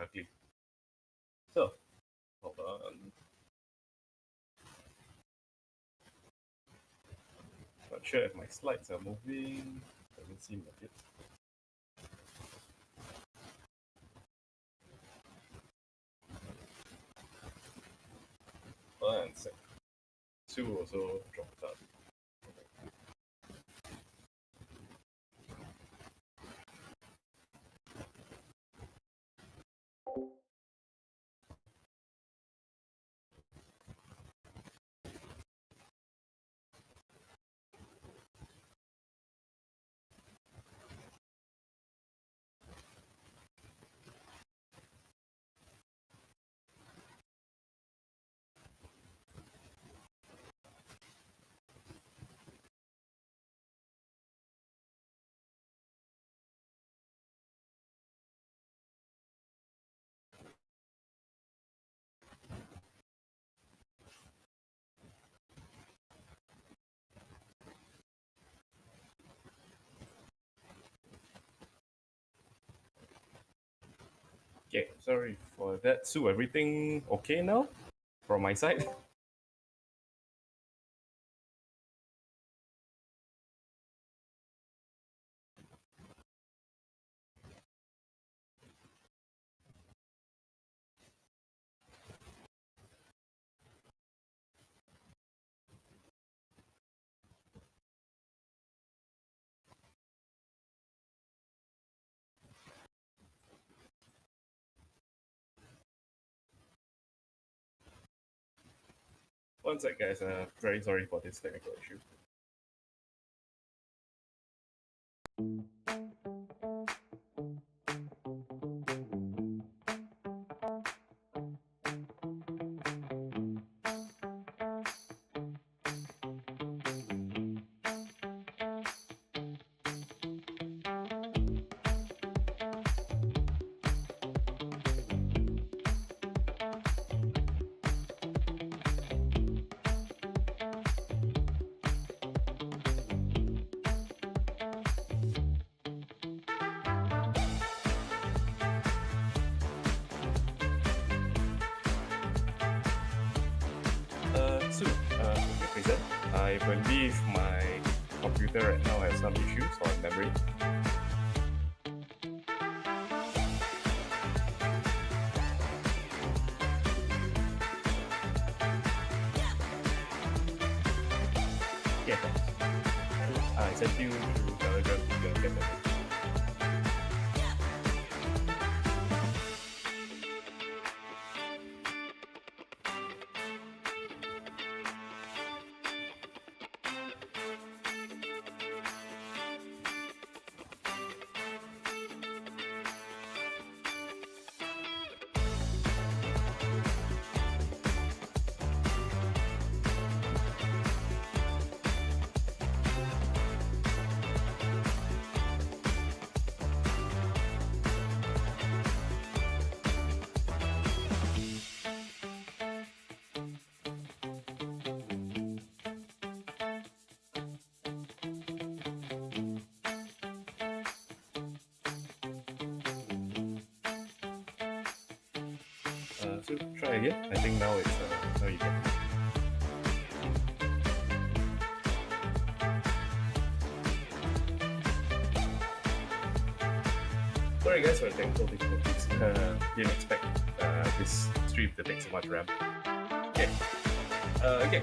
ugly. So, hold on. Not sure if my slides are moving. Doesn't seem like it. One sec. Sue also dropped out. Okay, sorry for that. Sue, everything okay now from my side? One sec, guys. Very sorry for this technical issue. Sue, okay, present. I believe my computer right now has some issues on memory. Yeah, thanks. I sent you to Telegram to get the message. So try again. I think now it's now you can. Sorry guys for the technical difficulties. Didn't expect this stream to take so much RAM. Okay. Okay.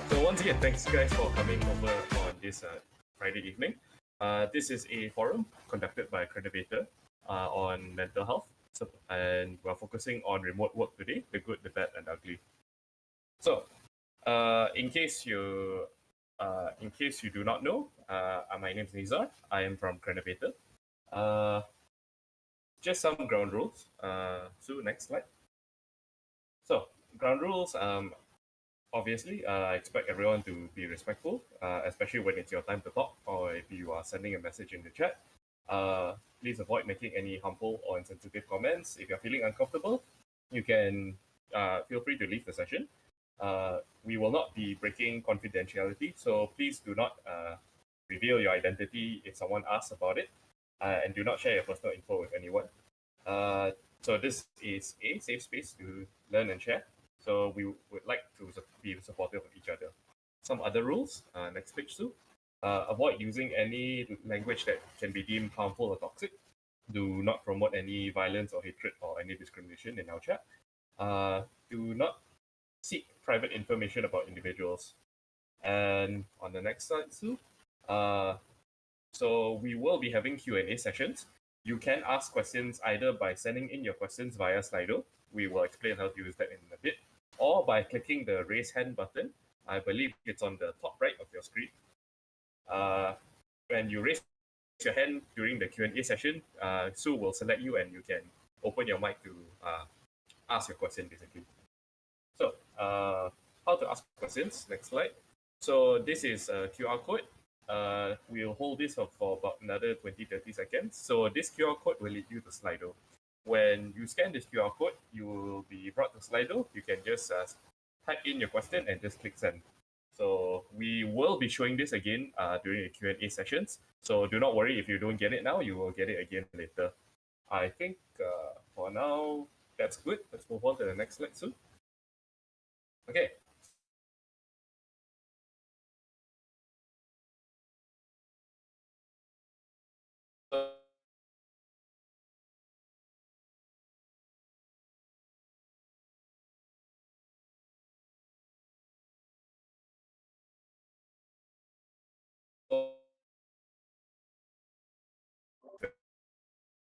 So once again, thanks guys for coming over on this Friday evening. This is a forum conducted by Credivator on mental health. So, and we're focusing on remote work today, the good, the bad, and ugly. So, in case you do not know, my name is Nizar. I am from Credivator. Just some ground rules. So next slide. So ground rules. Obviously, I expect everyone to be respectful, especially when it's your time to talk, or if you are sending a message in the chat. Please avoid making any harmful or insensitive comments. If you're feeling uncomfortable, you can feel free to leave the session. We will not be breaking confidentiality, so please do not reveal your identity if someone asks about it, and do not share your personal info with anyone. So this is a safe space to learn and share. So we would like to be supportive of each other. Some other rules, next page too. Avoid using any language that can be deemed harmful or toxic. Do not promote any violence or hatred or any discrimination in our chat. Do not seek private information about individuals. And on the next slide too, uh, so we will be having Q&A sessions. You can ask questions either by sending in your questions via Slido. We will explain how to use that in a bit, or by clicking the raise hand button. I believe it's on the top right of your screen. When you raise your hand during the Q&A session, Sue will select you and you can open your mic to ask your question basically. So how to ask questions, next slide. So this is a QR code. We'll hold this for about another 20-30 seconds. So this QR code will lead you to Slido. When you scan this QR code, you will be brought to Slido. You can just type in your question and just click send. So we will be showing this again during the Q&A sessions. So do not worry if you don't get it now, you will get it again later. I think for now, that's good. Let's move on to the next slide soon. Okay.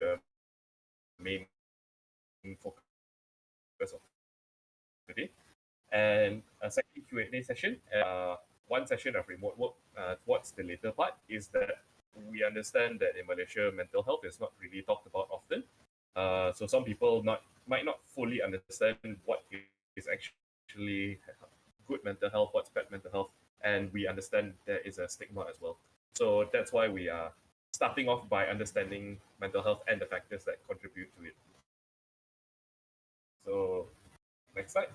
The main focus of today. And a second Q&A session, one session of remote work towards the later part is that we understand that in Malaysia, mental health is not really talked about often. So some people might not fully understand what is actually good mental health, what's bad mental health, and we understand there is a stigma as well. So that's why we are starting off by understanding mental health and the factors that contribute to it. So next slide.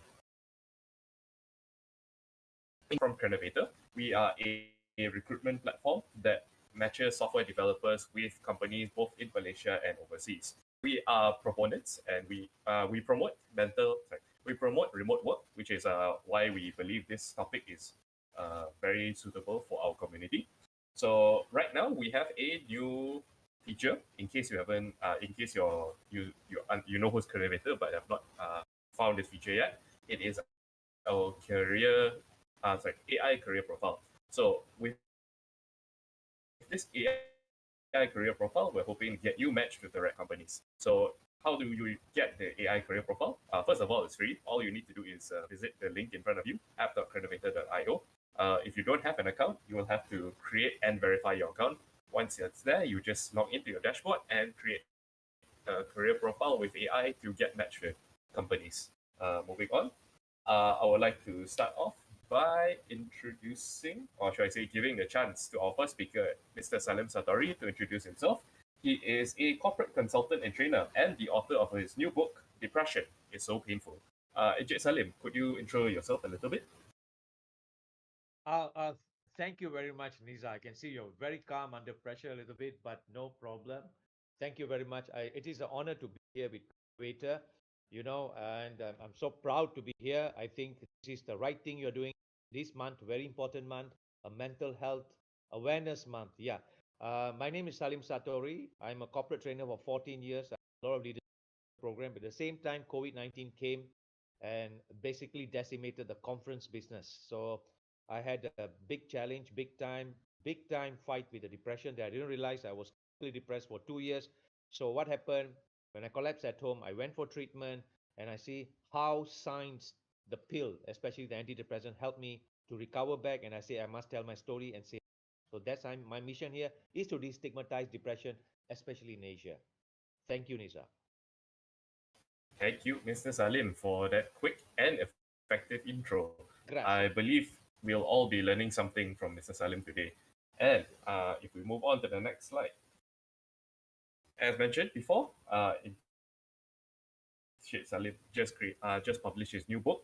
From Crenovator, we are a recruitment platform that matches software developers with companies both in Malaysia and overseas. We are proponents and we promote we promote remote work, which is why we believe this topic is very suitable for our community. So right now we have a new feature. In case you haven't, in case you know who's Crenovator but have not found this feature yet, it is our AI career profile. So with this AI career profile, we're hoping to get you matched with the right companies. So how do you get the AI career profile? First of all, it's free. All you need to do is visit the link in front of you, app.crenovator.io. If you don't have an account, you will have to create and verify your account. Once it's there, you just log into your dashboard and create a career profile with AI to get matched with companies. Moving on, I would like to start off by introducing, or should I say, giving the chance to our first speaker, Mr. Salim Satori, to introduce himself. He is a corporate consultant and trainer and the author of his new book, Depression is So Painful. Encik Salim, could you intro yourself a little bit? Uh, uh, Thank you very much, Niza. I can see you're very calm under pressure a little bit, but no problem. Thank you very much. It is an honor to be here with Waiter, and I'm so proud to be here. I think this is the right thing you're doing this month, very important month, a mental health awareness month. Yeah. My name is Salim Satori. I'm a corporate trainer for 14 years. I have a lot of leadership program. But at the same time, COVID-19 came and basically decimated the conference business. So I had a big challenge, big time fight with the depression that I didn't realize I was completely depressed for 2 years. So what happened when I collapsed at home? I went for treatment and I see how science, the pill, especially the antidepressant, helped me to recover back. And I say I must tell my story and say. So that's my mission here is to destigmatize depression, especially in Asia. Thank you, Nisa. Thank you, Mr. Salim, for that quick and effective intro. I Gracias. believe we'll all be learning something from Mr. Salim today. And if we move on to the next slide, as mentioned before, Sheikh Salim just published his new book,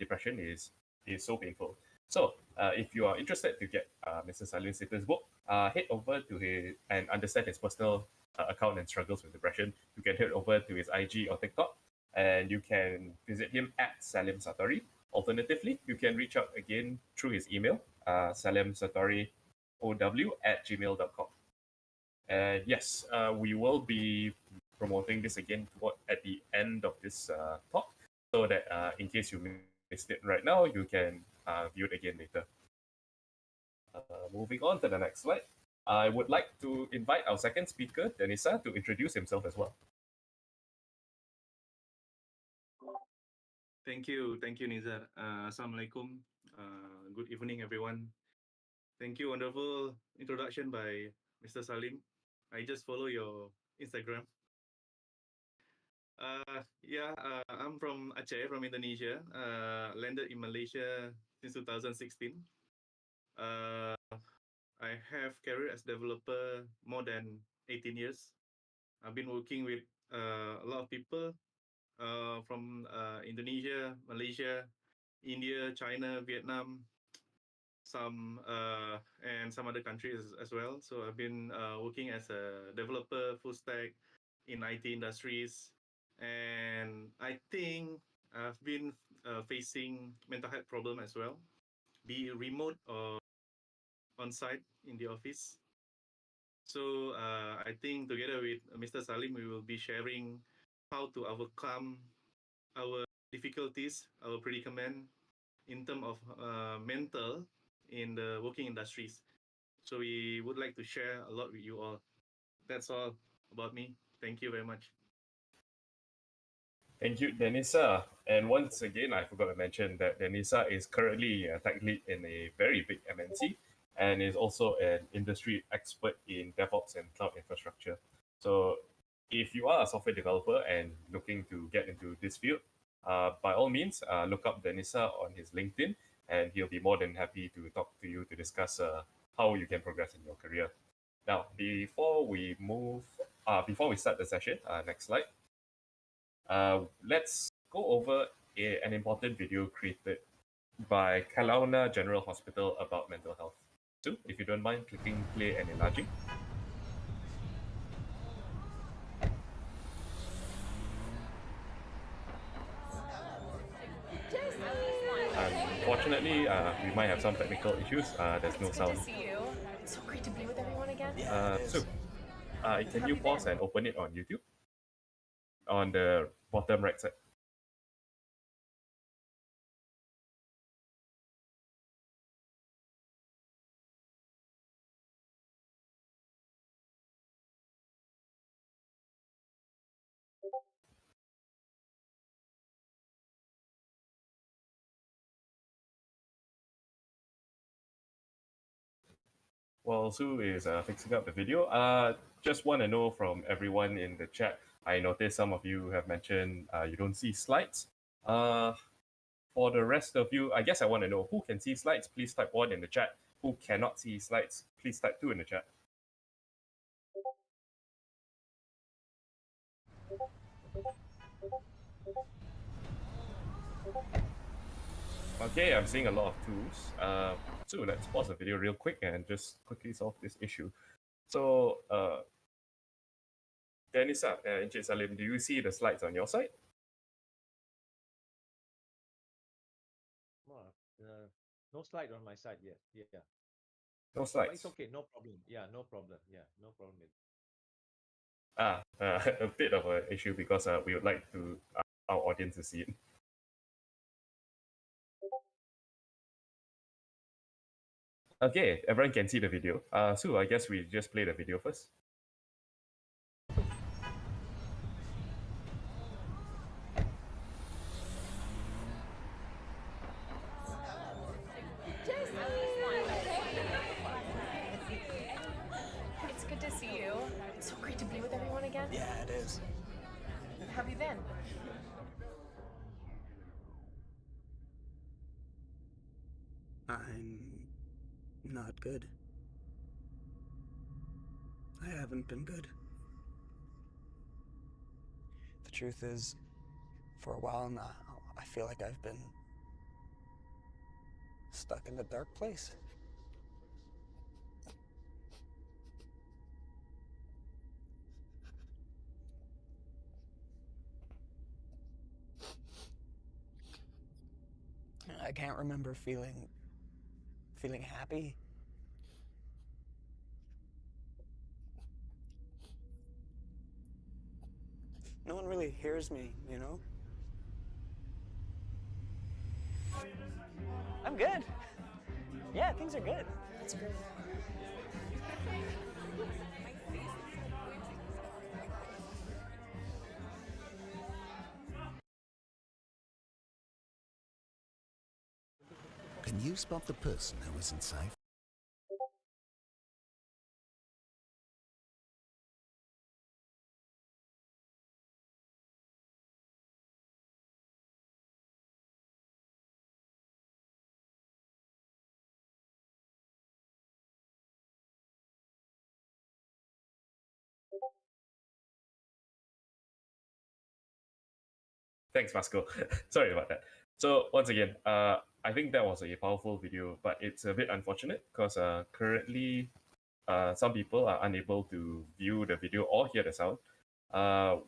Depression is So Painful. So, if you are interested to get Mr. Salim's latest book, head over to his and understand his personal account and struggles with depression, you can head over to his IG or TikTok and you can visit him at Salim Satori. Alternatively, you can reach out again through his email, salimsatoriow@gmail.com. And yes, we will be promoting this again at the end of this talk, so that in case you missed it right now, you can view it again later. Moving on to the next slide, I would like to invite our second speaker, Denisa, to introduce himself as well. Thank you, Nizar. Assalamualaikum. Good evening, everyone. Thank you, wonderful introduction by Mr. Salim. I just follow your Instagram. I'm from Aceh, from Indonesia. Landed in Malaysia since 2016. I have career as developer more than 18 years. I've been working with a lot of people from Indonesia, Malaysia, India, China, Vietnam, and some other countries as well. So I've been working as a developer, full stack in IT industries, and I think I've been facing mental health problem as well, be it remote or on site in the office. So I think together with Mr. Salim, we will be sharing how to overcome our difficulties, our predicament in terms of mental in the working industries. So we would like to share a lot with you all. That's all about me. Thank you very much. Thank you, Denisa. And once again, I forgot to mention that Denisa is currently a tech lead in a very big MNC and is also an industry expert in DevOps and cloud infrastructure. So if you are a software developer and looking to get into this field, by all means, look up Denisa on his LinkedIn, and he'll be more than happy to talk to you to discuss how you can progress in your career. Now, before we start the session, next slide. Let's go over an important video created by Kelowna General Hospital about mental health. So, if you don't mind clicking play and enlarging. Unfortunately, we might have some technical issues. There's no sound. Good to see you. It's so great to be with everyone again. Can you pause and open it on YouTube? On the bottom right side. While Sue is fixing up the video, just want to know from everyone in the chat, I noticed some of you have mentioned you don't see slides. For the rest of you, I guess I want to know who can see slides. Please type 1 in the chat. Who cannot see slides, please type 2 in the chat. Okay, I'm seeing a lot of twos. So let's pause the video real quick and just quickly solve this issue. So, Denisa and Encik Salim, do you see the slides on your side? No slide on my side yet. Yeah. No slides. But it's okay, no problem. Yeah, no problem. Yeah, no problem. A bit of an issue because we would like to our audience to see it. Okay, everyone can see the video. So I guess we just play the video first. It's good to see you. It's so great to be with everyone again. Yeah, it is. How have you been? I'm not good. I haven't been good. The truth is, for a while now, I feel like I've been stuck in a dark place. can't remember feeling happy. No one really hears me, you know? I'm good. Yeah, things are good. That's great. Can you spot the person who isn't safe? Thanks, Vasco. Sorry about that. So once again, I think that was a powerful video, but it's a bit unfortunate because currently some people are unable to view the video or hear the sound.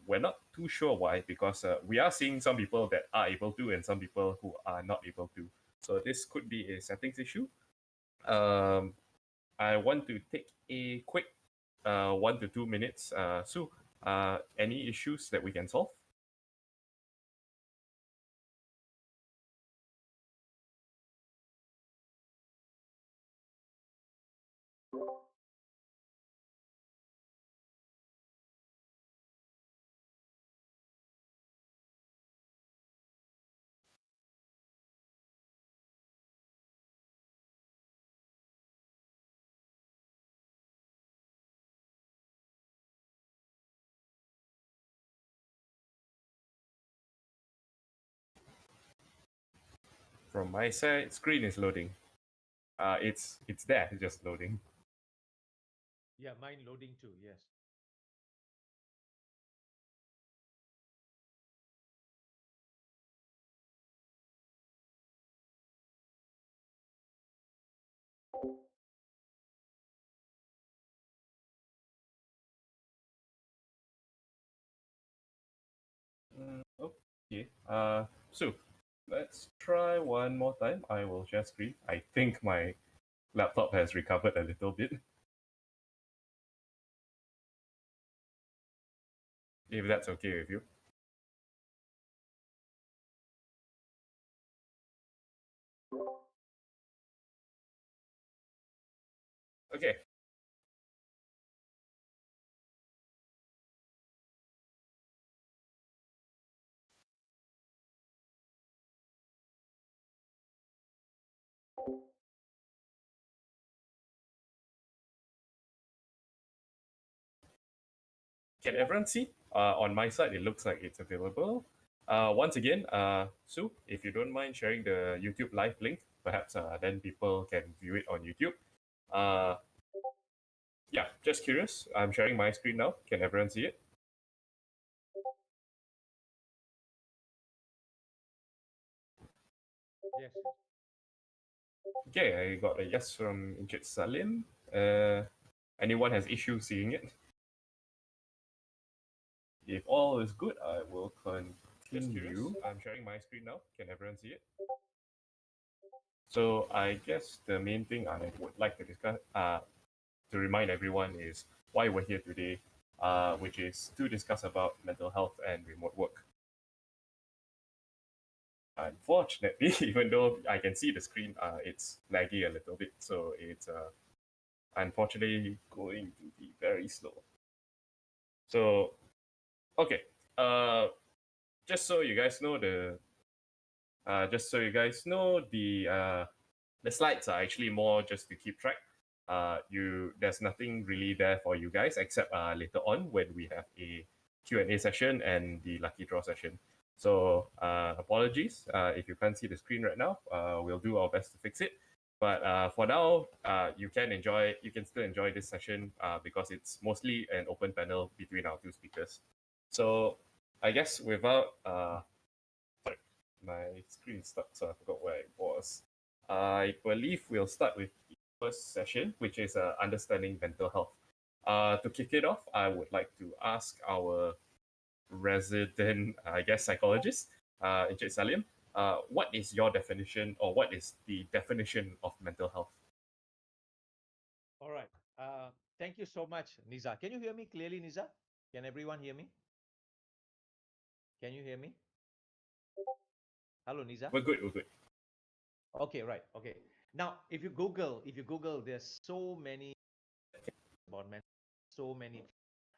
We're not too sure why, because we are seeing some people that are able to and some people who are not able to. So this could be a settings issue. I want to take a quick 1 to 2 minutes. Sue, any issues that we can solve? From my side, screen is loading. It's there, it's just loading. Yeah, mine loading too. Yes. Okay. So let's try one more time. I will share screen. I think my laptop has recovered a little bit. If that's okay with you. Okay. Can everyone see? On my side, it looks like it's available. Once again, Sue, if you don't mind sharing the YouTube live link, perhaps then people can view it on YouTube. Yeah, just curious. I'm sharing my screen now. Can everyone see it? Yes. Okay, I got a yes from Encik Salim. Anyone has issues seeing it? If all is good, I will continue. I'm sharing my screen now. Can everyone see it? So I guess the main thing I would like to discuss, to remind everyone, is why we're here today, which is to discuss about mental health and remote work. Unfortunately, even though I can see the screen, it's laggy a little bit, so it's unfortunately going to be very slow. So, okay, just so you guys know the slides are actually more just to keep track. There's nothing really there for you guys except later on when we have a Q&A session and the lucky draw session. So apologies if you can't see the screen right now. We'll do our best to fix it. But for now, you can still enjoy this session because it's mostly an open panel between our two speakers. So I guess without sorry, my screen is stuck, so I forgot where it was. I believe we'll start with the first session, which is understanding mental health. To kick it off, I would like to ask our resident, I guess, psychologist, Encik Salim, what is your definition, or what is the definition of mental health? All right. Thank you so much, Niza. Can you hear me clearly, Niza? Can everyone hear me? Can you hear me? Hello, Niza. We're good. We're good. Okay, right. Okay. Now, if you Google, there's so many about mental, so many,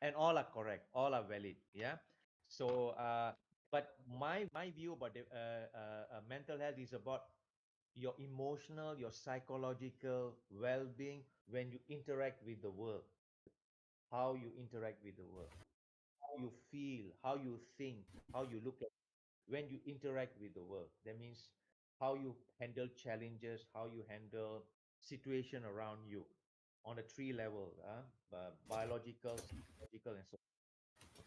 and all are correct, all are valid. Yeah. So, but my view about mental health is about your emotional, your psychological well-being when you interact with the world, how you interact with the world, how you feel, how you think, how you look at when you interact with the world. That means how you handle challenges, how you handle situation around you on a three level, biological, psychological, and so.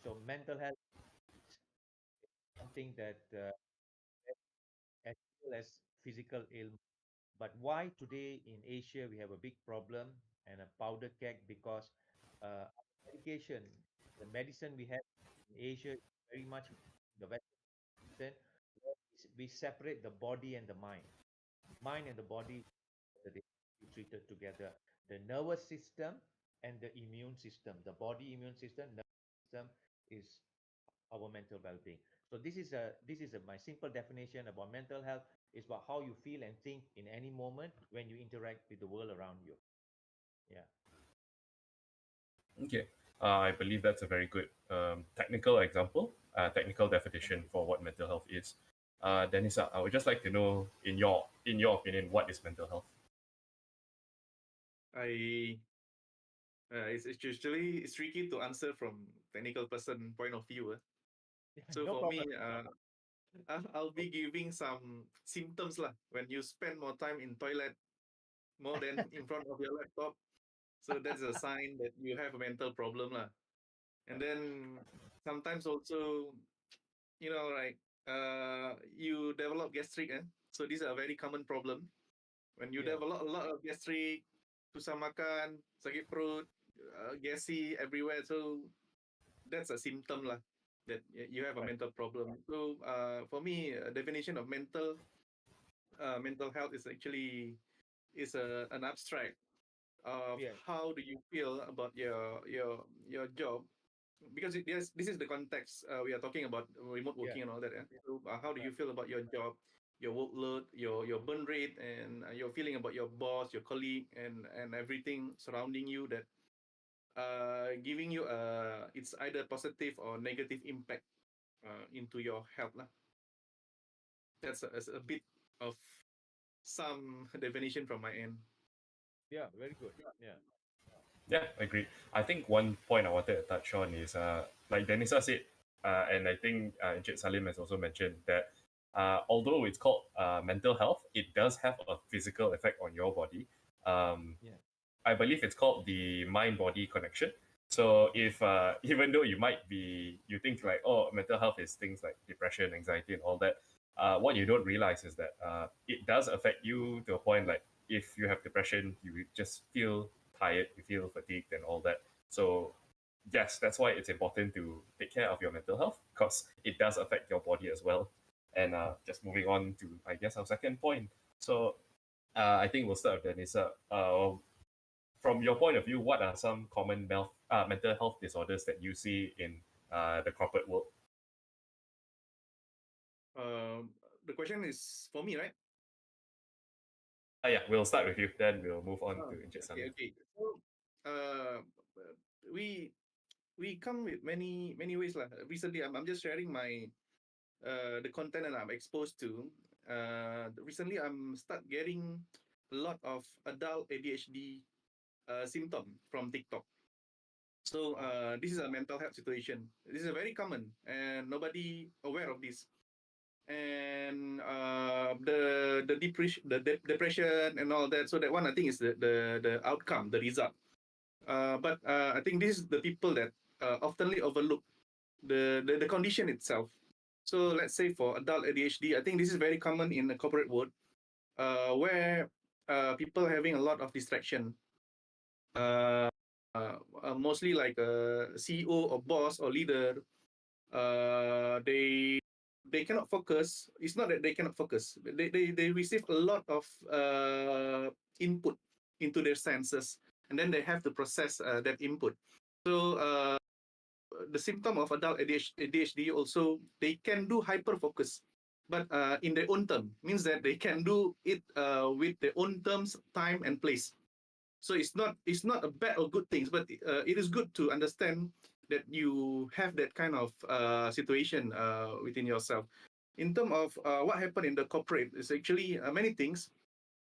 So mental health is something that as well as physical ailment. But why today in Asia we have a big problem and a powder keg? Because medication, the medicine we have in Asia is very much the Western medicine, where we separate the body and the mind. Mind and the body that they be treated together. The nervous system and the immune system. The body immune system, nervous system is our mental well-being. So this is my simple definition about mental health. Is about how you feel and think in any moment when you interact with the world around you. Yeah. Okay. I believe that's a very good technical example, technical definition for what mental health is. Denisa, I would just like to know, in your opinion, what is mental health? I it's usually it's tricky to answer from technical person point of view. So No for problem. me, I'll be giving some symptoms lah. When you spend more time in toilet more than in front of your laptop, so that's a sign that you have a mental problem lah. And then sometimes also, like you develop gastric, so these are a very common problem. When you Yeah. develop a lot of gastric, susah makan, sakit perut, gassy everywhere, so that's a symptom lah that you have a Right. mental problem. So for me, a definition of mental health is actually an abstract of Yeah. how do you feel about your job, because yes, this is the context we are talking about remote Yeah. working and all that. So how do Right. you feel about your job, your workload, your burn rate, and your feeling about your boss, your colleague, and everything surrounding you that giving you it's either positive or negative impact into your health lah. That's a bit of some definition from my end. Yeah. Very good. Yeah. Yeah, agreed. I think one point I wanted to touch on is, like Denisa said, and I think Encik Salim has also mentioned that although it's called mental health, it does have a physical effect on your body. Yeah. I believe it's called the mind-body connection. So if even though you think like, oh, mental health is things like depression, anxiety, and all that, what you don't realize is that it does affect you to a point like if you have depression, you just feel tired, you feel fatigued, and all that. So yes, that's why it's important to take care of your mental health because it does affect your body as well. And just moving on to, I guess, our second point. So I think we'll start with Denisa. From your point of view, what are some common mental health disorders that you see in the corporate world? Um, the question is for me, right? Yeah, we'll start with you, then we'll move on Oh, to Encik okay, Salim. okay. So, uh, we we come with many ways lah. Recently, I'm just sharing my the content that I'm exposed to. Recently, I'm start getting a lot of adult ADHD symptom from TikTok. So this is a mental health situation. This is very common, and nobody aware of this. And the depression and all that. So that one I think is the outcome, the result. But I think this is the people that oftenly overlook the condition itself. So let's say for adult ADHD, I think this is very common in the corporate world, where people having a lot of distraction. Uh, Mostly like a CEO or boss or leader, they they cannot focus. It's not that they cannot focus. They receive a lot of input into their senses, and then they have to process that input. So the symptom of adult ADHD also, they can do hyper focus, but in their own term, means that they can do it with their own terms, time and place. So it's not a bad or good thing, but it is good to understand that you have that kind of situation within yourself. In terms of what happened in the corporate, is actually many things.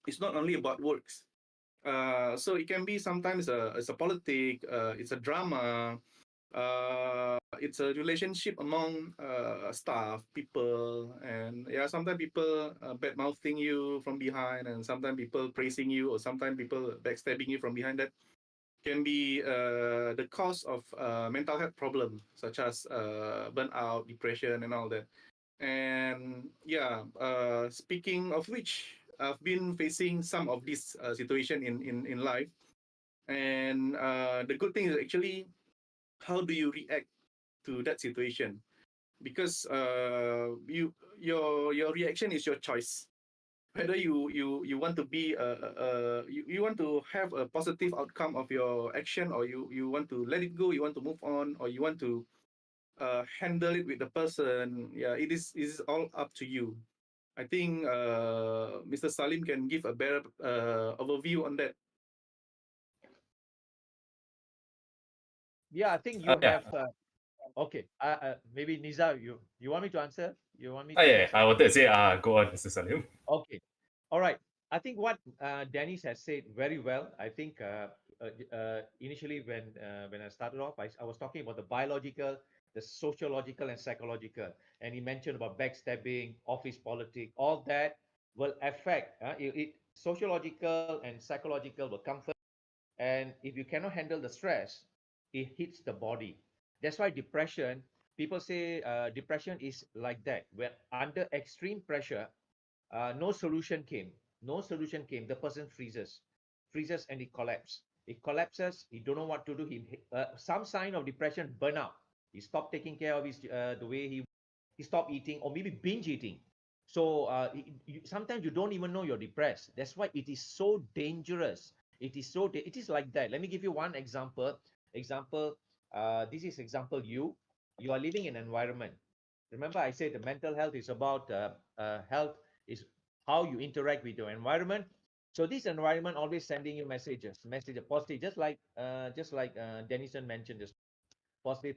It's not only about works. So it can be sometimes it's a politic, it's a drama, it's a relationship among staff, people, and yeah, sometimes people bad mouthing you from behind, and sometimes people praising you, or sometimes people backstabbing you from behind. That can be the cause of mental health problem, such as burnout, depression, and all that. And yeah, speaking of which, I've been facing some of this situation in life, and the good thing is actually, how do you react to that situation? Because your reaction is your choice. Whether you want to be you want to have a positive outcome of your action, or you want to let it go, you want to move on, or you want to handle it with the person. Yeah, it is all up to you. I think Mr. Salim can give a better overview on that. Yeah, I think you Yeah. have. Okay. Maybe Niza, you want me to answer? You want me Oh, to yeah, answer? I wanted to say, go on, Mr. Salim. Okay. All right. I think what Dennis has said very well. I think initially when I started off, I was talking about the biological, the sociological, and psychological, and he mentioned about backstabbing, office politics, all that will affect sociological and psychological will come first. And if you cannot handle the stress, it hits the body. That's why depression. People say depression is like that. When under extreme pressure, no solution came. No solution came. The person freezes, and he collapses. He collapses. He don't know what to do. Some sign of depression, burnout. He stopped taking care of his the way he stopped eating, or maybe binge eating. So sometimes you don't even know you're depressed. That's why it is so dangerous. It is like that. Let me give you one example. Example. This is example. You are living in an environment. Remember, I said the mental health is about health is how you interact with your environment. So this environment always sending you messages positive, just like Denison mentioned, just positive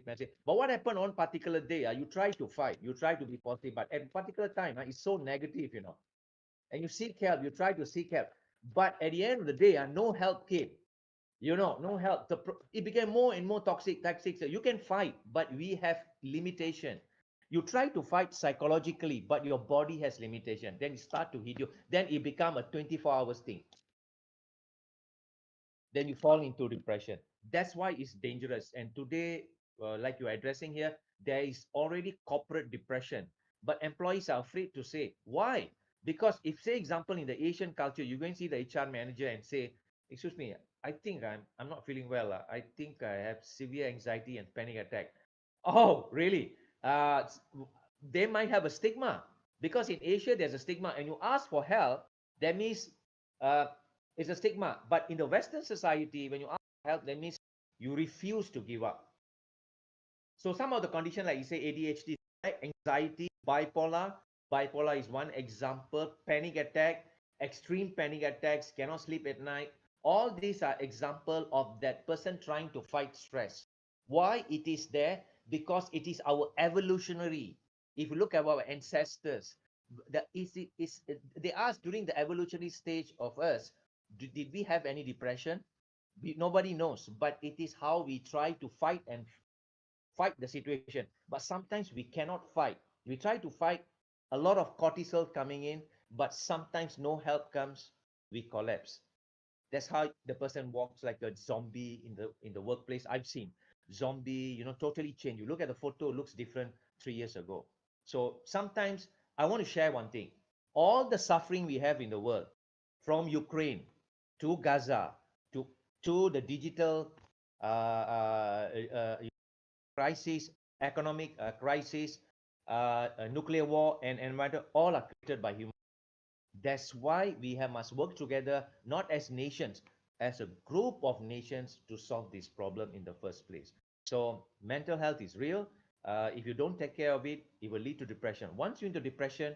message. But what happened on particular day? You try to fight, you try to be positive, but at particular time, it's so negative, and you seek help, you try to seek help. But at the end of the day, no help came. No help. It became more and more toxic. So you can fight, but we have limitation. You try to fight psychologically, but your body has limitation. Then it start to hit you. Then it become a 24 hours thing. Then you fall into depression. That's why it's dangerous. And today, like you're addressing here, there is already corporate depression, but employees are afraid to say why. Because if, say, example, in the Asian culture, you go and see the HR manager and say, "Excuse me, I think I'm not feeling well. I think I have severe anxiety and panic attack." Oh, really? They might have a stigma, because in Asia there's a stigma, and you ask for help, that means uh, it's a stigma. But in the Western society, when you ask for help, that means you refuse to give up. So some of the conditions, like you say, ADHD, anxiety, bipolar. Bipolar is one example. Panic attack, extreme panic attacks, cannot sleep at night. All these are example of that person trying to fight stress. Why it is there? Because it is our evolutionary. If you look at our ancestors, they asked during the evolutionary stage of us, did we have any depression? Nobody knows, but it is how we try to fight the situation. But sometimes we cannot fight. We try to fight, a lot of cortisol coming in, but sometimes no help comes, we collapse. That's how the person walks like a zombie in the workplace. I've seen zombie, totally change. You look at the photo, looks different 3 years ago. So sometimes I want to share one thing. All the suffering we have in the world, from Ukraine to Gaza to the digital uh, uh, uh, crisis, economic crisis, nuclear war, and environmental, all are created by humans. That's why must work together, not as nations, as a group of nations to solve this problem in the first place. So mental health is real. If you don't take care of it, it will lead to depression. Once you're into depression,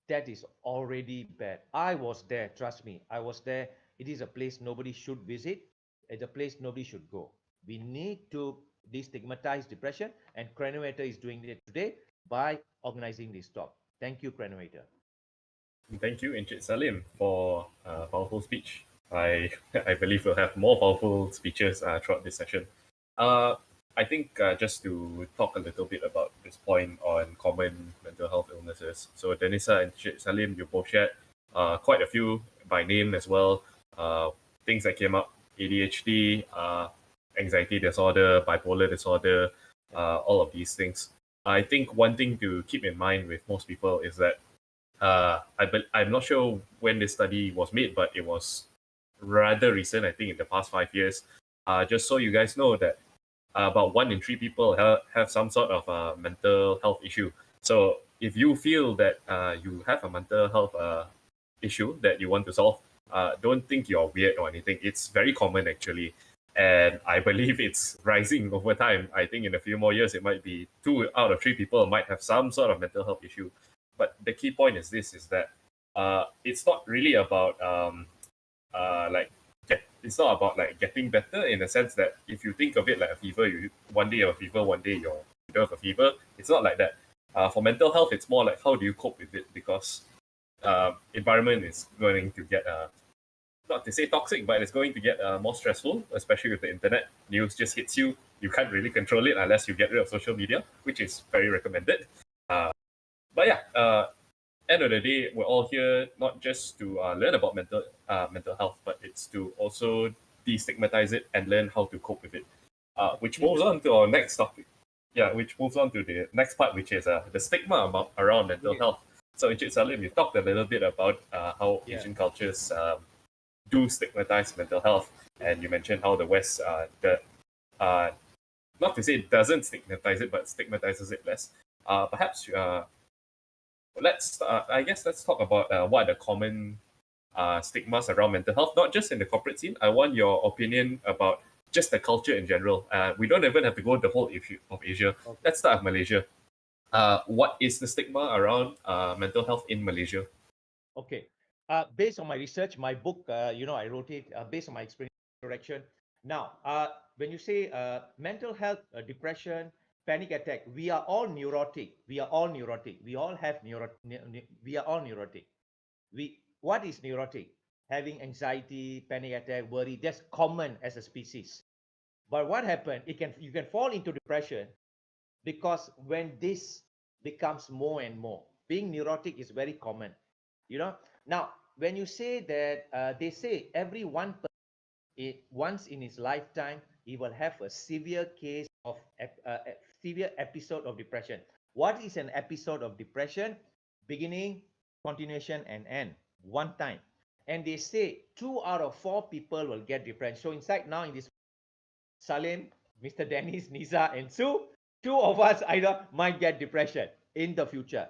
that is already bad. I was there, trust me. I was there. It is a place nobody should visit. It's a place nobody should go. We need to destigmatize depression, and Crenovator is doing it today by organizing this talk. Thank you, Crenovator. Thank you, Encik Salim, for a powerful speech. I I believe we'll have more powerful speeches throughout this session. I think just to talk a little bit about this point on common mental health illnesses. So Denisa and Encik Salim, you both shared quite a few by name as well. Things that came up: ADHD, anxiety disorder, bipolar disorder, all of these things. I think one thing to keep in mind with most people is that I'm not sure when this study was made, but it was rather recent. I think in the past 5 years. Just so you guys know that about 1 in 3 people have some sort of mental health issue. So if you feel that you have a mental health issue that you want to solve, don't think you're weird or anything. It's very common actually. And I believe it's rising over time. I think in a few more years, it might be 2 out of 3 people might have some sort of mental health issue. But the key point is this: is that it's not really about it's not about like getting better in the sense that if you think of it like a fever, one day you have a fever, one day you don't have a fever. It's not like that. For mental health, it's more like how do you cope with it, because environment is going to get not to say toxic, but it's going to get more stressful, especially with the internet. News just hits you. You can't really control it unless you get rid of social media, which is very recommended. But yeah, end of the day, we're all here not just to learn about mental health, but it's to also destigmatize it and learn how to cope with it. Which moves on to our next topic. Yeah, which moves on to the next part, which is the stigma around mental health. So, Encik Salim, you talked a little bit about how Asian cultures do stigmatize mental health, and you mentioned how the West, not to say it doesn't stigmatize it, but stigmatizes it less. Perhaps let's talk about what are the common stigmas around mental health, not just in the corporate scene. I want your opinion about just the culture in general. We don't even have to go the whole issue of Asia. Okay. Let's start with Malaysia. What is the stigma around mental health in Malaysia? Okay. Based on my research, my book, I wrote it based on my experience direction. Now, when you say mental health, depression, panic attack, we are all neurotic. We are all neurotic. We all have we are all neurotic. What is neurotic? Having anxiety, panic attack, worry. That's common as a species. But what happened? You can fall into depression because when this becomes more and more, being neurotic is very common. Now when you say that they say every one person once in his lifetime he will have a severe case of a severe episode of depression. What is an episode of depression? Beginning, continuation, and end, one time. And they say 2 out of 4 people will get depression. So inside now in this, Salim, Mr. Dennis, Nisa, and Sue, 2 of us either might get depression in the future.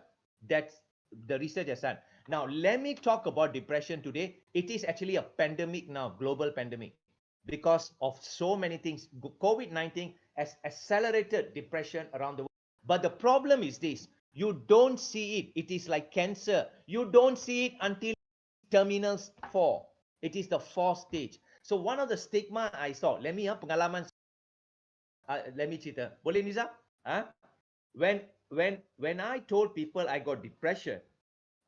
That's the research has done. Now, let me talk about depression today. It is actually a pandemic now, global pandemic, because of so many things. COVID-19 has accelerated depression around the world. But the problem is this: you don't see it. It is like cancer. You don't see it until terminal 4. It is the 4th stage. So one of the stigma I saw, let me pengalaman, let me cerita. Boleh Niza? When I told people I got depression,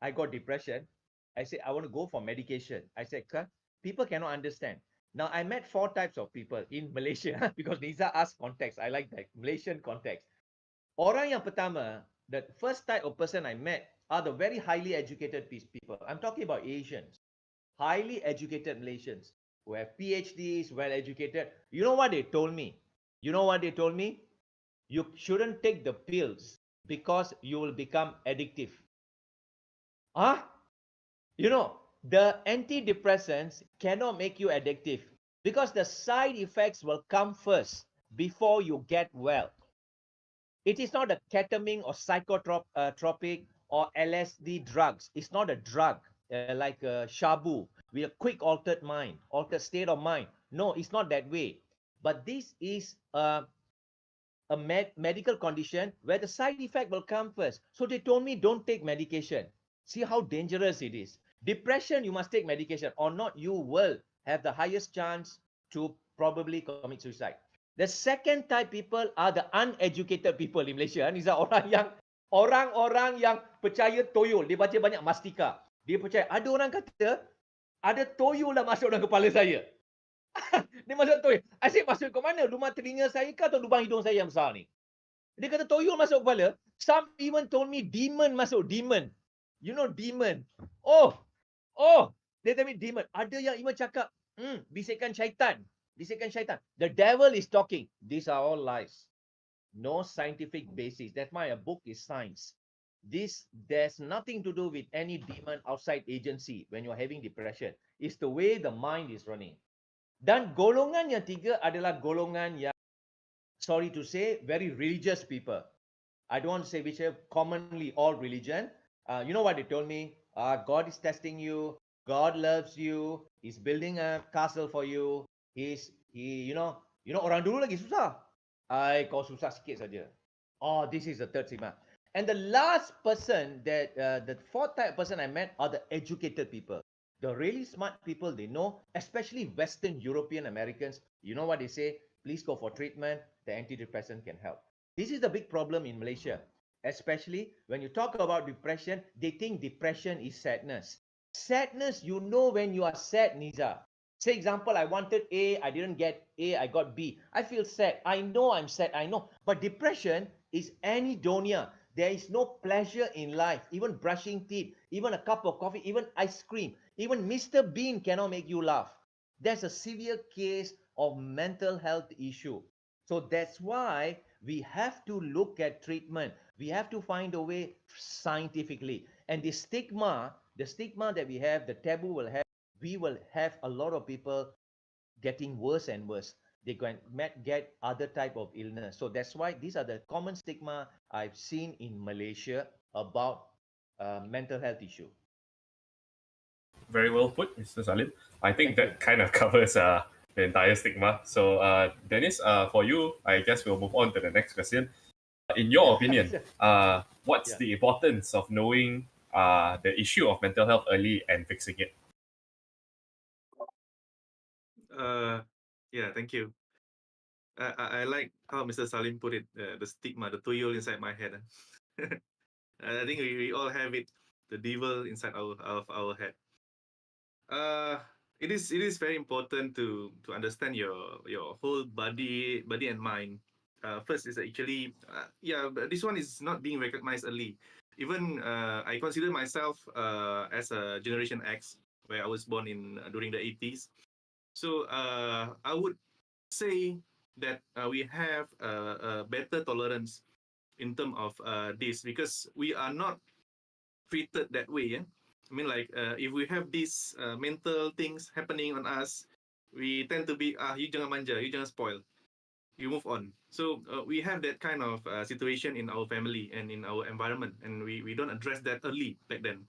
I said, I want to go for medication. I said, people cannot understand. Now, I met 4 types of people in Malaysia because Niza asked context. I like that, Malaysian context. Orang yang pertama, the first type of person I met are the very highly educated people. I'm talking about Asians, highly educated Malaysians who have PhDs, well educated. You know what they told me? You shouldn't take the pills because you will become addictive. The antidepressants cannot make you addictive because the side effects will come first before you get well. It is not a ketamine or psychotropic or LSD drugs. It's not a drug like shabu with a quick altered state of mind. No, it's not that way. But this is a medical condition where the side effect will come first. So they told me don't take medication. See how dangerous it is. Depression, you must take medication, or not, you will have the highest chance to probably commit suicide. The second type people are the uneducated people in Malaysia. Ni orang-orang yang percaya toyol. Dia baca banyak mastika. Dia percaya ada orang kata ada toyol dah masuk dalam kepala saya. Dia masuk toyol. Asyik masuk ke mana? Lubang telinga saya ke atau lubang hidung saya yang besar ni? Dia kata toyol masuk kepala. Some even told me demon masuk. Demon. You know demon. Oh. Dia tell me demon. Ada yang even cakap, bisikan syaitan. Bisikan syaitan. The devil is talking. These are all lies. No scientific basis. That's why a book is science. There's nothing to do with any demon outside agency when you're having depression. It's the way the mind is running. Dan golongan yang tiga adalah golongan yang, sorry to say, very religious people. I don't want to say which are commonly all religion. You know what they told me? God is testing you. God loves you. He's building a castle for you. You know, orang dulu lagi susah. Kau susah sikit saja. Oh, this is the third stigma. And the last person the fourth type person I met are the educated people. The really smart people, they know, especially Western European Americans, you know what they say? Please go for treatment. The antidepressant can help. This is the big problem in Malaysia. Especially when you talk about depression, they think depression is sadness. Sadness, you know when you are sad, Niza. Say example, I wanted A, I didn't get A, I got B. I feel sad. I know I'm sad, I know. But depression is anhedonia. There is no pleasure in life. Even brushing teeth, even a cup of coffee, even ice cream, even Mr. Bean cannot make you laugh. That's a severe case of mental health issue. So that's why we have to look at treatment. We have to find a way scientifically. And the stigma that we have, the taboo we will have a lot of people getting worse and worse. They might get other type of illness. So that's why these are the common stigma I've seen in Malaysia about mental health issue. Very well put, Mr. Salim. I think that kind of covers the entire stigma. So, Dennis, for you, I guess we'll move on to the next question. In your opinion, what's the importance of knowing the issue of mental health early and fixing it? Yeah, thank you. I like how Mr. Salim put it, the stigma, the toyol inside my head. I think we all have it, the devil inside our head. It is very important to understand your whole body and mind. First is actually, this one is not being recognized early. Even I consider myself as a Generation X, where I was born during the 80s. So I would say that we have a better tolerance in terms of this, because we are not treated that way. Yeah? I mean, like if we have these mental things happening on us, we tend to be, you jangan manja, you jangan spoil, you move on. So we have that kind of situation in our family and in our environment, and we don't address that early back then.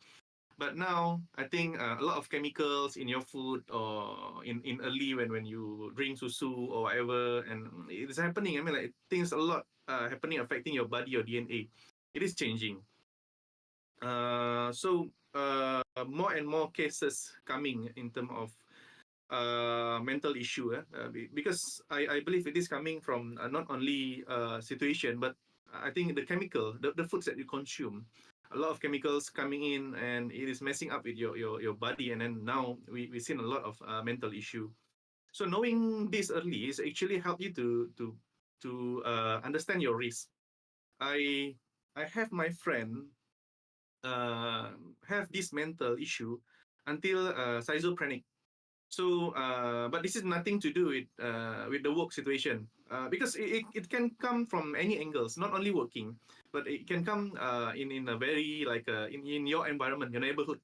But now, I think a lot of chemicals in your food or in early when you drink susu or whatever, and it is happening. I mean, like things a lot happening, affecting your body, your DNA. It is changing. So more and more cases coming in terms of mental issue, because I believe it is coming from not only situation, but I think the chemical, the foods that you consume. A lot of chemicals coming in, and it is messing up with your body, and then now we've seen a lot of mental issue. So knowing this early is actually help you to understand your risk. I have my friend have this mental issue until schizophrenic. So, but this is nothing to do with the work situation, because it can come from any angles, not only working, but it can come in a very like in your environment, your neighborhood.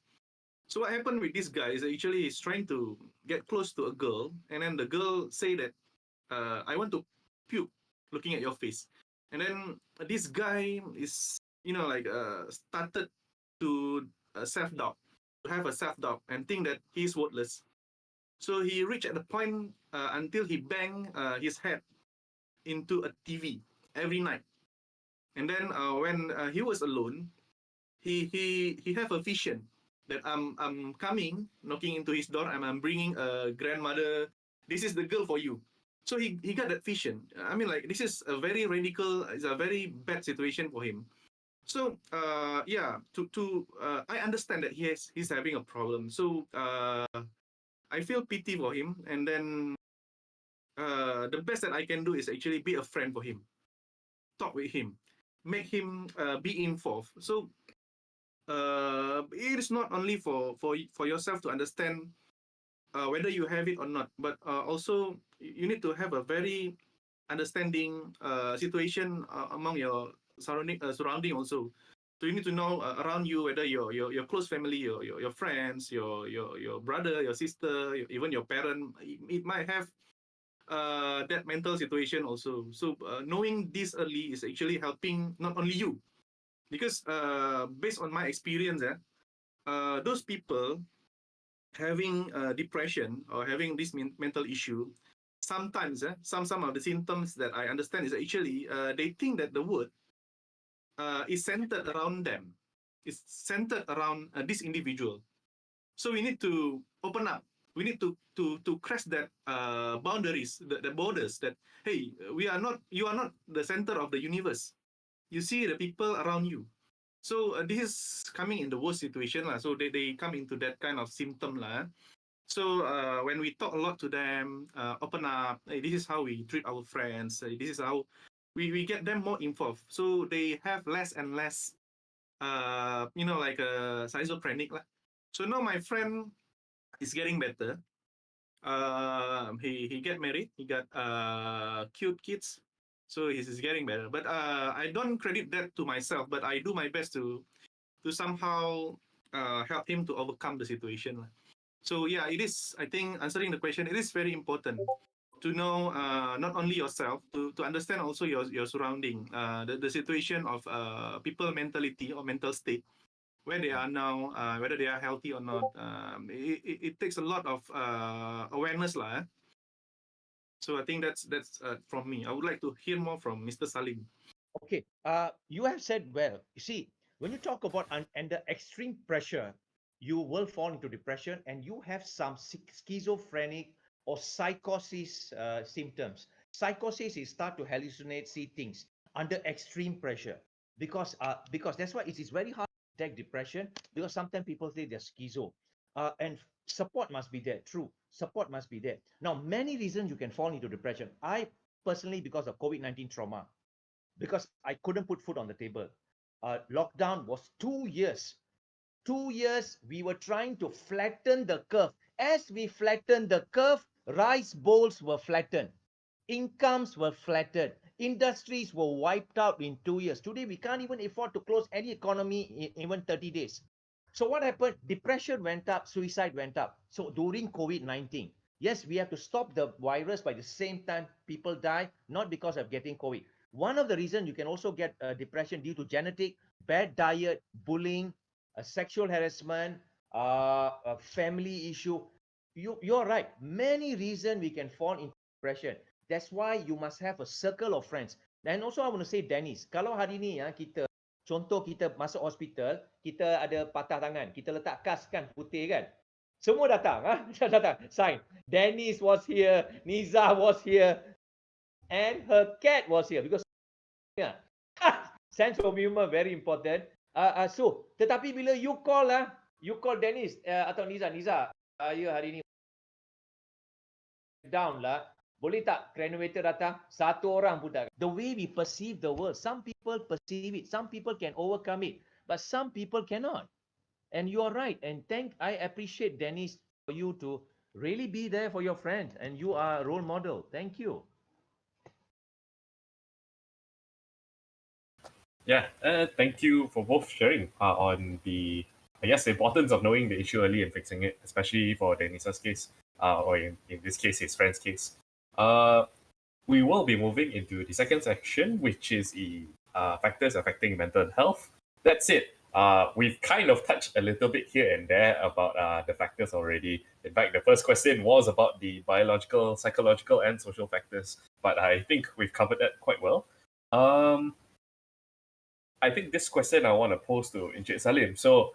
So what happened with this guy is actually he's trying to get close to a girl, and then the girl say that I want to puke looking at your face. And then this guy is, started to self-doubt, to have a self-doubt and think that he's worthless. So he reached at the point until he banged his head into a TV every night. And then when he was alone, he have a vision that I'm coming, knocking into his door, and I'm bringing a grandmother. This is the girl for you. So he got that vision. I mean, like, this is a very radical, it's a very bad situation for him. So I understand that he's having a problem. So I feel pity for him, and then the best that I can do is actually be a friend for him, talk with him, make him be involved. So it is not only for yourself to understand whether you have it or not, but also you need to have a very understanding situation among your surrounding also. So you need to know around you whether your close family, your friends, your brother, your sister, even your parent, it might have that mental situation also. So knowing this early is actually helping not only you, because based on my experience, those people having depression or having this mental issue, sometimes some of the symptoms that I understand is actually they think that the world is centered around them, is centered around this individual. So we need to open up. We need to cross that boundaries, the borders. That, hey, you are not the center of the universe. You see the people around you. So this is coming in the worst situation lah. So they come into that kind of symptom lah. So when we talk a lot to them, open up, hey, this is how we treat our friends. This is how we get them more involved. So they have less and less, schizophrenic lah. So now my friend is getting better. He get married. He got cute kids. So he's getting better. But I don't credit that to myself, but I do my best to somehow help him to overcome the situation. So yeah, it is, I think, answering the question, it is very important to know not only yourself, to understand also your surrounding, the situation of people mentality or mental state, where they are now, whether they are healthy or not. It takes a lot of awareness lah. So I think that's from me. I would like to hear more from Mr. Salim. Okay, you have said well. You see, when you talk about under extreme pressure, you will fall into depression, and you have some schizophrenic or psychosis symptoms. Psychosis is start to hallucinate, see things under extreme pressure, because that's why it is very hard to detect depression, because sometimes people say they're schizo, and support must be there. True, support must be there. Now, many reasons you can fall into depression. I personally, because of COVID-19 trauma, because I couldn't put food on the table. Lockdown was 2 years. 2 years, we were trying to flatten the curve. As we flattened the curve, rice bowls were flattened. Incomes were flattened. Industries were wiped out in 2 years. Today, we can't even afford to close any economy in even 30 days. So what happened? Depression went up, suicide went up. So during COVID-19, yes, we have to stop the virus, by the same time, people die, not because of getting COVID. One of the reasons you can also get depression due to genetic, bad diet, bullying, sexual harassment, a family issue. You're right. Many reasons we can fall into depression. That's why you must have a circle of friends. And also I want to say, Dennis, kalau hari ni kita, contoh kita masuk hospital, kita ada patah tangan, kita letak kas kan, putih kan, semua datang, datang, sign. Dennis was here, Niza was here, and her cat was here, because sense of humor very important. So tetapi bila you call Dennis atau Niza, you hari ni down lah, boleh tak renovator datang, satu orang pun tak. The way we perceive the world, some people perceive it, some people can overcome it, but some people cannot. And you are right, and I appreciate, Dennis, for you to really be there for your friends, and you are a role model. Thank you. Yeah, thank you for both sharing on the, I guess, the importance of knowing the issue early and fixing it, especially for Denisa's case, or in this case, his friend's case. we will be moving into the second section, which is the factors affecting mental health. That's it. We've kind of touched a little bit here and there about the factors already. In fact, the first question was about the biological, psychological, and social factors, but I think we've covered that quite well. I think this question I want to pose to Encik Salim. So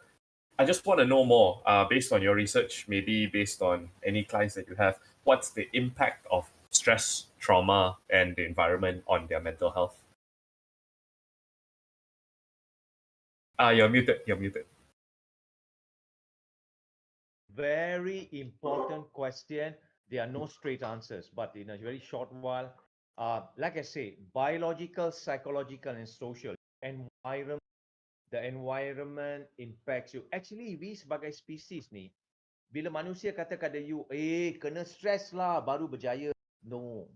I just want to know more, based on your research, maybe based on any clients that you have, what's the impact of stress, trauma, and the environment on their mental health? You're muted. You're muted. Very important question. There are no straight answers, but in a very short while, like I say, biological, psychological, and social environment. The environment impacts you. Actually, we sebagai species ni, bila manusia kata pada you, kena stress lah baru berjaya. No.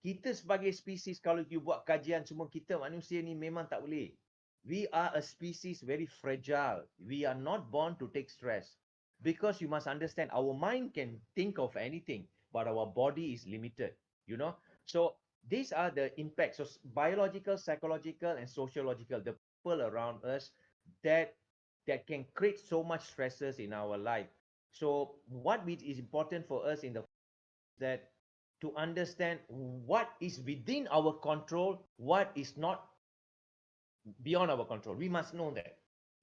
Kita sebagai species, kalau you buat kajian semua, kita manusia ni memang tak boleh. We are a species very fragile. We are not born to take stress. Because you must understand, our mind can think of anything, but our body is limited, you know. So these are the impacts. So biological, psychological, and sociological, the people around us that can create so much stresses in our life. So what is important for us in the that to understand what is within our control, what is not beyond our control. We must know that.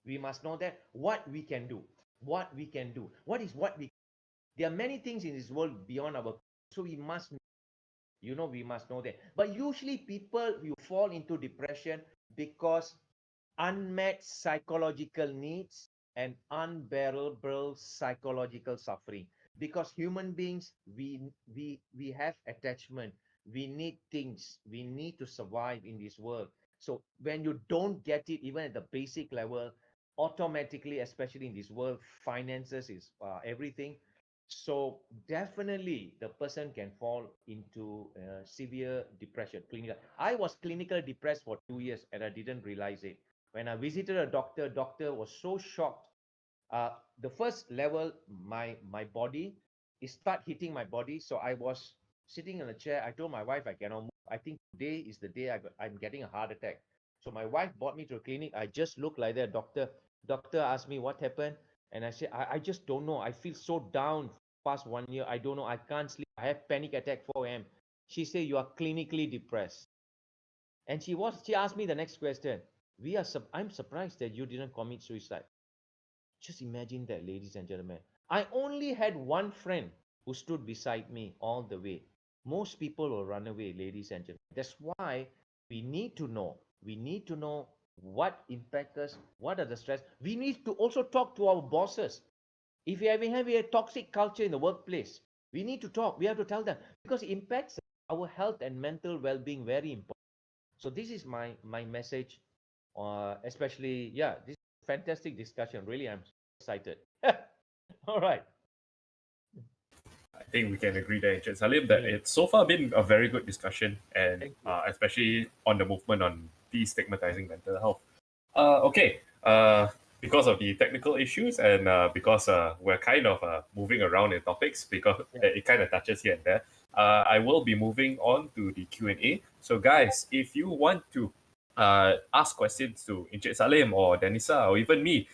We must know that what we can do. What we can do. What we. There are many things in this world beyond our. So we must, we must know that. But usually people you fall into depression because unmet psychological needs and unbearable psychological suffering. Because human beings, we have attachment. We need things. We need to survive in this world. So when you don't get it, even at the basic level, automatically, especially in this world, finances is everything. So definitely the person can fall into severe depression. Clinical. I was clinical depressed for 2 years and I didn't realize it. When I visited a doctor was so shocked. The first level, my body, it start hitting my body. So I was sitting in a chair. I told my wife I cannot move. I think today is the day I'm getting a heart attack. So my wife brought me to a clinic. I just looked like that. Doctor asked me what happened. And I said, I just don't know. I feel so down past 1 year. I don't know. I can't sleep. I have panic attack 4 a.m. She said, you are clinically depressed. And she asked me the next question. I'm surprised that you didn't commit suicide. Just imagine that, ladies and gentlemen. I only had one friend who stood beside me all the way. Most people will run away, ladies and gentlemen. That's why we need to know. We need to know what impacts us, what are the stress. We need to also talk to our bosses. If we have a toxic culture in the workplace, we need to talk. We have to tell them because it impacts our health and mental well-being very important. So this is my message, especially this fantastic discussion. Really, I'm excited. All right. I think we can agree there, Encik Salim, that it's so far been a very good discussion, and especially on the movement on destigmatizing mental health. Okay, because of the technical issues and because we're kind of moving around in topics because it kind of touches here and there, I will be moving on to the Q&A. So guys, if you want to ask questions to Encik Salim or Danisa or even me,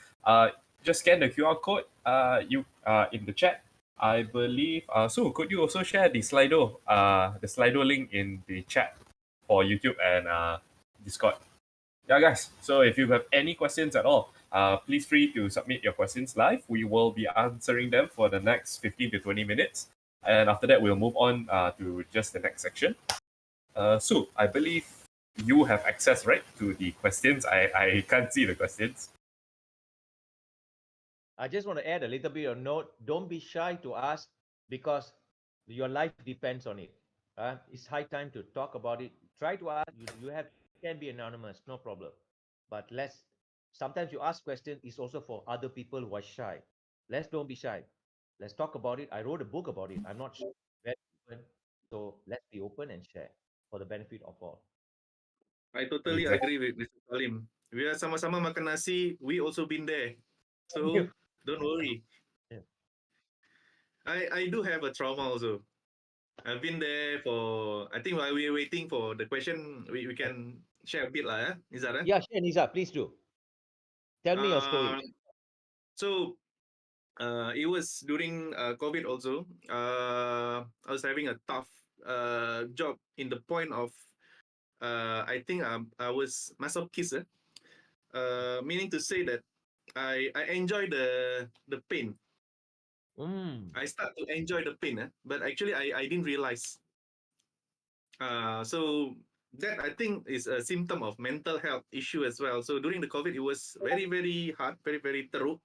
just scan the QR code in the chat. I believe, Sue, could you also share the Slido link in the chat for YouTube and Discord? Yeah, guys. So if you have any questions at all, please free to submit your questions live. We will be answering them for the next 15 to 20 minutes. And after that, we'll move on to just the next section. Sue, I believe you have access, right, to the questions. I can't see the questions. I just want to add a little bit of note. Don't be shy to ask because your life depends on it. It's high time to talk about it. Try to ask. You can be anonymous, no problem. But sometimes you ask questions is also for other people who are shy. Don't be shy. Let's talk about it. I wrote a book about it. I'm not sure. Very open. So let's be open and share for the benefit of all. I totally agree with Mr. Salim. We are sama-sama makan nasi. We also been there. So don't worry. Yeah. I do have a trauma also. I've been there for. I think while we're waiting for the question, we can share a bit lah. Nizar, eh? Yeah, sure, Niza, please do. Tell me your story. Uh, so it was during COVID also. I was having a tough job in the point of I think I was masochist, meaning to say that I enjoy the pain. I start to enjoy the pain, but actually I didn't realize. So that I think is a symptom of mental health issue as well. So during the COVID, it was very very hard, very very teruk.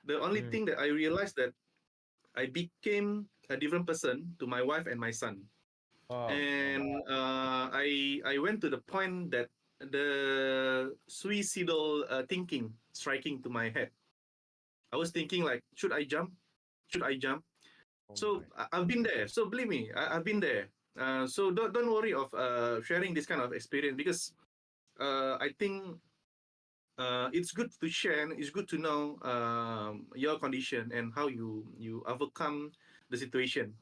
The only thing that I realized that I became a different person to my wife and my son. Oh, And I went to the point that the suicidal thinking striking to my head. I was thinking like, should I jump? Should I jump? So I've been there. So believe me, I've been there. So don't worry of sharing this kind of experience because I think it's good to share. And it's good to know your condition and how you overcome the situation.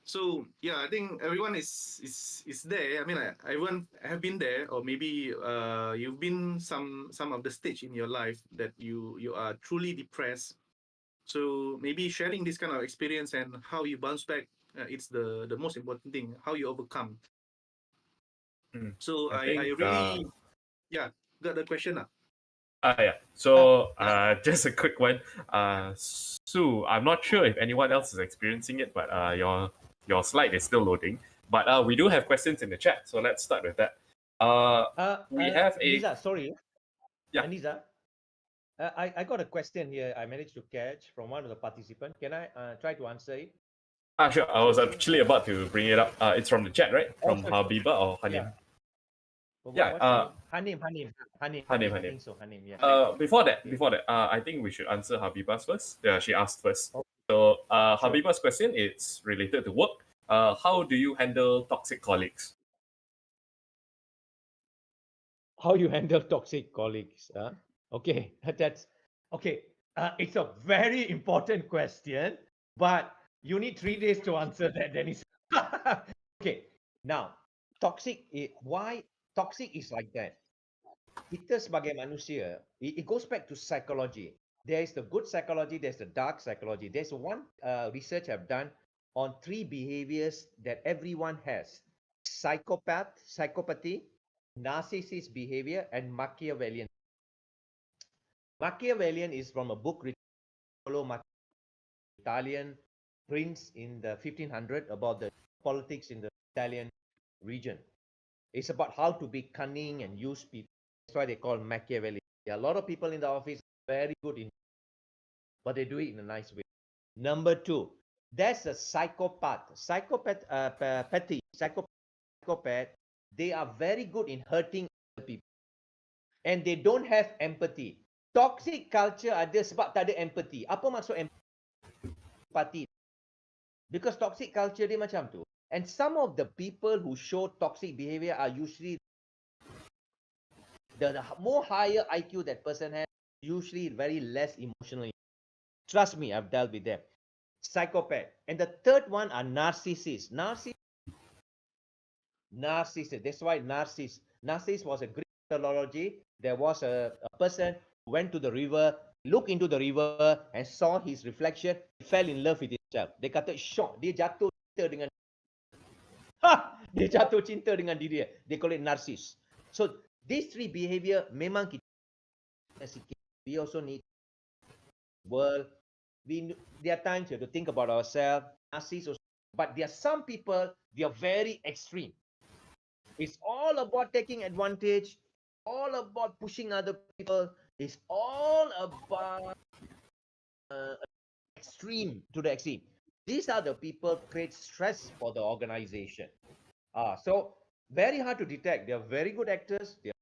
So yeah, I think everyone is there. I mean, everyone have been there, or maybe you've been some of the stage in your life that you are truly depressed. So maybe sharing this kind of experience and how you bounce back, it's the most important thing. How you overcome. So I I think, really got the question now. Yeah. So just a quick one. Sue, I'm not sure if anyone else is experiencing it, but your slide is still loading. But we do have questions in the chat, so let's start with that. We have a Niza, sorry. Yeah. Niza, I got a question here. I managed to catch from one of the participants. Can I try to answer it? Sure. I was actually about to bring it up. It's from the chat, right? From sure. Habiba or Hanim? Yeah. Yeah, What's her name? Hanim. Hanim. I think so. Hanim. Yeah. Before that, I think we should answer Habiba's first. Yeah, she asked first. So, Habiba's question is related to work. How do you handle toxic colleagues? How you handle toxic colleagues? Okay, that's okay. It's a very important question, but you need 3 days to answer that, Dennis. Okay, now why toxic is like that? Kita sebagai manusia, it goes back to psychology. There is the good psychology, there's the dark psychology. There's one research I've done on 3 behaviors that everyone has: psychopathy, narcissist behavior, and Machiavellian. Machiavellian is from a book written by Italian prince in the 1500 about the politics in the Italian region. It's about how to be cunning and use people. That's why they call Machiavelli. There are a lot of people in the office very good in, but they do it in a nice way. Number 2, there's a psychopath. Psychopath. They are very good in hurting other people, and they don't have empathy. Toxic culture ada sebab tak ada empathy. Apa maksud empathy? Because toxic culture dia macam tu. And some of the people who show toxic behavior are usually the more higher IQ that person has, usually very less emotionally. Trust me, I've dealt with them. Psychopath. And the third one are narcissists. Narcissist. That's why Narcissus was a Greek mythology. There was a person who went to the river, looked into the river and saw his reflection, fell in love with himself. Dia kata shock. Dia jatuh cinta dengan dia jatuh cinta dengan diri dia. They call it narcissist. So these 3 behavior memang kita sikit. We also need world. There are times we have to think about ourselves. Narcissists, but there are some people, they are very extreme. It's all about taking advantage, all about pushing other people. It's all about extreme to the extreme. These are the people create stress for the organization. So very hard to detect. They are very good actors. They are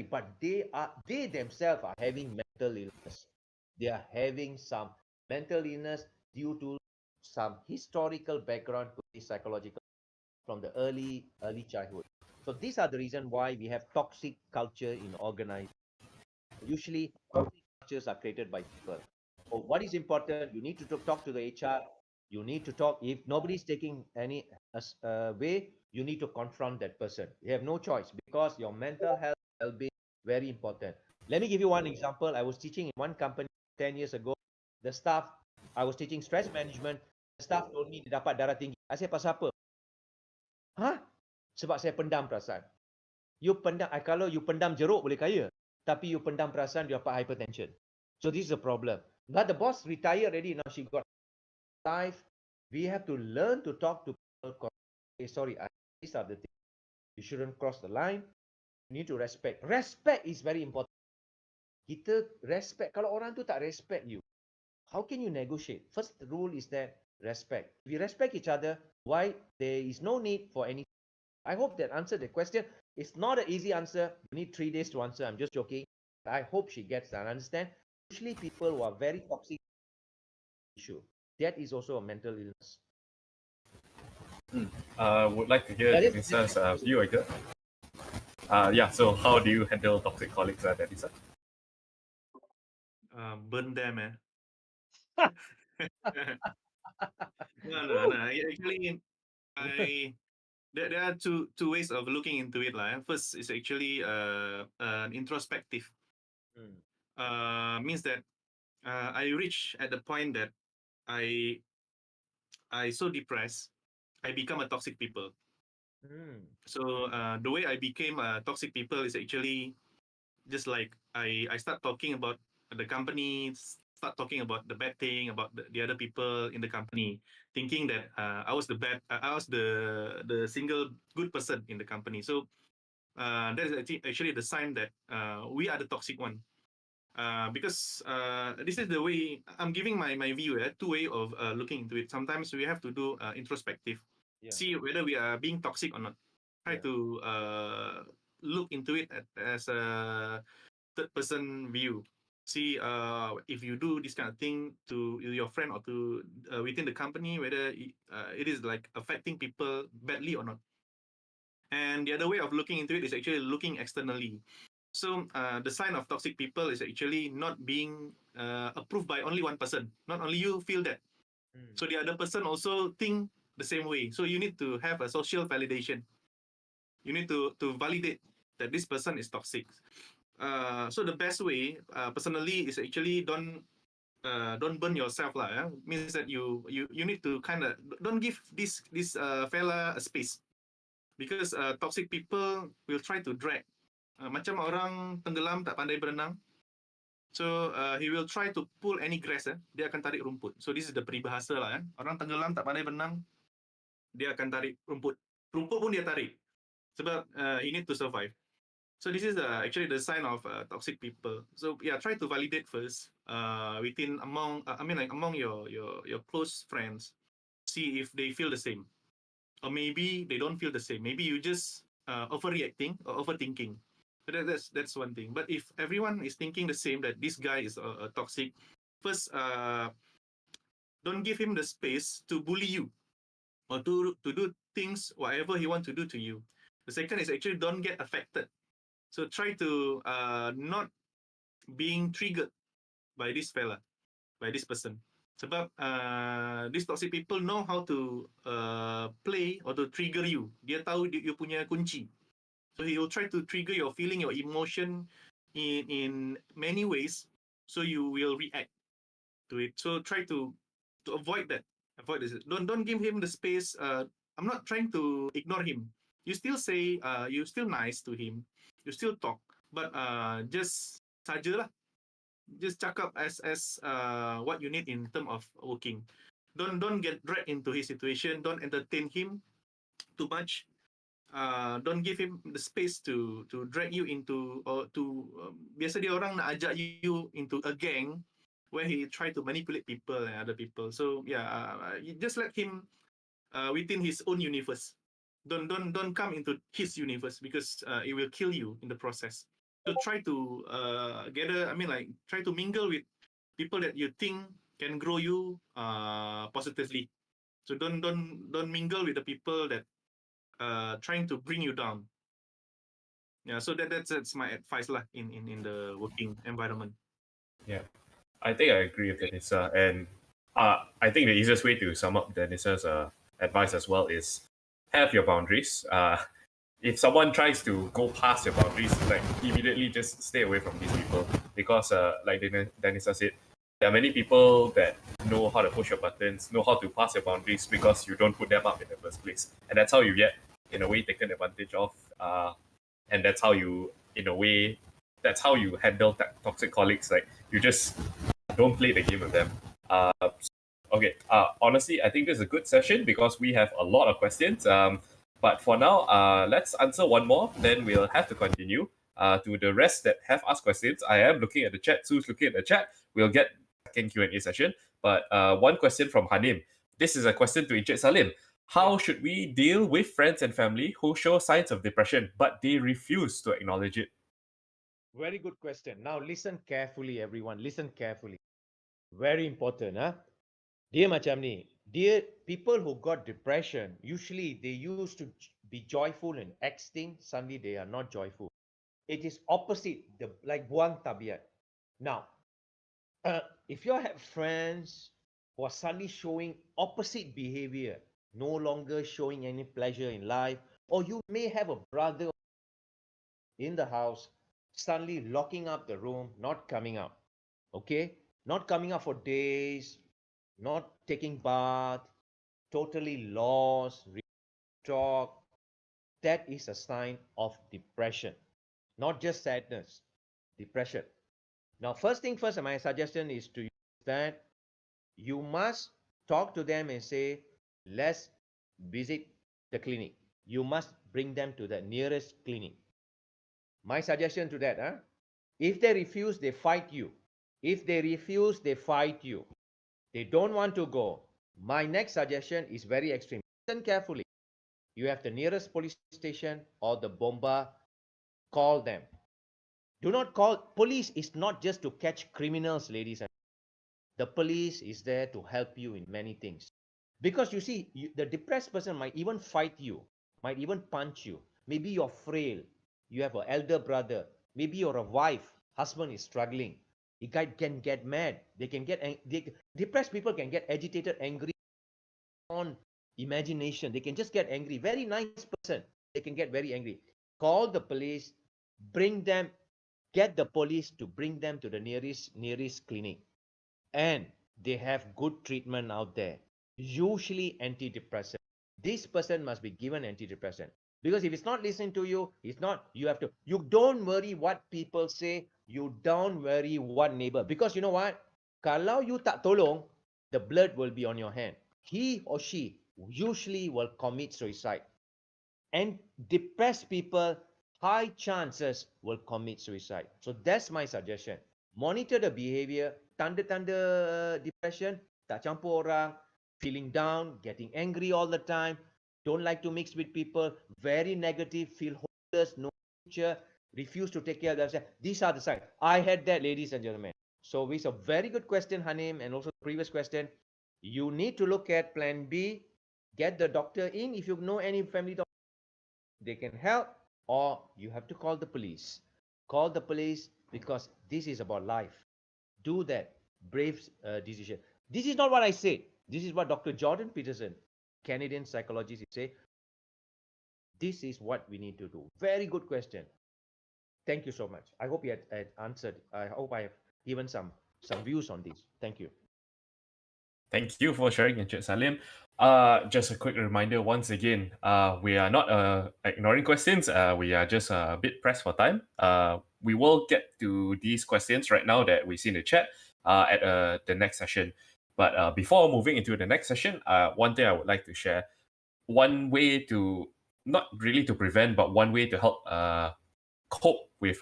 but they themselves are having mental illness. They are having some mental illness due to some historical background to the psychological from the early childhood. So these are the reason why we have toxic culture in organized. Usually, toxic cultures are created by people. So what is important? You need to talk to the HR. You need to talk. If nobody's taking any way, you need to confront that person. You have no choice because your mental health well-being very important. Let me give you one example. I was teaching in one company 10 years ago. The staff, I was teaching stress management. The staff told me dia dapat darah tinggi. Saya pasal apa? Hah? Sebab saya pendam perasaan. You pendam, kalau you pendam jeruk boleh kaya. Tapi you pendam perasaan, you dapat hypertension. So this is a problem. But the boss retired already. Now she got life. We have to learn to talk to people. Sorry, these are the things. You shouldn't cross the line. You need to respect. Respect is very important. Kita respect. Kalau orang tu tak respect you, how can you negotiate? First rule is that respect. If you respect each other, why there is no need for any. I hope that answered the question. It's not an easy answer. You need 3 days to answer. I'm just joking. I hope she gets that. Understand? Usually people who are very toxic issue. That is also a mental illness. Would like to hear Denisa's view, Edgar. Yeah, so how do you handle toxic colleagues, Denisa? Burn them, eh? No. Actually, there are two ways of looking into it, lah. First is actually an introspective. Means that I reach at the point that I so depressed, I become a toxic people. So the way I became a toxic people is actually just like I start talking about the company, start talking about the bad thing about the other people in the company, thinking that I was the single good person in the company. So that is actually the sign that we are the toxic one. Because this is the way I'm giving my view, two way of looking into it. Sometimes we have to do introspective, see whether we are being toxic or not. Try to look into it as a third person view. See if you do this kind of thing to your friend or to within the company, whether it is like affecting people badly or not. And the other way of looking into it is actually looking externally. So the sign of toxic people is actually not being approved by only one person. Not only you feel that. So the other person also think the same way. So you need to have a social validation. You need to validate that this person is toxic. So the best way, personally, is actually don't burn yourself lah. Means that you need to kind of don't give this fella a space, because toxic people will try to drag. Macam orang tenggelam tak pandai berenang. So he will try to pull any grass. Dia akan tarik rumput. So this is the peribahasa lah. Orang tenggelam tak pandai berenang, dia akan tarik rumput. Rumput pun dia tarik. Sebab he need to survive. So this is actually the sign of toxic people. So yeah, try to validate first among your close friends. See if they feel the same, or maybe they don't feel the same. Maybe you just overreacting or overthinking. So that's one thing. But if everyone is thinking the same, that this guy is a toxic, first don't give him the space to bully you or to do things whatever he wants to do to you. The second is actually don't get affected. So try to not being triggered by this fella, by this person. Sebab these toxic people know how to play or to trigger you. Dia tahu you punya kunci. So he will try to trigger your feeling, your emotion in many ways. So you will react to it. So try to avoid that. Avoid this. Don't give him the space. I'm not trying to ignore him. You still say, you're still nice to him. You still talk, but just sajalah. Just cakap as what you need in terms of working. Don't get dragged into his situation. Don't entertain him too much. Don't give him the space to drag you into, or to biasa dia orang nak ajak you into a gang where he try to manipulate people and other people. So yeah, you just let him within his own universe. Don't come into his universe, because it will kill you in the process. So try to try to mingle with people that you think can grow you positively. So don't mingle with the people that trying to bring you down. Yeah, so that's my advice lah in the working environment. Yeah, I think I agree with Denisa, and I think the easiest way to sum up Dennis's advice as well is have your boundaries. If someone tries to go past your boundaries, like immediately just stay away from these people because, like Dennis said, there are many people that know how to push your buttons, know how to pass your boundaries because you don't put them up in the first place, and that's how you get, in a way, taken advantage of, and that's how you, in a way, that's how you handle toxic colleagues. Like you just don't play the game with them. Okay. Honestly, I think this is a good session because we have a lot of questions. But for now, let's answer one more. Then we'll have to continue. To the rest that have asked questions, I am looking at the chat. Sue's looking at the chat. We'll get second Q&A session. But one question from Hanim. This is a question to Encik Salim. How should we deal with friends and family who show signs of depression, but they refuse to acknowledge it? Very good question. Now listen carefully, everyone. Listen carefully. Very important, huh? Dia macam ni. Dia people who got depression, usually they used to be joyful and acting. Suddenly they are not joyful. It is opposite, like buang tabiat. Now, if you have friends who are suddenly showing opposite behavior, no longer showing any pleasure in life, or you may have a brother in the house suddenly locking up the room, not coming out, okay, not coming out for days, not taking bath, totally lost, talk, that is a sign of depression, not just sadness, depression. Now, first thing first, my suggestion is to you that you must talk to them and say, let's visit the clinic. You must bring them to the nearest clinic. My suggestion to that, if they refuse, they fight you. If they refuse, they fight you. They don't want to go. My next suggestion is very extreme. Listen carefully. You have the nearest police station or the bomba, call them. Do not call. Police is not just to catch criminals, ladies and the police is there to help you in many things. Because you see, the depressed person might even fight you, might even punch you. Maybe you're frail. You have an elder brother. Maybe you're a wife. Husband is struggling. He can get mad. Depressed people can get agitated, angry, on imagination. They can just get angry. Very nice person. They can get very angry. Call the police. Bring them. Get the police to bring them to the nearest clinic. And they have good treatment out there, usually antidepressant. This person must be given antidepressant because if it's not listening to you, it's not, you don't worry what people say, you don't worry what neighbor, because you know what, kalau you tak tolong, the blood will be on your hand. He or she usually will commit suicide, and depressed people, high chances will commit suicide. So that's my suggestion. Monitor the behavior. Tanda-tanda depression, tak campur orang, feeling down, getting angry all the time, don't like to mix with people, very negative, feel hopeless, no future, refuse to take care of themselves. These are the signs. I had that, ladies and gentlemen. So it's a very good question, Hanim, and also the previous question. You need to look at plan B, get the doctor in. If you know any family doctor, they can help, or you have to call the police. Call the police because this is about life. Do that brave decision. This is not what I say. This is what Dr. Jordan Peterson, Canadian psychologist, say. This is what we need to do. Very good question. Thank you so much. I hope you had answered. I hope I have given some views on this. Thank you. Thank you for sharing, Encik Salim. Just a quick reminder once again, we are not ignoring questions. We are just a bit pressed for time. We will get to these questions right now that we see in the chat at the next session. But before moving into the next session, one thing I would like to share, one way to, not really to prevent, but one way to help cope with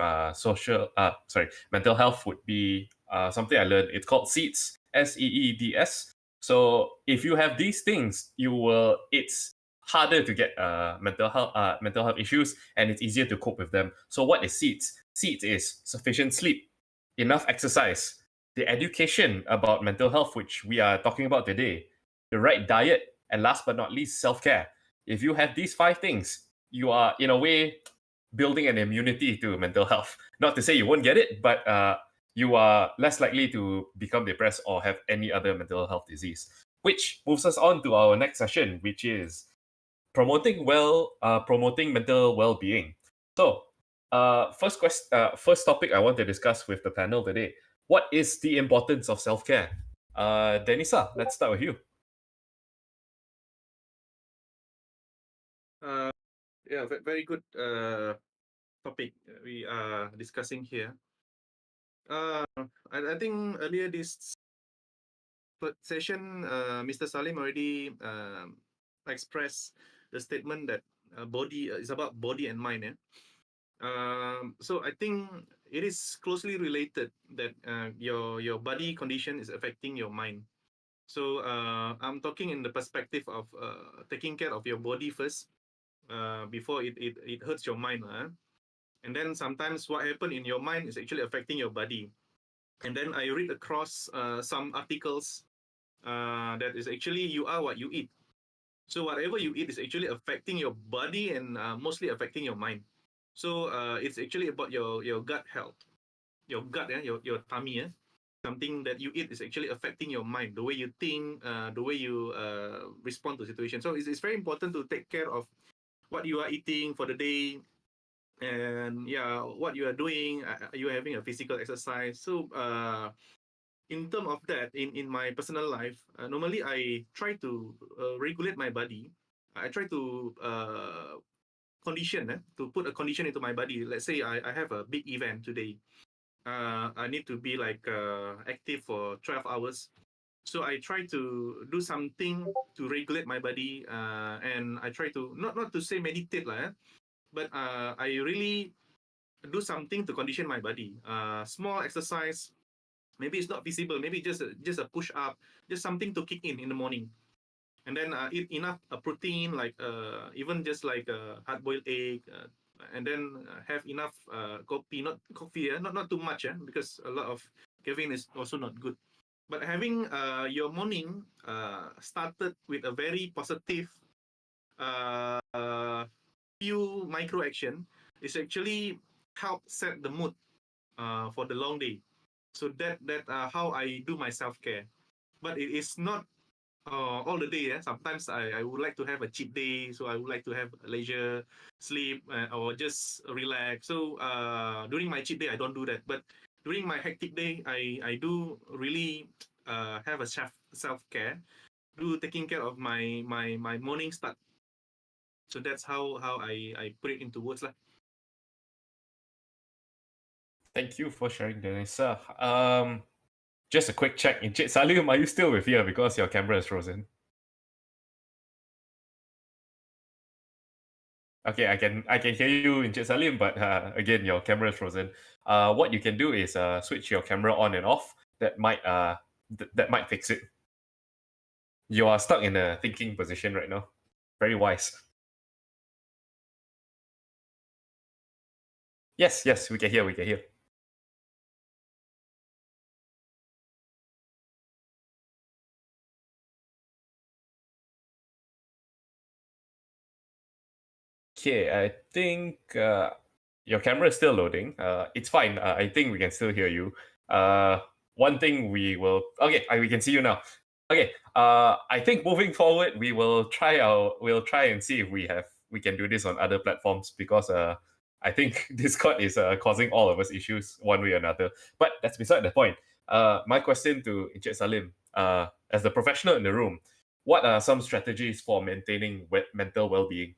mental health would be something I learned. It's called SEEDS, SEEDS. So if you have these things, it's harder to get mental health issues, and it's easier to cope with them. So what is SEEDS? SEEDS is sufficient sleep, enough exercise, the education about mental health, which we are talking about today, the right diet, and last but not least, self-care. If you have these 5 things, you are, in a way, building an immunity to mental health. Not to say you won't get it, but you are less likely to become depressed or have any other mental health disease. Which moves us on to our next session, which is promoting mental well-being. So, first topic I want to discuss with the panel today. What is the importance of self-care? Denisa, let's start with you. Yeah, very good topic we are discussing here. I think earlier this session, Mr. Salim already expressed the statement that body is about body and mind. So I think it is closely related that your body condition is affecting your mind. So I'm talking in the perspective of taking care of your body first before it hurts your mind. And then sometimes what happens in your mind is actually affecting your body. And then I read across some articles that is actually you are what you eat. So whatever you eat is actually affecting your body and mostly affecting your mind. So it's actually about your gut health, your gut, your tummy. Something that you eat is actually affecting your mind, the way you think, the way you respond to situations. So it's very important to take care of what you are eating for the day, and yeah, what you are doing. Are you having a physical exercise? So in terms of that, in my personal life, normally I try to regulate my body. I try to condition, to put a condition into my body. Let's say I have a big event today. I need to be like active for 12 hours. So I try to do something to regulate my body, and I try to not to say meditate lah, but I really do something to condition my body. Small exercise, maybe it's not visible, maybe just a push up, just something to kick in the morning, and then eat enough protein, like even just like a hard boiled egg, and then have enough coffee, not coffee, not too much, because a lot of caffeine is also not good. But having your morning started with a very positive few micro action is actually help set the mood for the long day. So that how I do my self care. But it is not all the day. Sometimes I would like to have a cheat day, so I would like to have leisure, sleep, or just relax. So during my cheat day, I don't do that. But during my hectic day, I do really have a self care, do taking care of my morning start. So that's how I put it into words lah. Thank you for sharing, Denisa. Just a quick check. Encik Salim, are you still with you? Because your camera is frozen. Okay, I can hear you, Encik Salim, but again, your camera is frozen. What you can do is switch your camera on and off. That might that might fix it. You are stuck in a thinking position right now. Very wise. Yes, we can hear. We can hear. Okay, I think your camera is still loading. It's fine. I think we can still hear you. One thing we will. Okay, we can see you now. Okay. I think moving forward, we'll try and see if we can do this on other platforms, because I think Discord is causing all of us issues one way or another. But that's beside the point. My question to Encik Salim, as the professional in the room, what are some strategies for maintaining mental well-being?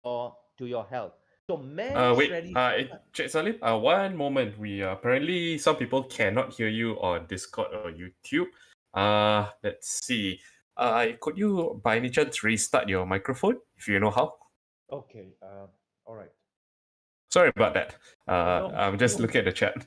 to your health. So many Wait, strategies. Cik Salim, one moment. We apparently some people cannot hear you on Discord or YouTube. Let's see. Could you by any chance restart your microphone if you know how? Okay. All right. Sorry about that. No, I'm just no. looking at the chat.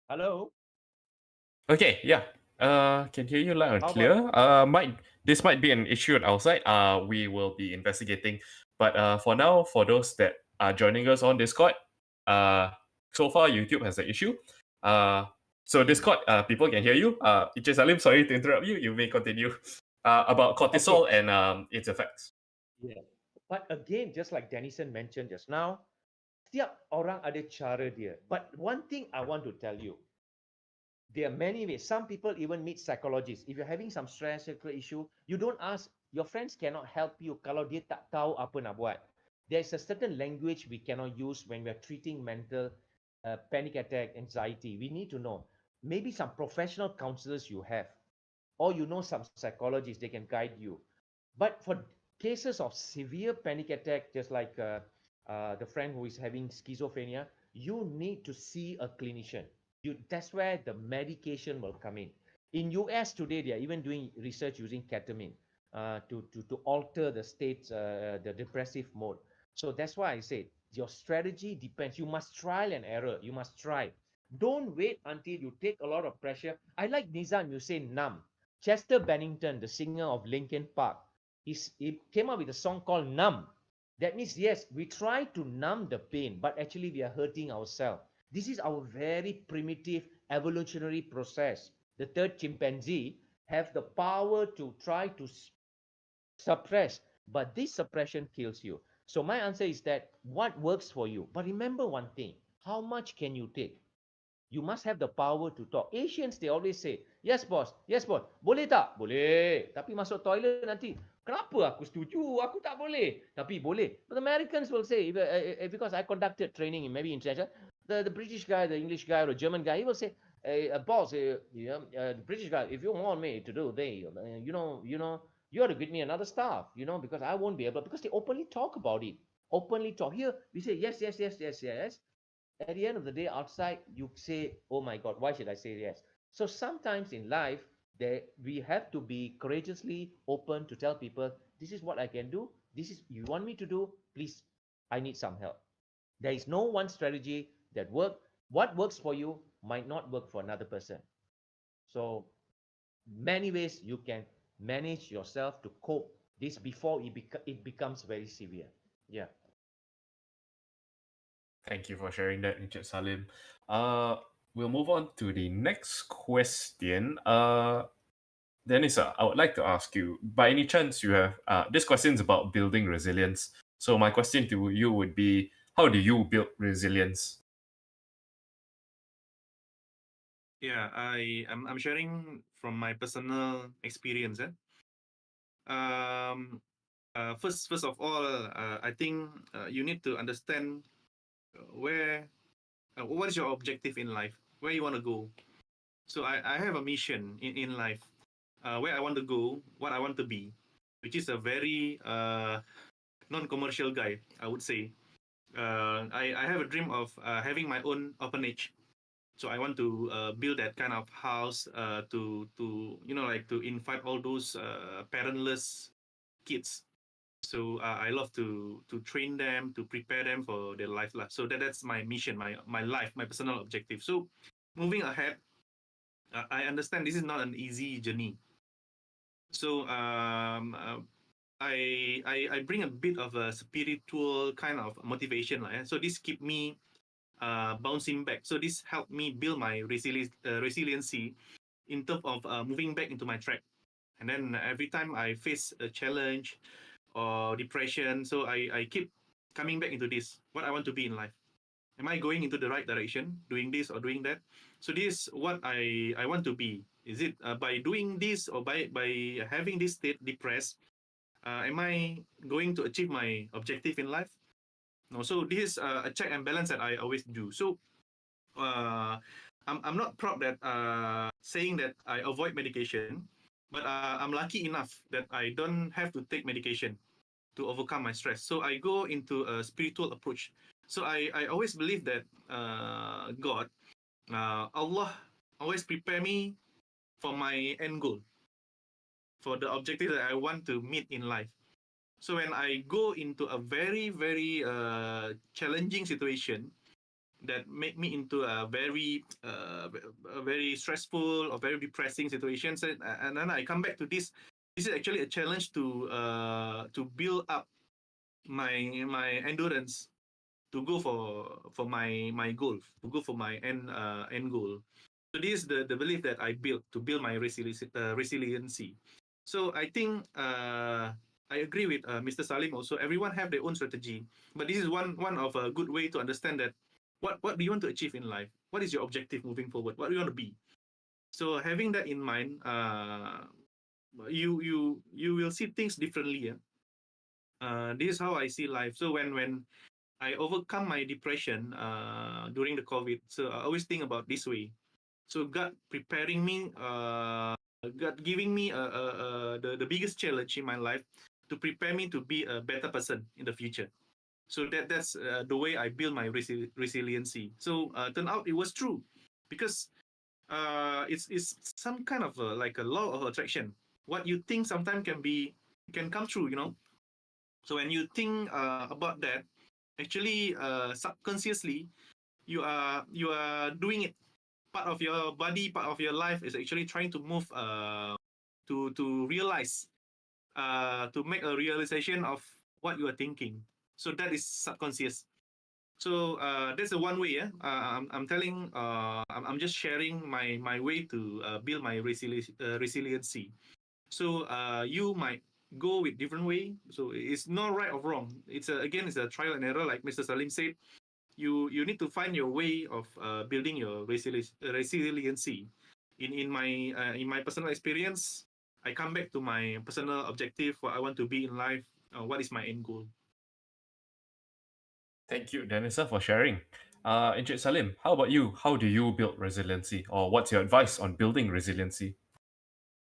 Hello. Okay, yeah. Can hear you loud and How clear. about This might be an issue on our side. We will be investigating. But for now, for those that are joining us on Discord, so far YouTube has an issue. So Discord, people can hear you. Ije Salim, sorry to interrupt you. You may continue. About cortisol and its effects. yeah? But again, just like Denison mentioned just now, setiap orang ada cara dia. But one thing I want to tell you, there are many ways. Some people even meet psychologists. If you're having some stress issue, you don't ask. Your friends cannot help you kalau dia tak tahu apa nak buat. There's a certain language we cannot use when we're treating mental panic attack, anxiety. We need to know. Maybe some professional counselors you have, or you know some psychologists, they can guide you. But for cases of severe panic attack, just like the friend who is having schizophrenia, you need to see a clinician. That's where the medication will come in. In US today, they are even doing research using ketamine to alter the states, the depressive mode. So that's why I said your strategy depends. You must trial and error. You must try. Don't wait until you take a lot of pressure. I like Nizam, you say numb. Chester Bennington, the singer of Linkin Park, he came up with a song called Numb. That means, yes, we try to numb the pain, but actually we are hurting ourselves. This is our very primitive evolutionary process. The third chimpanzee have the power to try to suppress, but this suppression kills you. So my answer is that what works for you. But remember one thing, how much can you take? You must have the power to talk. Asians, they always say, yes boss, boleh tak? Boleh. Tapi masuk toilet nanti, kenapa aku setuju? Aku tak boleh. Tapi boleh. But the Americans will say, because I conducted training in maybe in China, the British guy, the English guy, or the German guy, he will say, boss, the British guy, if you want me to do this, you have to give me another staff, because I won't be able, because they openly talk about it. Openly talk. Here, we say, yes. At the end of the day, outside, you say, oh my God, why should I say yes? So sometimes in life, we have to be courageously open to tell people, this is what I can do. This is you want me to do. Please, I need some help. There is no one strategy that works. What works for you might not work for another person. So many ways you can manage yourself to cope this before it becomes very severe. Yeah. Thank you for sharing that, Richard Salim. We'll move on to the next question. Denisa, I would like to ask you, by any chance you have, this question is about building resilience. So my question to you would be, how do you build resilience? Yeah, I'm sharing from my personal experience. First of all, I think you need to understand what is your objective in life, where you want to go. So I have a mission in life, where I want to go, what I want to be, which is a very non-commercial guy, I would say. I have a dream of having my own orphanage. So I want to build that kind of house to like to invite all those parentless kids. So I love to train them, to prepare them for their life. So that's my mission, my life, my personal objective. So moving ahead, I understand this is not an easy journey. So I bring a bit of a spiritual kind of motivation. So this keep me bouncing back. So this helped me build my resiliency in terms of moving back into my track. And then every time I face a challenge or depression, so I keep coming back into this, what I want to be in life. Am I going into the right direction, doing this or doing that? So this is what I want to be. Is it by doing this or by having this state depressed, am I going to achieve my objective in life? So this is a check and balance that I always do. So I'm not proud that saying that I avoid medication, but I'm lucky enough that I don't have to take medication to overcome my stress. So I go into a spiritual approach. So I always believe that God, Allah, always prepare me for my end goal, for the objective that I want to meet in life. So when I go into a very, very challenging situation that make me into a very stressful or very depressing situation, and then I come back to this. This is actually a challenge to build up my endurance to go for my goal, to go for my end goal. So this is the belief that I built to build my resiliency. So I think I agree with Mr. Salim also. Everyone have their own strategy, but this is one of a good way to understand that what do you want to achieve in life? What is your objective moving forward? What do you want to be? So having that in mind, you will see things differently. Yeah? This is how I see life. So when I overcome my depression during the COVID, so I always think about this way. So God preparing me, God giving me the biggest challenge in my life to prepare me to be a better person in the future. So that's the way I build my resiliency. So turn out it was true, because it's some kind of like a law of attraction. What you think sometimes can come true, you know. So when you think about that, actually subconsciously you are doing it. Part of your body, part of your life is actually trying to move to realize, to make a realization of what you are thinking. So that is subconscious. So that's the one way. Yeah, I'm telling. I'm just sharing my way to build my resiliency. So you might go with different way. So it's not right or wrong. Again, it's a trial and error, like Mr. Salim said. You need to find your way of building your resiliency. In my personal experience, I come back to my personal objective, what I want to be in life, what is my end goal. Thank you, Danisa, for sharing. Encik Salim, how about you? How do you build resiliency, or what's your advice on building resiliency?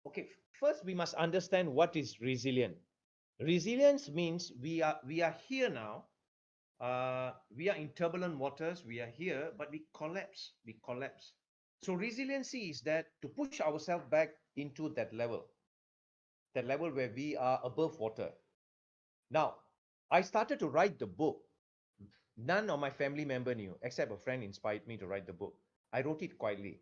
Okay, first we must understand what is resilient. Resilience means we are here now. We are in turbulent waters. We are here, but we collapse. We collapse. So resiliency is that to push ourselves back into that level where we are above water. Now, I started to write the book. None of my family member knew, except a friend inspired me to write the book. I wrote it quietly.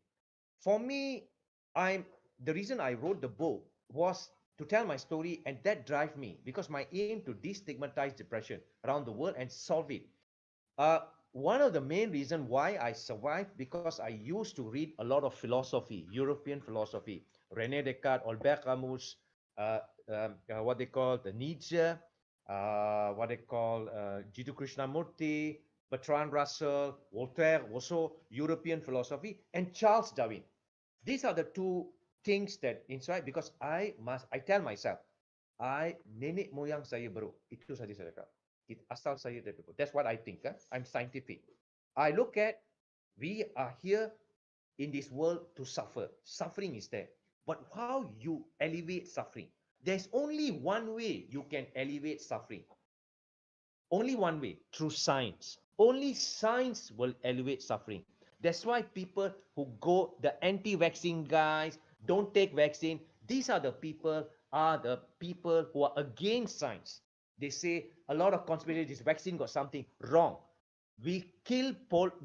For me, I'm the reason I wrote the book was to tell my story, and that drive me because my aim to destigmatize depression around the world and solve it. Uh, One of the main reason why I survived because I used to read a lot of philosophy, European philosophy, René Descartes, Albert Camus, what they call the Nietzsche, what they call Jiddu Krishnamurti, Bertrand Russell, Voltaire, also European philosophy, and Charles Darwin. These are the two things that inside because I tell myself, nenek moyang saya bro. Itu saja saya cakap. Asal saya dari people. That's what I think. I'm scientific. I look at we are here in this world to suffer. Suffering is there. But how you alleviate suffering? There's only one way you can alleviate suffering. Only one way, through science. Only science will alleviate suffering. That's why people who go, the anti-vaccine guys, don't take vaccine, these are the people who are against science. They say a lot of conspiracy, this vaccine got something wrong. We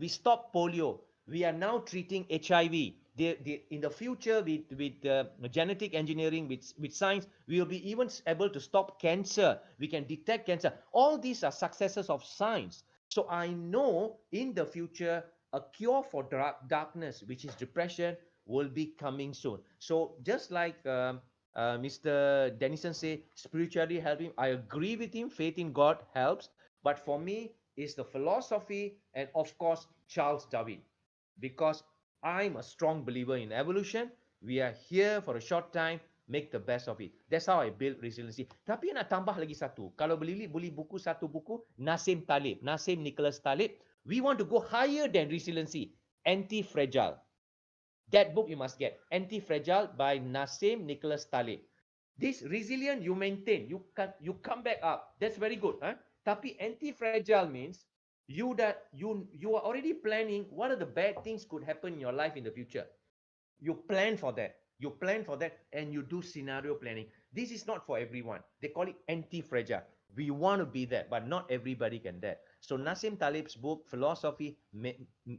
stop polio. We are now treating HIV. In the future, with genetic engineering, with science, we will be even able to stop cancer. We can detect cancer. All these are successes of science. So I know in the future, a cure for darkness, which is depression, will be coming soon. So just like Mr. Denison say, spirituality helping. I agree with him. Faith in God helps. But for me, is the philosophy and of course Charles Darwin, because I'm a strong believer in evolution. We are here for a short time. make the best of it. That's how I build resiliency. Tapi nak tambah lagi satu. Kalau beli buku, satu buku, Nassim Nicholas Taleb. We want to go higher than resiliency. Anti-Fragile. That book you must get. Anti-Fragile by Nassim Nicholas Taleb. This resilient you maintain. You come back up. That's very good. Huh? Tapi anti-fragile means you are already planning what are the bad things could happen in your life in the future. You plan for that. And you do scenario planning. This is not for everyone. They call it anti-fragile. We want to be that, but not everybody can that. So Nassim Taleb's book,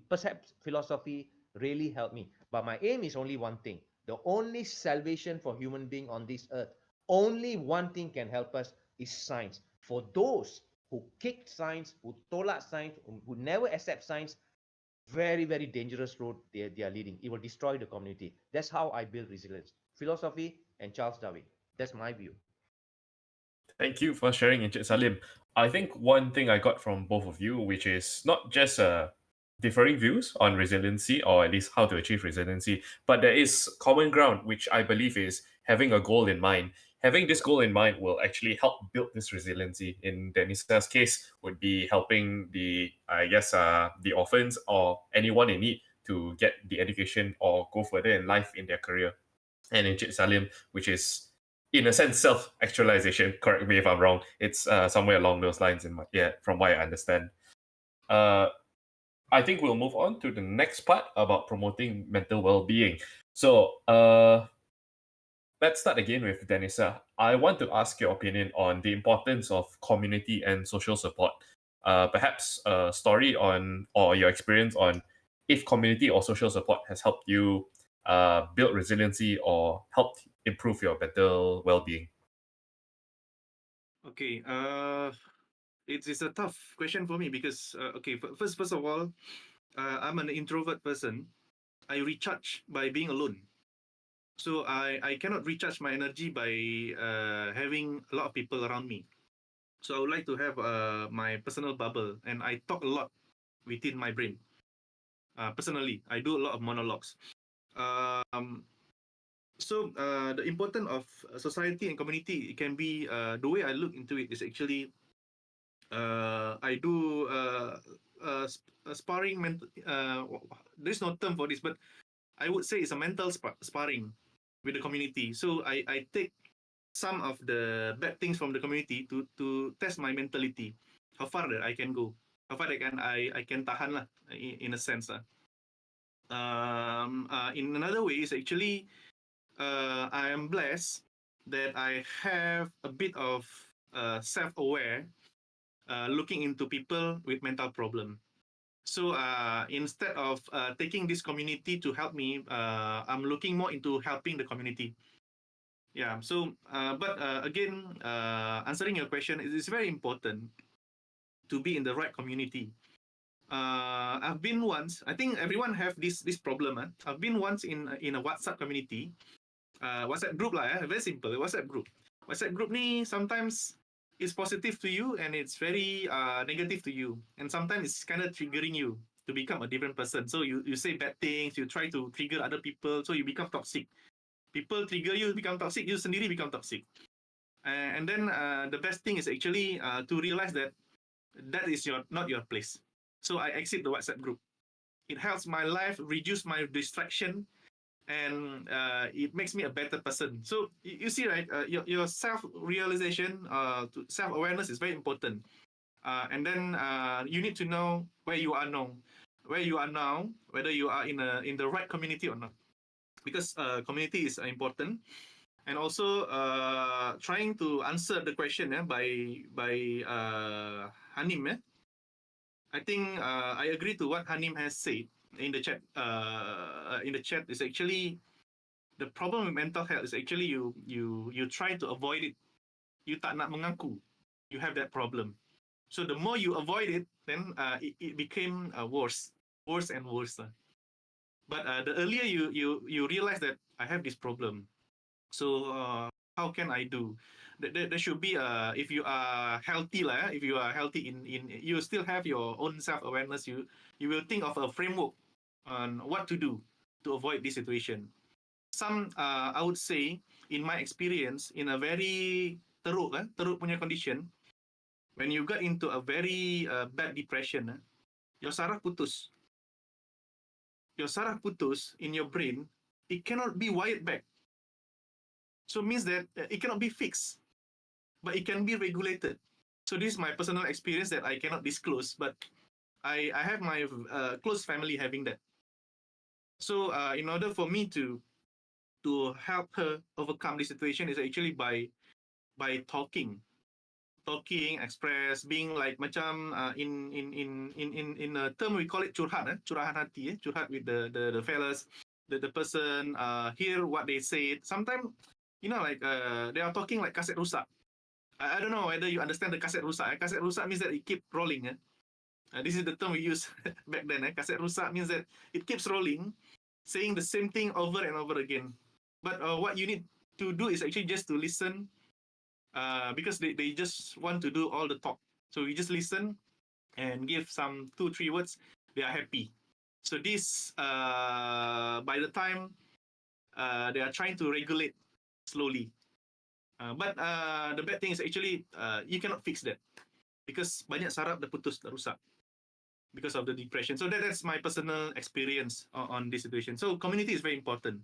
perhaps philosophy really helped me. But my aim is only one thing. The only salvation for human being on this earth, only one thing can help us is science. For those who kick science, who tolak science, who never accept science, very, very dangerous road they are leading. It will destroy the community. That's how I build resilience. Philosophy and Charles Darwin. That's my view. Thank you for sharing, Encik Salim. I think one thing I got from both of you, which is not just differing views on resiliency, or at least how to achieve resiliency, but there is common ground, which I believe is having a goal in mind. Having this goal in mind will actually help build this resiliency. In Denisa's case, would be helping the orphans or anyone in need to get the education or go further in life in their career. And in Encik Salim, which is in a sense self-actualization. Correct me if I'm wrong. It's somewhere along those lines from what I understand. I think we'll move on to the next part about promoting mental well-being. So let's start again with Denisa. I want to ask your opinion on the importance of community and social support. Perhaps a story on, or your experience on, if community or social support has helped you build resiliency or helped improve your mental well-being. Okay, it's a tough question for me because first of all, I'm an introvert person. I recharge by being alone. So I cannot recharge my energy by having a lot of people around me. So I would like to have my personal bubble, and I talk a lot within my brain. Personally, I do a lot of monologues. So the importance of society and community, it can be the way I look into it is actually I do sparring. There's no term for this, but I would say it's a mental sparring with the community. So I take some of the bad things from the community to test my mentality, how far that I can go, how far I can tahan lah, in a sense. In another way, is actually I am blessed that I have a bit of self-aware, looking into people with mental problem. So instead of taking this community to help me, I'm looking more into helping the community. Yeah. So, but again, answering your question, it is very important to be in the right community. I've been once. I think everyone have this problem. I've been once in a WhatsApp community, WhatsApp group lah. Very simple. WhatsApp group. WhatsApp group ni sometimes it's positive to you and it's very negative to you, and sometimes it's kind of triggering you to become a different person. So you say bad things, you try to trigger other people, so you become toxic. People trigger you, become toxic, you sendiri become toxic. And then the best thing is actually to realize that that is not your place. So I exit the WhatsApp group. It helps my life, reduce my distraction, and it makes me a better person. So you see, right? Your self-realization, self-awareness is very important. And then you need to know where you are now, whether you are in the right community or not, because community is important. And also trying to answer the question by Hanim. I think I agree to what Hanim has said in the chat. In the chat is actually the problem with mental health is actually you try to avoid it. You tak nak mengaku you have that problem. So the more you avoid it, then it became worse and worse. But the earlier you realize that I have this problem, so how can I do? There should be if you are healthy if you are healthy in you still have your own self-awareness, you will think of a framework on what to do to avoid this situation. Some I would say in my experience, in a very teruk punya condition, when you got into a very bad depression, your saraf putus. Your saraf putus in your brain, it cannot be wired back. So it means that it cannot be fixed, but it can be regulated. So this is my personal experience that I cannot disclose, but I have my close family having that. So in order for me to help her overcome this situation is actually by talking, express, being like macam in a term we call it curhat, curahan hati, curhat with the fellas, the person, hear what they say. Sometimes, you know, like they are talking like kaset rusak. I don't know whether you understand the kaset rusak. Kaset rusak means that it keep rolling. This is the term we used back then. Kaset rusak means that it keeps rolling, saying the same thing over and over again. But what you need to do is actually just to listen, because they just want to do all the talk. So you just listen and give some 2-3 words, they are happy. So this, by the time they are trying to regulate slowly. But the bad thing is actually you cannot fix that because banyak saraf dah putus, dah rusak because of the depression. So that's my personal experience on this situation. So community is very important.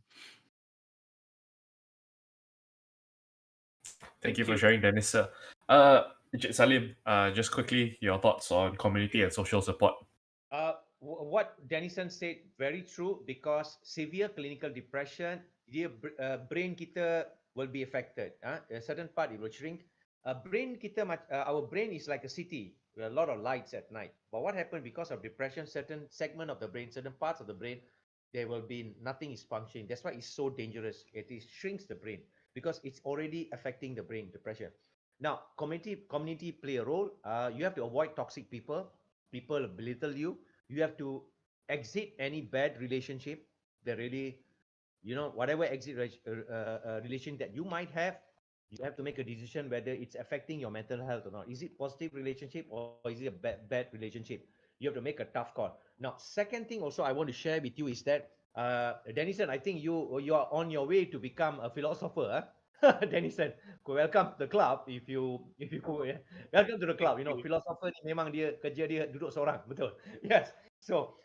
Thank you for sharing, Dennis, sir. Salim, just quickly, your thoughts on community and social support. What Denison said, very true, because severe clinical depression, dia brain kita will be affected. A certain part it will shrink. Brain kita, our brain is like a city with a lot of lights at night. But what happened because of depression, certain segment of the brain, certain parts of the brain, there will be nothing is functioning. That's why it's so dangerous. It shrinks the brain because it's already affecting the brain, depression. Now, community play a role. You have to avoid toxic people. People belittle you. You have to exit any bad relationship that really, whatever exit relation that you might have, you have to make a decision whether it's affecting your mental health or not. Is it positive relationship or is it a bad relationship? You have to make a tough call. Now, second thing also I want to share with you is that, Denison, I think you are on your way to become a philosopher. Denison, welcome to the club. If you welcome to the club. Philosopher ni memang dia kerja dia duduk seorang, betul. Yes. So,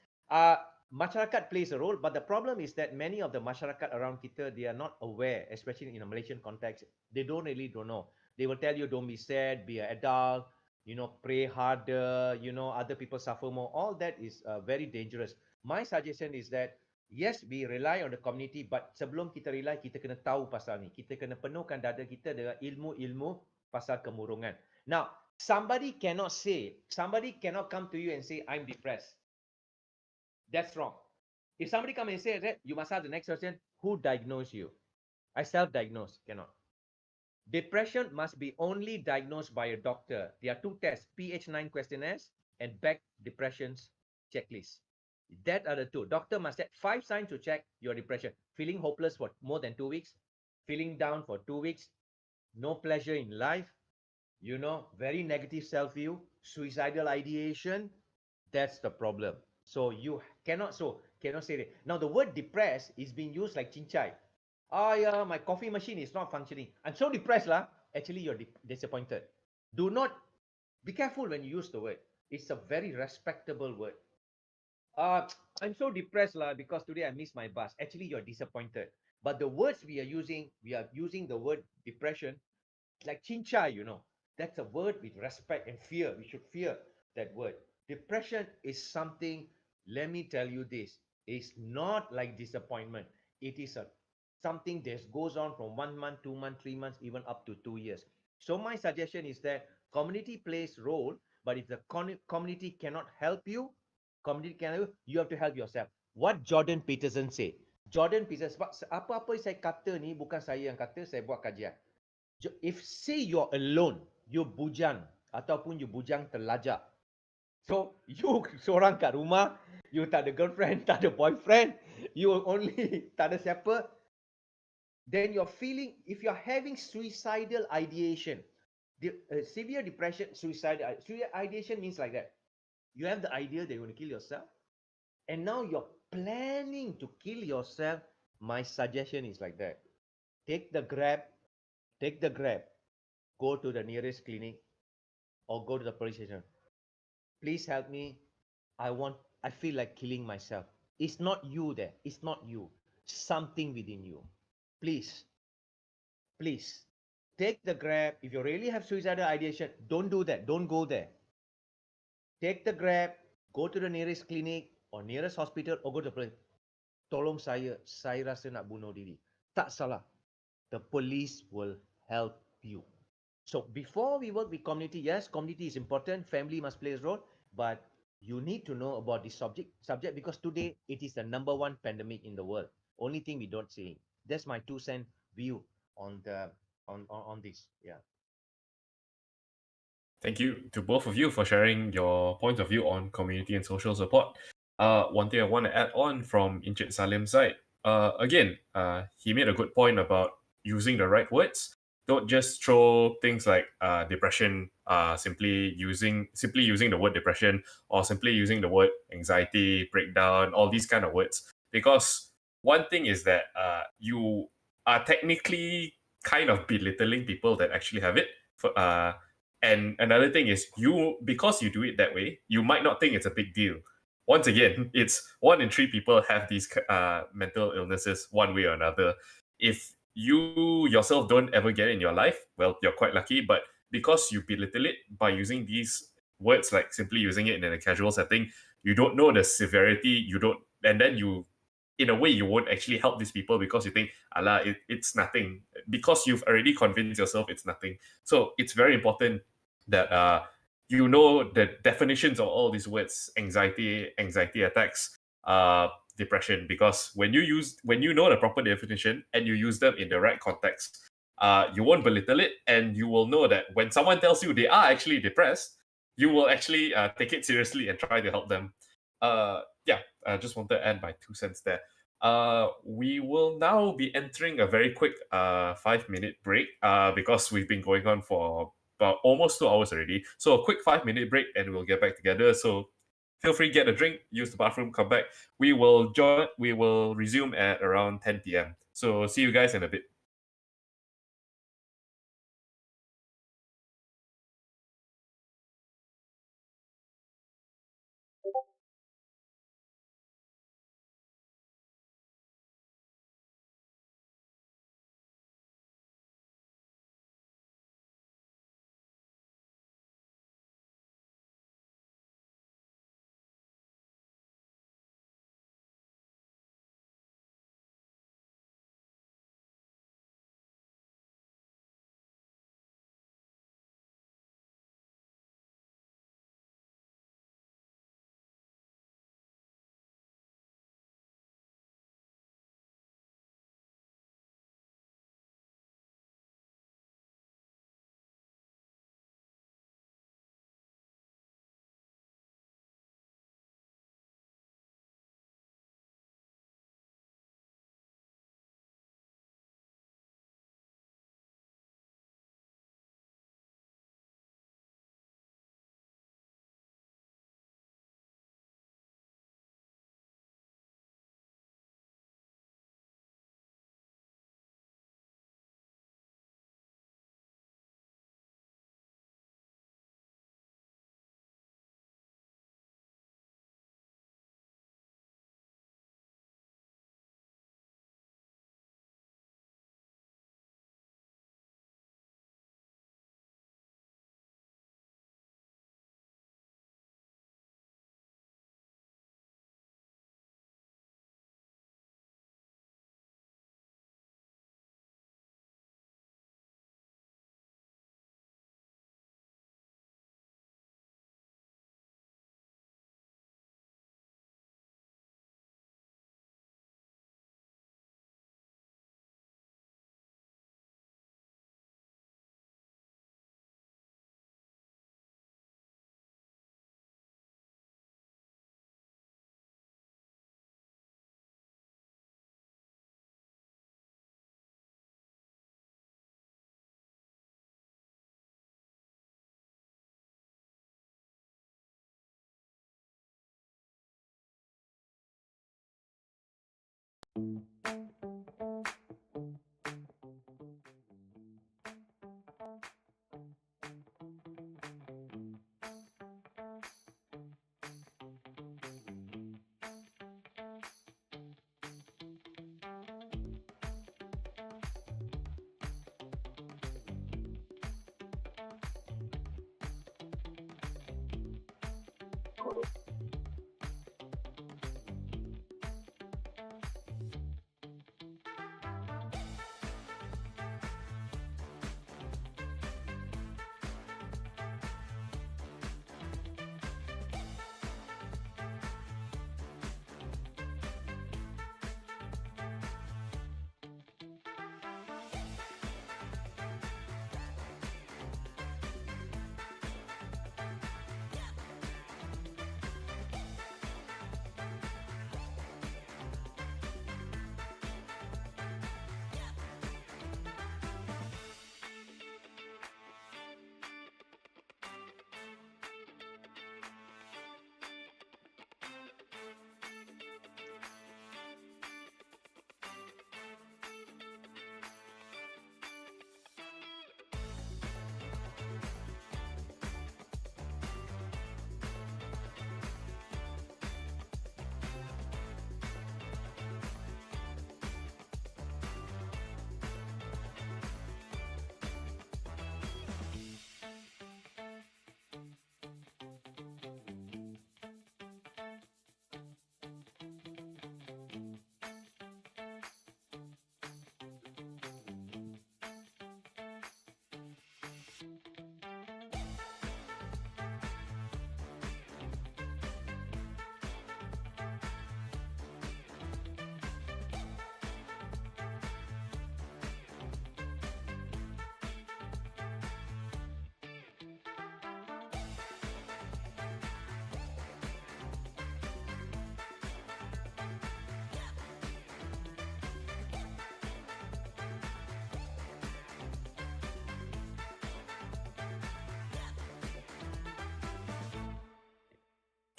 masyarakat plays a role, but the problem is that many of the masyarakat around kita, they are not aware, especially in a Malaysian context. They don't know. They will tell you, don't be sad, be an adult, pray harder, other people suffer more. All that is very dangerous. My suggestion is that, yes, we rely on the community, but sebelum kita rely, kita kena tahu pasal ni. Kita kena penuhkan dada kita dengan ilmu-ilmu pasal kemurungan. Now, somebody cannot come to you and say, I'm depressed. That's wrong. If somebody come and say that, you must ask the next question, who diagnosed you? I self-diagnose, cannot. Depression must be only diagnosed by a doctor. There are 2 tests, PH9 questionnaires and back depressions checklist. That are the 2. Doctor must have 5 signs to check your depression. Feeling hopeless for more than 2 weeks, feeling down for 2 weeks, no pleasure in life, very negative self-view, suicidal ideation. That's the problem. So you cannot say that. Now the word depressed is being used like cincai. Yeah, my coffee machine is not functioning. I'm so depressed lah. Actually, you're disappointed. Do not be careful when you use the word. It's a very respectable word. I'm so depressed lah because today I missed my bus. Actually, you're disappointed. But the words we are using the word depression like cincai, That's a word with respect and fear. We should fear that word. Depression is something, let me tell you this, it's not like disappointment. It is something that goes on from 1 month, 2 months, 3 months, even up to 2 years. So my suggestion is that community plays role, but if the community cannot help you, you have to help yourself. What Jordan Peterson say? Jordan Peterson, apa-apa saya kata ni bukan saya yang kata, saya buat kajian. If say you're alone, you bujang ataupun you bujang terlajak. So you seorang kat rumah, you tak ada girlfriend, tak ada boyfriend, you only tak ada siapa, then you're feeling, if you're having suicidal ideation, severe depression, suicidal ideation means like that. You have the idea that you want to kill yourself, and now you're planning to kill yourself. My suggestion is like that. take the grab, take the grab, go to the nearest clinic or go to the police station. Please help me. I feel like killing myself. It's not you there. It's not you. Something within you. Please, please take the grab. If you really have suicidal ideation, don't do that. Don't go there. Take the grab, go to the nearest clinic or nearest hospital or go to the police. Tolong saya rasa nak bunuh diri. Tak salah. The police will help you. So before we work with community, yes, community is important. Family must play a role, but you need to know about this subject because today it is the number one pandemic in the world. Only thing we don't see. That's my 2 cent view on the on this. Yeah. Thank you to both of you for sharing your point of view on community and social support. One thing I want to add on from Inchit Salim's side, again, he made a good point about using the right words. Don't just throw things like depression, simply using the word depression or simply using the word anxiety, breakdown, all these kind of words. Because one thing is that you are technically kind of belittling people that actually have it. And another thing is because you do it that way, you might not think it's a big deal. Once again, it's 1 in 3 people have these mental illnesses one way or another. If you yourself don't ever get it in your life, well, you're quite lucky. But because you belittle it by using these words, like simply using it in a casual setting, you don't know the severity. And then in a way, you won't actually help these people because you think, Allah, it's nothing. Because you've already convinced yourself it's nothing. So it's very important that you know the definitions of all these words: anxiety attacks, depression. Because when you know the proper definition and you use them in the right context, you won't belittle it, and you will know that when someone tells you they are actually depressed, you will actually take it seriously and try to help them. Yeah, I just wanted to add my 2 cents there. We will now be entering a very quick 5-minute break because we've been going on for about almost 2 hours already. So a quick 5-minute break and we'll get back together. So feel free to get a drink, use the bathroom, come back. We will resume at around 10 p.m. So see you guys in a bit.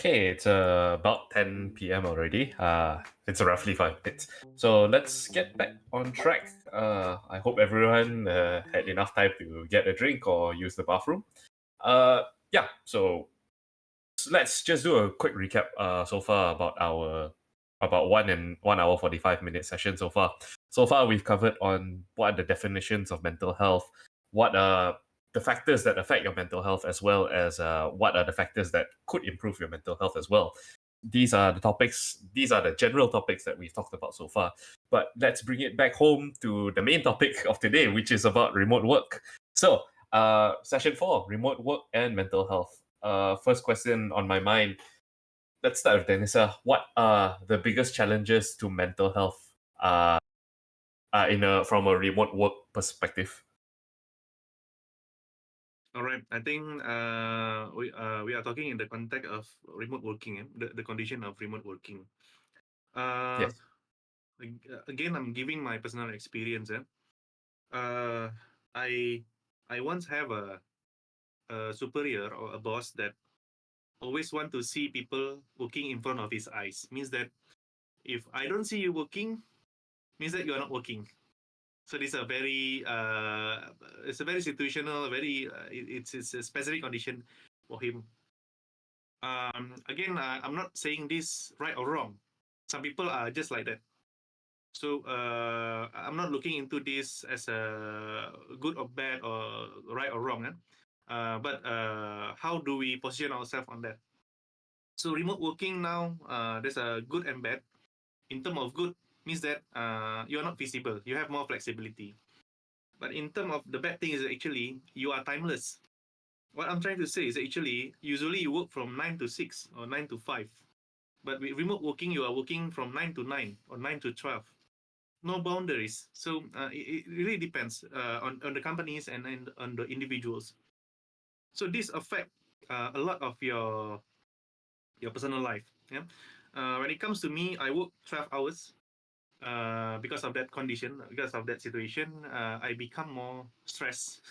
Okay, it's about 10 p.m. already. It's roughly 5 minutes. So let's get back on track. I hope everyone had enough time to get a drink or use the bathroom. Yeah, so let's just do a quick recap so far about our about 1 hour 45 minute session so far. So far we've covered on what are the definitions of mental health, what are the factors that affect your mental health, as well as what are the factors that could improve your mental health as well. These are the general topics that we've talked about so far. But let's bring it back home to the main topic of today, which is about remote work. So, session 4, remote work and mental health. First question on my mind. Let's start with Denisa. What are the biggest challenges to mental health from a remote work perspective? All right. I think we are talking in the context of remote working, the condition of remote working. Yes. Again, I'm giving my personal experience. I once have a superior or a boss that always want to see people working in front of his eyes. Means that if I don't see you working, means that you are not working. So this is a very it's a very situational, it's a specific condition for him. Again, I'm not saying this right or wrong. Some people are just like that. So I'm not looking into this as a good or bad or right or wrong. But how do we position ourselves on that? So remote working now, there's a good and bad. In terms of good, means that you're not visible. You have more flexibility. But in terms of the bad thing is actually you are timeless. What I'm trying to say is actually usually you work from 9 to 6 or 9 to 5. But with remote working, you are working from 9 to 9 or 9 to 12. No boundaries. So it really depends on the companies and on the individuals. So this affect a lot of your personal life. Yeah. When it comes to me, I work 12 hours. Because of that condition, because of that situation, I become more stressed.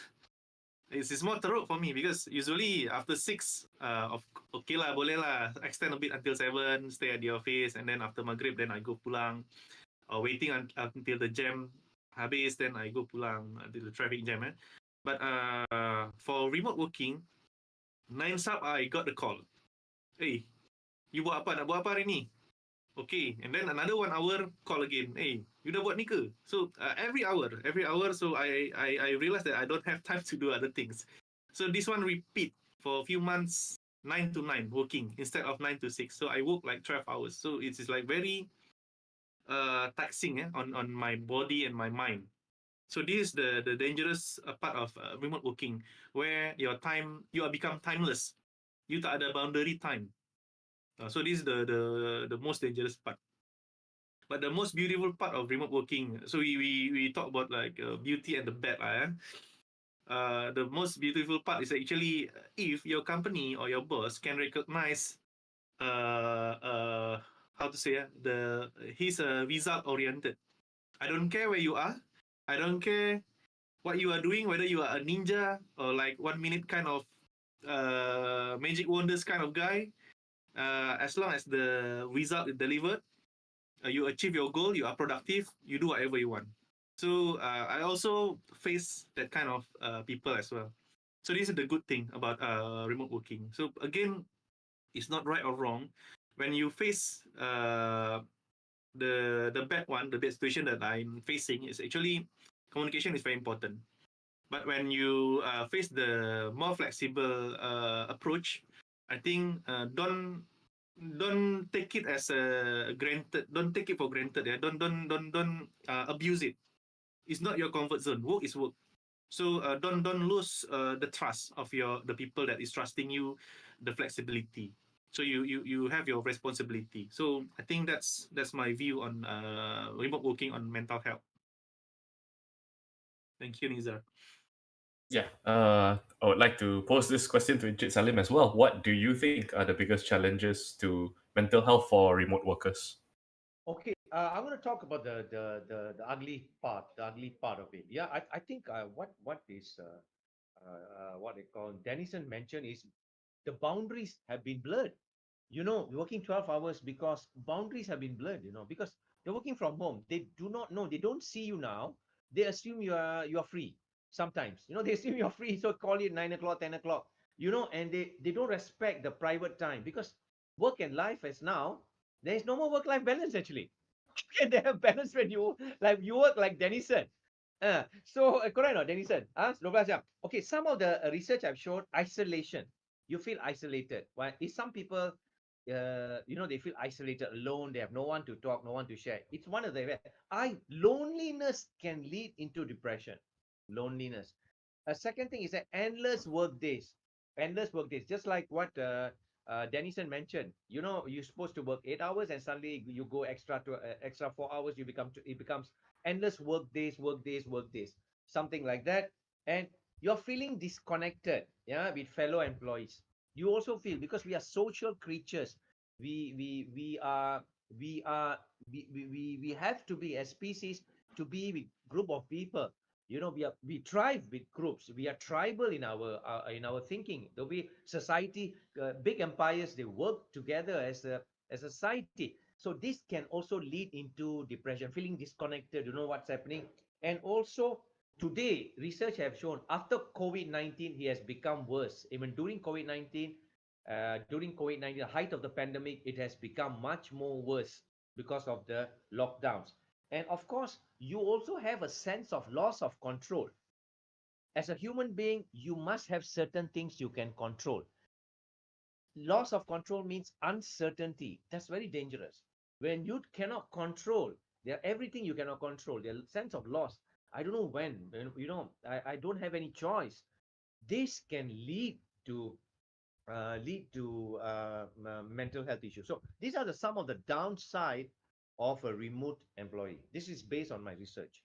It's more teruk for me because usually after 6, okay lah, boleh lah, extend a bit until 7, stay at the office, and then after Maghrib, then I go pulang, or waiting until the jam habis, then I go pulang until the traffic jam. But for remote working, 9 sub, I got the call. Hey, you buat apa? Nak buat apa hari ni? Okay, and then another 1 hour call again. Hey, you dah buat ni ke? So every hour. So I realized that I don't have time to do other things. So this one repeat for a few months. 9 to 9 working instead of 9 to 6. So I work like 12 hours. So it is like very taxing on my body and my mind. So this is the dangerous part of remote working, where you are become timeless. You tak ada boundary time. So this is the most dangerous part. But the most beautiful part of remote working, so we talk about like beauty and the bad the most beautiful part is actually if your company or your boss can recognize how to say he's result oriented. I don't care where you are. I don't care what you are doing, whether you are a ninja or like 1 minute kind of magic wonders kind of guy. As long as the result is delivered, you achieve your goal, you are productive, you do whatever you want. So I also face that kind of people as well. So this is the good thing about remote working. So again, it's not right or wrong. When you face the bad one, the bad situation that I'm facing is actually communication is very important. But when you face the more flexible approach, I think don't take it as a granted. Don't take it for granted. Yeah, don't abuse it. It's not your comfort zone. Work is work. So don't lose the trust of the people that is trusting you, the flexibility. So you have your responsibility. So I think that's my view on remote working on mental health. Thank you, Nizar. Yeah, I would like to pose this question to Encik Salim as well. What do you think are the biggest challenges to mental health for remote workers? Okay, I want to talk about the ugly part of it. Yeah, I think what is what they call Dennison mentioned is the boundaries have been blurred. Working 12 hours because boundaries have been blurred. Because they're working from home. They do not know. They don't see you now. They assume you are free. Sometimes, they assume you're free, so call you 9 o'clock, 10 o'clock. And they don't respect the private time because work and life as now there is no more work-life balance actually. And they have balance when you work like Denison. Correct or Denison? 12 jam. Okay, some of the research I've shown isolation. You feel isolated. Why? Is some people, they feel isolated, alone. They have no one to talk, no one to share. It's one of the loneliness can lead into depression. Loneliness. A second thing is that endless work days. Endless work days. Just like what Dennison mentioned. You're supposed to work 8 hours, and suddenly you go extra 4 hours. It becomes endless work days, work days, work days, something like that. And you're feeling disconnected, yeah, with fellow employees. You also feel, because we are social creatures. We we we are we we we, we have to be, as species, to be with group of people. We thrive with groups. We are tribal in our thinking. The way society, big empires, they work together as a society. So this can also lead into depression, feeling disconnected. What's happening. And also, today research have shown after COVID-19 he has become worse. Even during COVID-19, the height of the pandemic, it has become much more worse because of the lockdowns. And of course, you also have a sense of loss of control. As a human being, you must have certain things you can control. Loss of control means uncertainty. That's very dangerous. When you cannot control, everything you cannot control, the sense of loss. I don't know when, I don't have any choice. This can lead to mental health issues. So these are some of the downside of a remote employee. This is based on my research.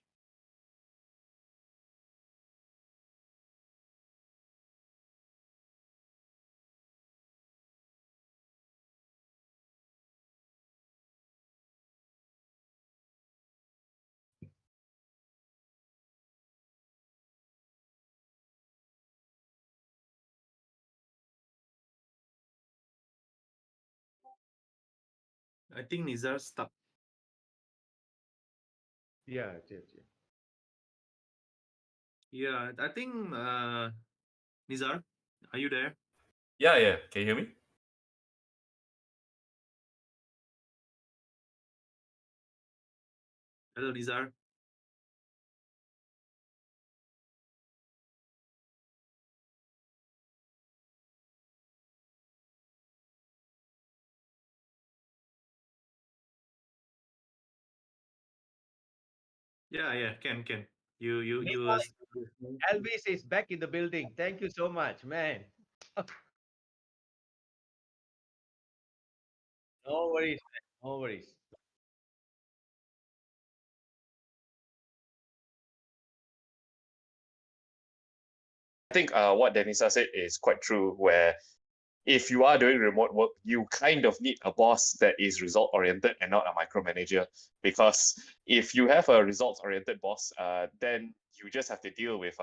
I think Nizar stuck. Yeah, it is. Yeah. Yeah, I think Nizar, are you there? Yeah, yeah. Can you hear me? Hello, Nizar. Yeah, can. You Nisa, was Elvis is back in the building. Thank you so much, man. No worries, man. No worries. I think what Denisa said is quite true, where if you are doing remote work, you kind of need a boss that is result oriented and not a micromanager. Because if you have a results oriented boss, then you just have to deal with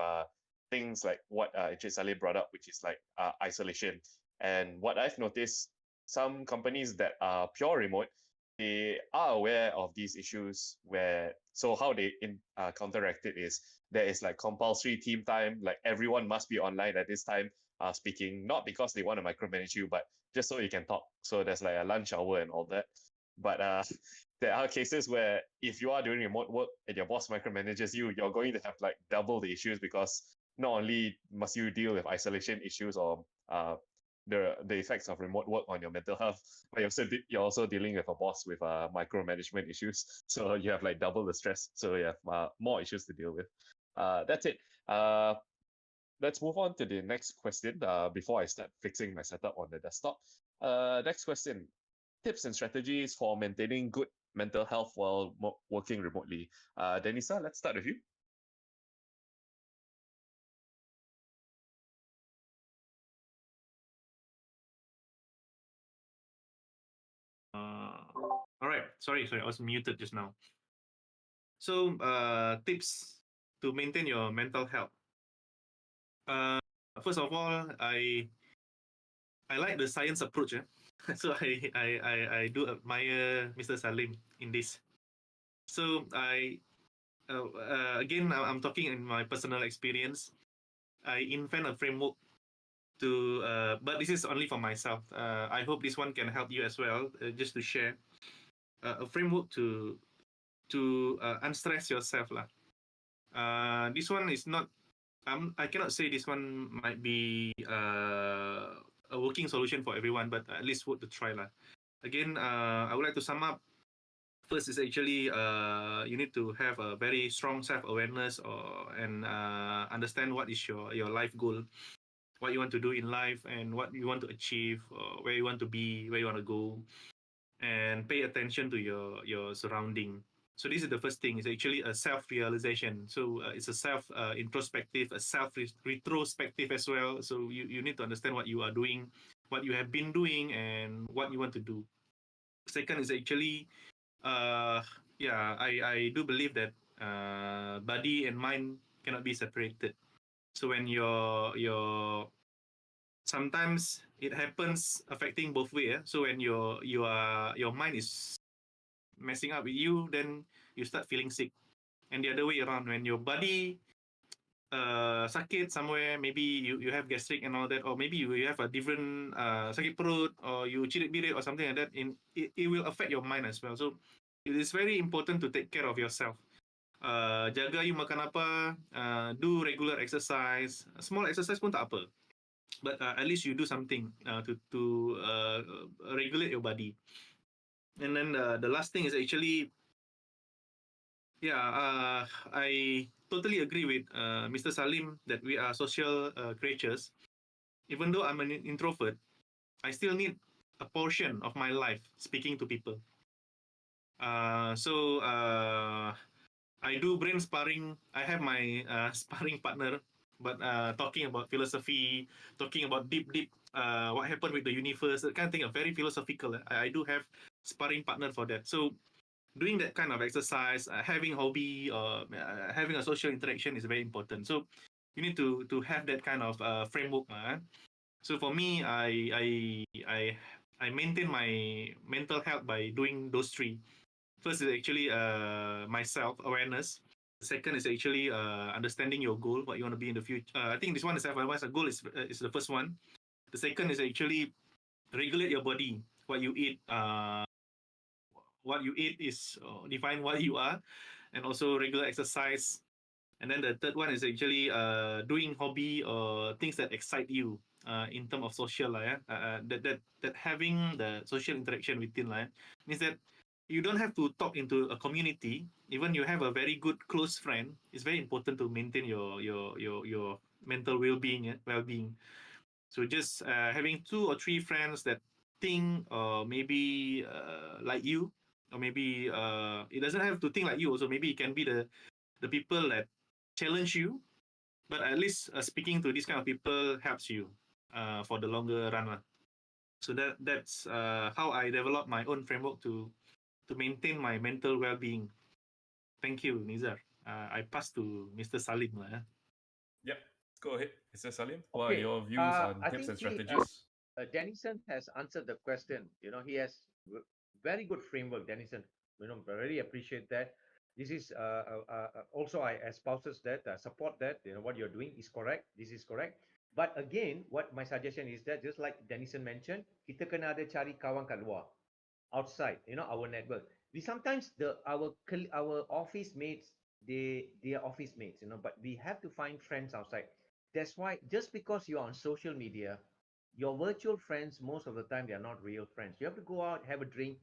things like what Saleh brought up, which is like isolation. And what I've noticed, some companies that are pure remote, they are aware of these issues. Where so how they counteract it is there is like compulsory team time, like everyone must be online at this time speaking, not because they want to micromanage you, but just so you can talk. So there's like a lunch hour and all that. But there are cases where if you are doing remote work and your boss micromanages you, you're going to have like double the issues, because not only must you deal with isolation issues or the effects of remote work on your mental health, but you're also dealing with a boss with micromanagement issues. So you have like double the stress. So you have more issues to deal with. That's it. Let's move on to the next question before I start fixing my setup on the desktop. Next question. Tips and strategies for maintaining good mental health while working remotely. Denisa, let's start with you. all right. Sorry, I was muted just now. So, tips to maintain your mental health. Uh, First of all, I like the science approach. So I do admire Mr. Salim in this. So again, I'm talking in my personal experience. I invent a framework to, but this is only for myself. I hope this one can help you as well. Just to share a framework to unstress yourself lah. This one is not. I cannot say this one might be a working solution for everyone, but at least worth to try lah. Again, I would like to sum up. First is actually you need to have a very strong self-awareness and understand what is your life goal, what you want to do in life, and what you want to achieve, where you want to be, where you want to go, and pay attention to your surrounding. So this is the first thing. It's actually a self-realization. So it's a introspective, a retrospective as well. So you need to understand what you are doing, what you have been doing, and what you want to do. Second is actually, yeah, I do believe that body and mind cannot be separated. So when your sometimes it happens affecting both way. So when your mind is messing up with you, then you start feeling sick. And the other way around, when your body sakit somewhere, maybe you have gastric and all that, or maybe you have a different sakit perut, or you cirit-birit or something like that, it will affect your mind as well. So it is very important to take care of yourself. Jaga you makan apa, do regular exercise. Small exercise pun tak apa. But at least you do something to regulate your body. And then the last thing is actually, yeah, I totally agree with Mr. Salim that we are social creatures. Even though I'm an introvert, I still need a portion of my life speaking to people. So I do brain sparring. I have my sparring partner, but talking about philosophy, talking about deep, what happened with the universe, that kind of thing, very philosophical. I do have sparring partner for that. So doing that kind of exercise, having hobby, or having a social interaction is very important. So you need to have that kind of framework. So for me, I maintain my mental health by doing those three. First is actually my self-awareness. Second is actually understanding your goal, what you want to be in the future. I think this one is self-awareness. A goal is the first one. The second is actually regulate your body, what you eat. What you eat is define what you are, and also regular exercise. And then the third one is actually doing hobby or things that excite you in terms of social that having the social interaction within means that you don't have to talk into a community. Even you have a very good close friend, it's very important to maintain your mental well-being. Well-being. So just having 2 or 3 friends that think maybe like you, or maybe it doesn't have to think like you. Also, maybe it can be the people that challenge you. But at least speaking to these kind of people helps you for the longer run. So that's how I develop my own framework to maintain my mental well-being. Thank you, Nizar. I pass to Mr. Salim. Yep. Go ahead, Mr. Salim. What are Okay. your views on I tips and think strategies? Dennison has answered the question. You know, he has very good framework, Dennison. You know, I really appreciate that. This is also I espouses that, support that. You know, what you're doing is correct. This is correct. But again, what my suggestion is that just like Dennison mentioned, kita kena ada cari kawan kat luar, outside. You know, our network. We sometimes our office mates, they are office mates. You know, but we have to find friends outside. That's why just because you're on social media, your virtual friends most of the time they are not real friends. You have to go out, have a drink,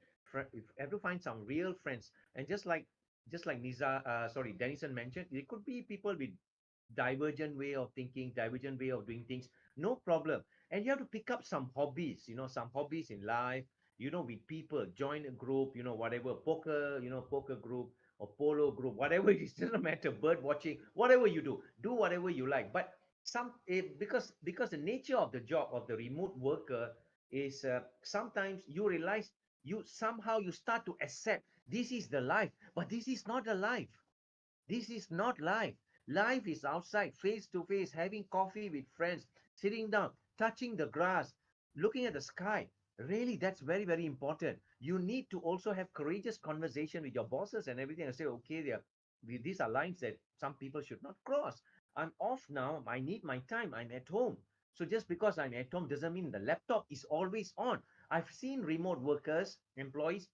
you have to find some real friends. And just like Dennison mentioned, it could be people with divergent way of thinking, divergent way of doing things. No problem. And you have to pick up some hobbies, you know, some hobbies in life, you know, with people, join a group, you know, whatever, poker, you know, poker group or polo group, whatever it is, doesn't matter, bird watching, whatever you do whatever you like. But because the nature of the job of the remote worker is sometimes you realize you start to accept this is the life, but this is not the life. This is not life. Life is outside, face to face, having coffee with friends, sitting down, touching the grass, looking at the sky. Really, that's very, very important. You need to also have courageous conversation with your bosses and everything and say, okay, these are lines that some people should not cross. I'm off now. I need my time. I'm at home. So just because I'm at home doesn't mean the laptop is always on. I've seen remote workers, employees,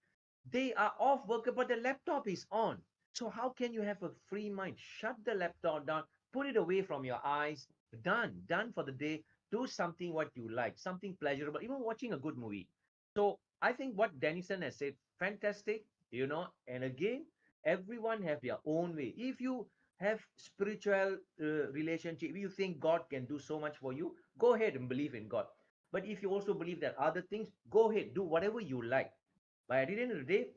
they are off worker, but the laptop is on. So how can you have a free mind? Shut the laptop down, put it away from your eyes. Done for the day. Do something what you like, something pleasurable, even watching a good movie. So I think what Dennison has said, fantastic, you know, and again, everyone have their own way. If you have spiritual relationship, if you think God can do so much for you, go ahead and believe in God. But if you also believe that other things, go ahead, do whatever you like. But at the end of the day,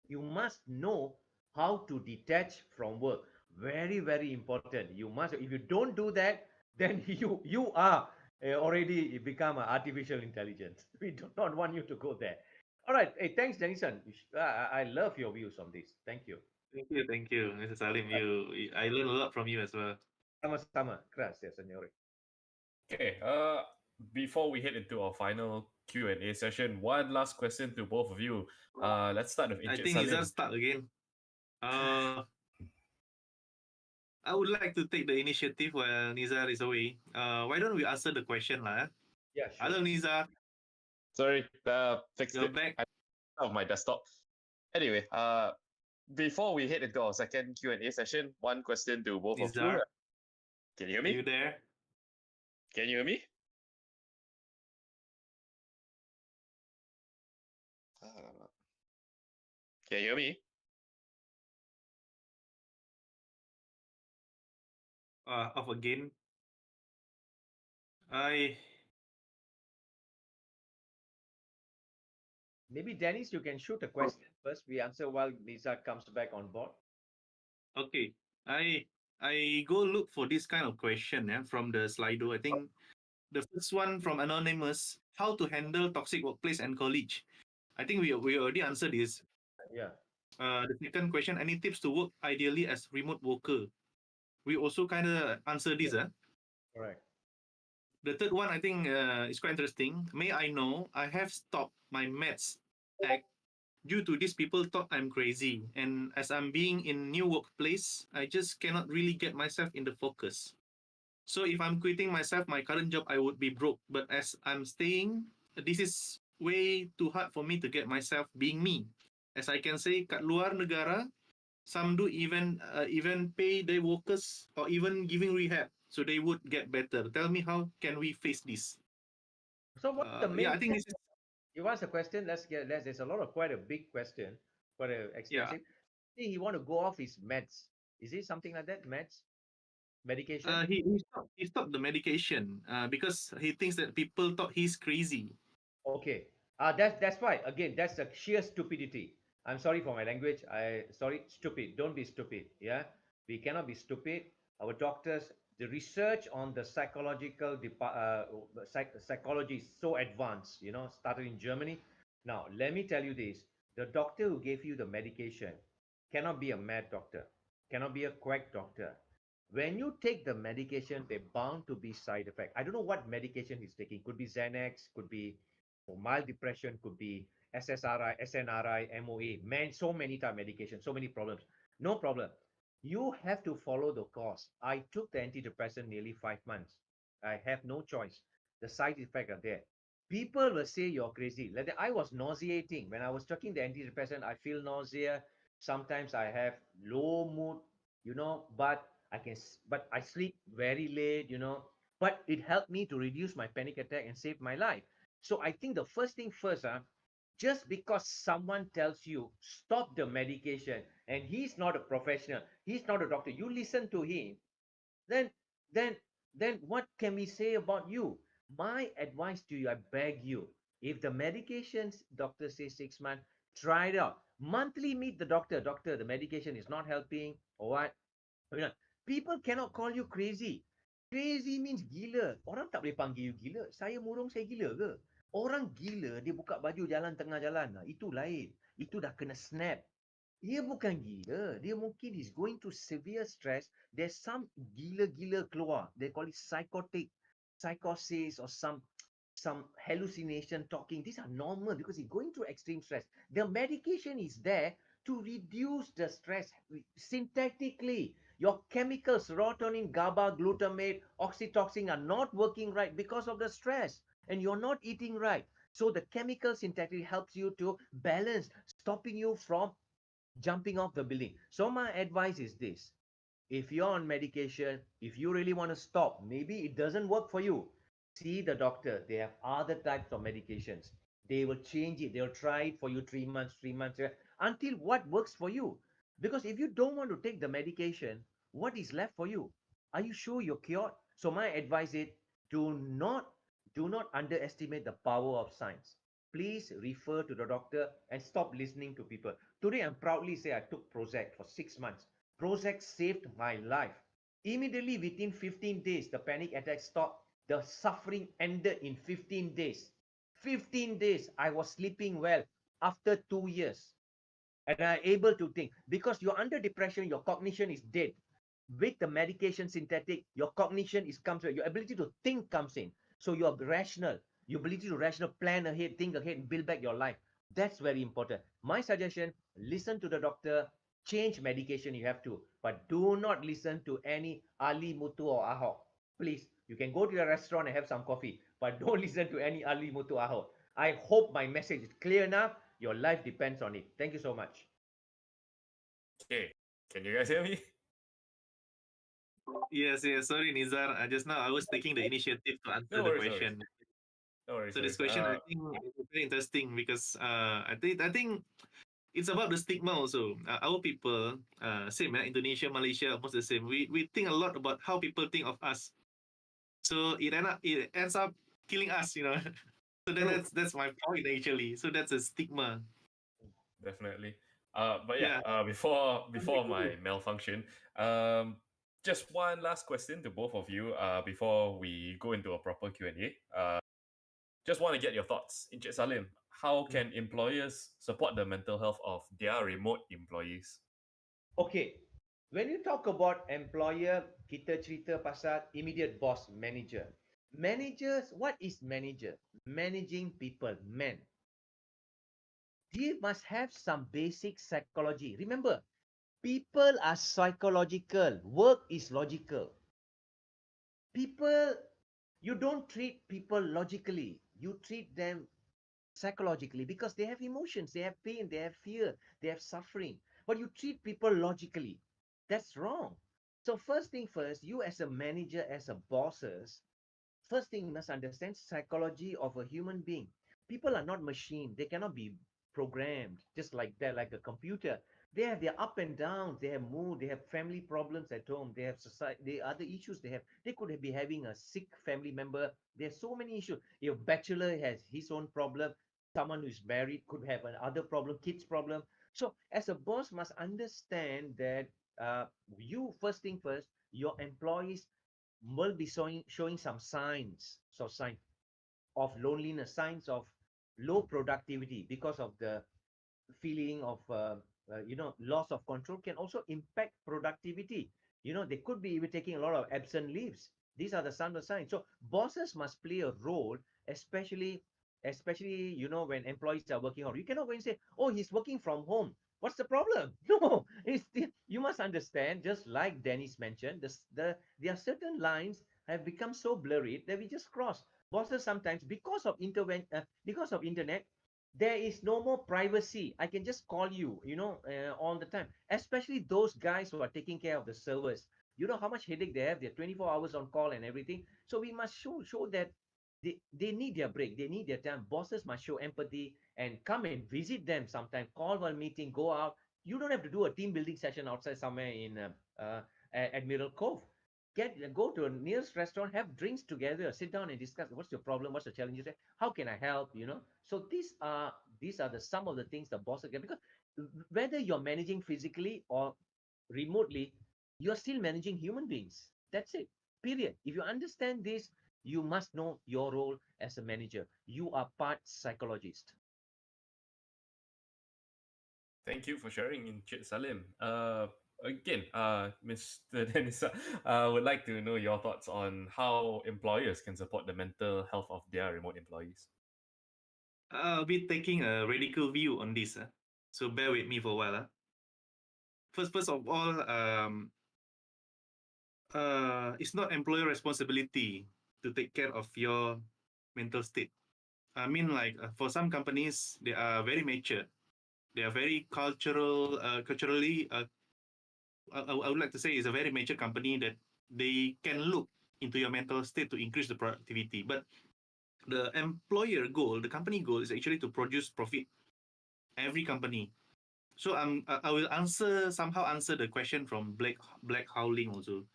you must know how to detach from work. Very, very important. You must. If you don't do that, then you are already become an artificial intelligence. We do not want you to go there. All right. Hey, thanks, Denison. I love your views on this. Thank you. Thank you, Mr. Salim. I learned a lot from you as well. Sama-sama. Gracias, señores. Okay. Before we head into our final Q&A session, one last question to both of you. Let's start with I Encik think Salim. Nizar start again. I would like to take the initiative while Nizar is away. Why don't we answer the question lah? Yeah, sure. Hello, Nizar. Sorry, fixed You're it back. of my desktop. Anyway, before we head into our second Q&A session, one question to both of you. Nizar, Can you hear are me? you there? Can you hear me? Can you hear me? Off again. I Maybe Dennis, you can shoot a question first. We answer while Lisa comes back on board. okay. I go look for this kind of question from the Slido. I think the first one from Anonymous, how to handle toxic workplace and college. I think we already answered this. Yeah. The second question, any tips to work ideally as remote worker? We also kind of answered this. Correct. The third one, I think is quite interesting. May I know I have stopped my maths act due to these people thought I'm crazy. And as I'm being in new workplace, I just cannot really get myself in the focus. So if I'm quitting myself, my current job, I would be broke. But as I'm staying, this is way too hard for me to get myself being me. As I can say, kat luar negara, some do even pay their workers or even giving rehab so they would get better. Tell me, how can we face this? So what's the main? Yeah, I think this is You asked a question. There's a lot of quite a big question. quite expensive. He want to go off his meds. Is it something like that? Meds, medication. He stopped the medication because he thinks that people thought he's crazy. Okay. That's why. Again, that's a sheer stupidity. I'm sorry for my language. Stupid. Don't be stupid. Yeah. We cannot be stupid. Our doctors, the research on the psychology is so advanced, started in Germany. Now, let me tell you this. The doctor who gave you the medication cannot be a mad doctor, cannot be a quack doctor. When you take the medication, they're bound to be side effect. I don't know what medication he's taking. Could be Xanax, could be for mild depression, could be SSRI, SNRI, MOA, man, so many type medication, so many problems. No problem. You have to follow the course. I took the antidepressant nearly 5 months. I have no choice. The side effects are there. People will say you're crazy. Like I was nauseating. When I was taking the antidepressant, I feel nausea. Sometimes I have low mood, but but I sleep very late, but it helped me to reduce my panic attack and save my life. So I think the first thing first, just because someone tells you stop the medication and he's not a professional, he's not a doctor, you listen to him, then then then what can we say about you? My advice to you, I beg you, if the medications doctor says 6 months, try it out. Monthly meet the doctor. Doctor, the medication is not helping, or what? I mean, people cannot call you crazy. Crazy means gila. Orang tak boleh panggil you gila. Saya murung, saya gila ke? Orang gila, dia buka baju jalan tengah jalan. Itu lain. Itu dah kena snap. Dia bukan gila. Dia mungkin is going through severe stress. There's some gila-gila keluar. They call it psychotic, psychosis, or some hallucination talking. These are normal because he's going through extreme stress. The medication is there to reduce the stress synthetically. Your chemicals, serotonin, GABA, glutamate, oxytocin are not working right because of the stress, and you're not eating right. So the chemical synthetic helps you to balance, stopping you from jumping off the building. So my advice is this. If you're on medication, if you really want to stop, maybe it doesn't work for you, see the doctor. They have other types of medications. They will change it. They'll try it for you 3 months, until what works for you. Because if you don't want to take the medication, what is left for you? Are you sure you're cured? So my advice is, do not underestimate the power of science. Please refer to the doctor and stop listening to people. Today, I'm proudly say I took Prozac for 6 months. Prozac saved my life. Immediately within 15 days, the panic attack stopped. The suffering ended in 15 days. 15 days, I was sleeping well after 2 years. And I'm able to think. Because you're under depression, your cognition is dead. With the medication synthetic, your cognition comes, your ability to think comes in. So you're rational. Your ability to rational, plan ahead, think ahead, and build back your life. That's very important. My suggestion, listen to the doctor, change medication you have to, but do not listen to any Ali Mutu or Ahok. Please, you can go to a restaurant and have some coffee, but don't listen to any Ali Mutu Ahok. I hope my message is clear enough. Your life depends on it. Thank you so much. Okay, can you guys hear me? Yes, yes. Sorry, Nizar. Just now I was taking the initiative to answer No the worries, no worries. question. No worries. So no this worries. question, I think, is very interesting because I think it's about the stigma also. Our people, same, Indonesia, Malaysia, almost the same. We think a lot about how people think of us. So it ends up killing us, So then True. that's my point actually. So that's a stigma. Definitely. But yeah, Yeah. before my malfunction, just one last question to both of you. Before we go into a proper Q&A. Just want to get your thoughts, Encik Salim. How can employers support the mental health of their remote employees? Okay, when you talk about employer, kita cerita pasal immediate boss, manager. Managers, what is manager? Managing people, men. They must have some basic psychology. Remember, people are psychological. Work is logical. People, you don't treat people logically. You treat them psychologically because they have emotions, they have pain, they have fear, they have suffering. But you treat people logically. That's wrong. So first thing first, you as a manager, as a bosses, first thing you must understand psychology of a human being. People are not machine. They cannot be programmed just like that, like a computer. They have their up and downs, they have mood, they have family problems at home, they have society, the other issues they have. They could be having a sick family member. There's so many issues. Your bachelor has his own problem. Someone who's married could have another problem, kids problem. So as a boss must understand that you first thing first, your employees will be showing some signs of loneliness, signs of low productivity because of the feeling of loss of control can also impact productivity. They could be even taking a lot of absent leaves. These are some of the signs. So bosses must play a role, especially when employees are working hard. You cannot go and say, oh, he's working from home, what's the problem? No, you must understand, just like Dennis mentioned, there are certain lines have become so blurry that we just cross. Bosses sometimes, because of internet, there is no more privacy. I can just call you, all the time, especially those guys who are taking care of the servers. You know how much headache they have. They're 24 hours on call and everything. So we must show that they need their break, they need their time. Bosses must show empathy and come and visit them sometime, call one meeting, go out. You don't have to do a team building session outside somewhere in Admiral Cove. Go to a nearest restaurant, have drinks together, sit down and discuss what's your problem, what's the challenges, how can I help. So these are the some of the things the bosses get, because whether you're managing physically or remotely, you're still managing human beings. That's it, period. If you understand this, you must know your role as a manager. You are part psychologist. Thank you for sharing, Encik Salim. Again, Mr. Dennis, would like to know your thoughts on how employers can support the mental health of their remote employees. I'll be taking a radical view on this. So bear with me for a while. First of all, it's not employer responsibility to take care of your mental state. I mean, like for some companies, they are very mature. They are very culturally. I would like to say it's a very mature company that they can look into your mental state to increase the productivity. But the employer goal, the company goal, is actually to produce profit. Every company. So I will somehow answer the question from Black Howling also.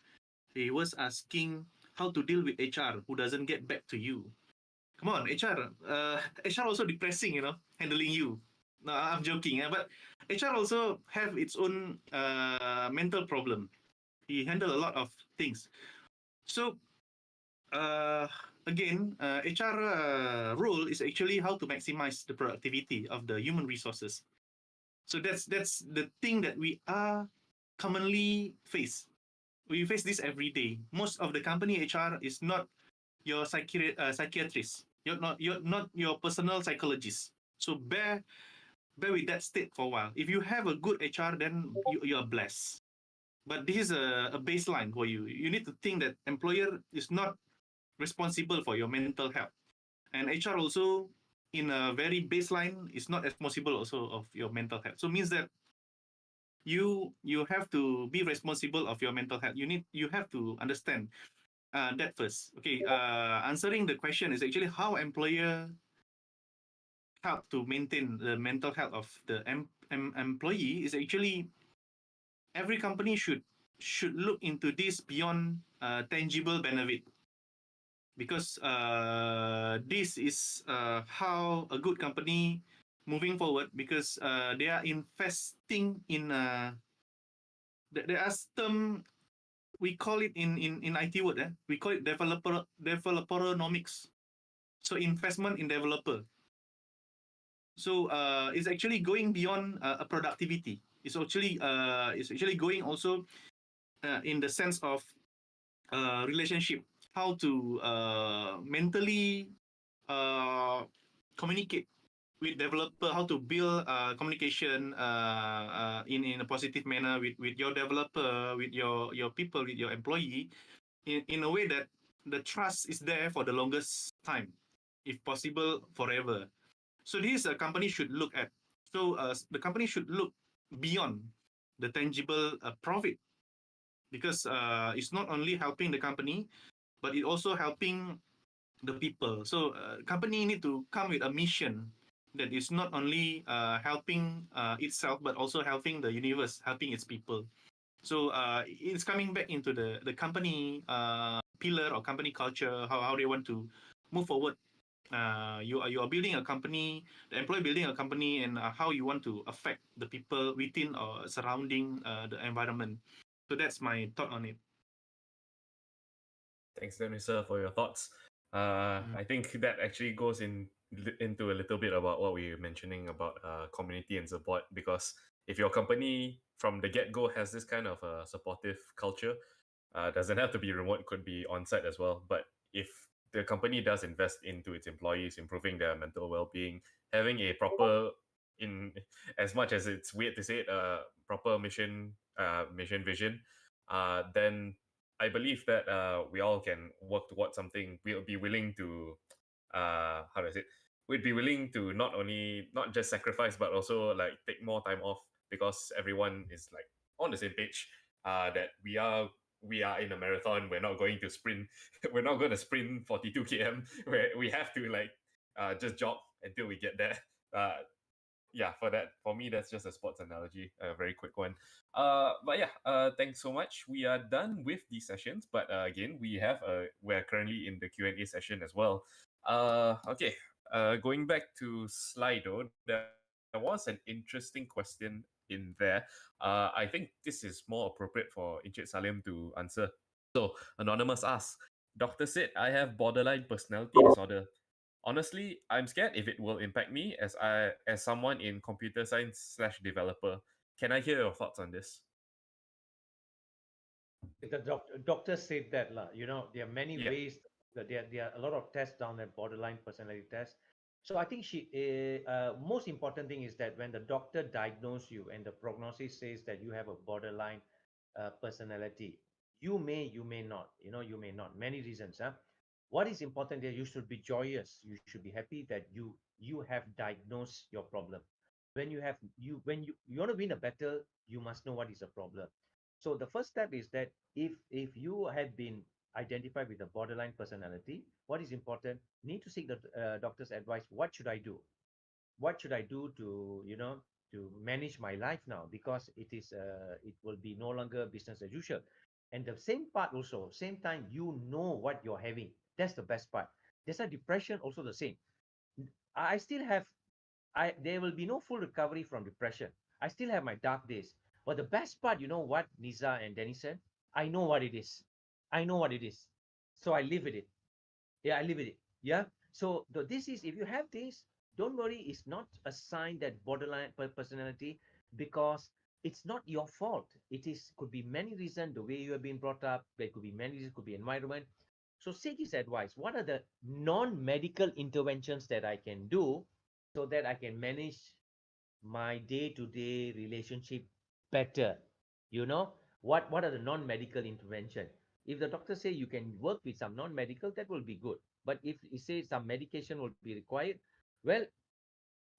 He was asking how to deal with HR who doesn't get back to you. Come on, HR. HR also depressing, handling you. No, I'm joking, but HR also have its own mental problem. He handle a lot of things. So again, HR role is actually how to maximize the productivity of the human resources. So that's the thing that we are commonly face. We face this every day. Most of the company HR is not your psychiatrist. You're not your personal psychologist. So bear with that state for a while. If you have a good HR, then you are blessed. But this is a baseline for you. You need to think that employer is not responsible for your mental health, and HR also in a very baseline is not responsible also of your mental health. So it means that you have to be responsible of your mental health. You have to understand that first. Okay, answering the question is actually how employer help to maintain the mental health of the employee is actually every company should look into this beyond tangible benefit, because this is how a good company moving forward, because they are investing in there are term we call it in IT word, we call it developeronomics. So investment in developer. So it's actually going beyond a productivity. It's actually going also in the sense of relationship, how to mentally communicate with developer, how to build communication in a positive manner with your developer, with your people, with your employee, in a way that the trust is there for the longest time, if possible forever. So this a company should look at. So the company should look beyond the tangible profit, because it's not only helping the company, but it also helping the people. So company need to come with a mission that is not only helping itself but also helping the universe, helping its people. So it's coming back into the company pillar or company culture, how they want to move forward. You are building a company, the employee building a company, and how you want to affect the people within or surrounding the environment. So that's my thought on it. Thanks, Denisa, for your thoughts. I think that actually goes into a little bit about what we were mentioning about community and support. Because if your company from the get go has this kind of supportive culture, doesn't have to be remote, could be on site as well. But if the company does invest into its employees, improving their mental well being, having a proper, in as much as it's weird to say it, proper mission vision, then I believe that we all can work towards something. We'll be willing to, how does it? We'd be willing to not just sacrifice, but also like take more time off, because everyone is like on the same page. That we are in a marathon. We're not going to sprint. We're not going to sprint 42 km. Where we have to like just jog until we get there. Yeah, for me that's just a sports analogy, a very quick one. But yeah, thanks so much. We are done with these sessions, but again, we're currently in the Q&A session as well. Okay, going back to Slido, there was an interesting question in there. I think this is more appropriate for Encik Salim to answer. So anonymous asks, doctor said I have borderline personality disorder. Honestly, I'm scared if it will impact me as someone in computer science / developer. Can I hear your thoughts on this? The doctor said that, there are many Yeah. ways, that there are a lot of tests down there, borderline personality tests. So I think most important thing is that when the doctor diagnoses you and the prognosis says that you have a borderline personality, you may not, you may not, many reasons. What is important is you should be joyous, you should be happy that you have diagnosed your problem. When you want to win a battle, you must know what is the problem. So the first step is that if you have been identified with a borderline personality, what is important? Need to seek the doctor's advice. What should I do? What should I do to to manage my life now? Because it will be no longer business as usual. And the same part also, same time, you know what you're having. That's the best part. There's a depression also the same. I still have there will be no full recovery from depression. I still have my dark days. But the best part, you know what, Nisa and Denison, I know what it is. I know what it is. So I live with it. Yeah, I live with it. Yeah. So this is, if you have this, don't worry. It's not a sign that borderline personality, because it's not your fault. Could be many reasons, the way you have been brought up. There could be many reasons, could be environment. So seek his advice. What are the non-medical interventions that I can do so that I can manage my day-to-day relationship better? You know, what are the non-medical intervention? If the doctor say you can work with some non-medical, that will be good. But if he says some medication will be required, well,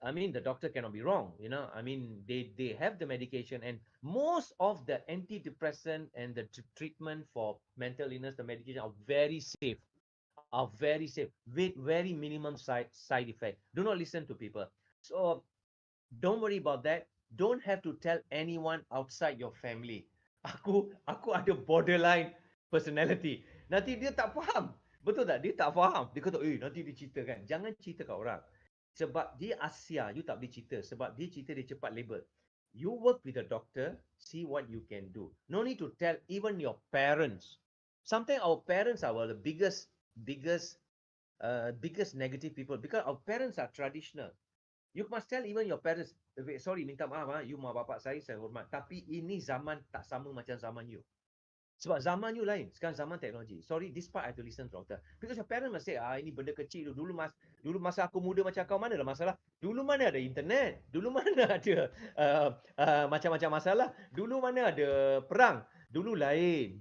I mean, the doctor cannot be wrong. I mean, they have the medication, and most of the antidepressant and the treatment for mental illness, the medication are very safe with very minimum side effect. Do not listen to people. So don't worry about that. Don't have to tell anyone outside your family. Aku ada borderline personality. Nanti dia tak faham. Betul tak? Dia tak faham. Dia kata, nanti dia cerita kan. Jangan cerita kat orang. Sebab dia Asia, you tak boleh cerita. Sebab dia cerita, dia cepat label. You work with a doctor, see what you can do. No need to tell even your parents. Sometimes our parents are the biggest negative people, because our parents are traditional. You must tell even your parents, sorry, minta maaf, you mak bapak saya hormat. Tapi ini zaman tak sama macam zaman you. Sebab zaman you lain. Sekarang zaman teknologi. Sorry, this part I have to listen to doctor. Because your parents must say, ini benda kecil. Dulu masa aku muda macam kau, mana ada masalah. Dulu mana ada internet. Dulu mana ada macam-macam masalah. Dulu mana ada perang. Dulu lain.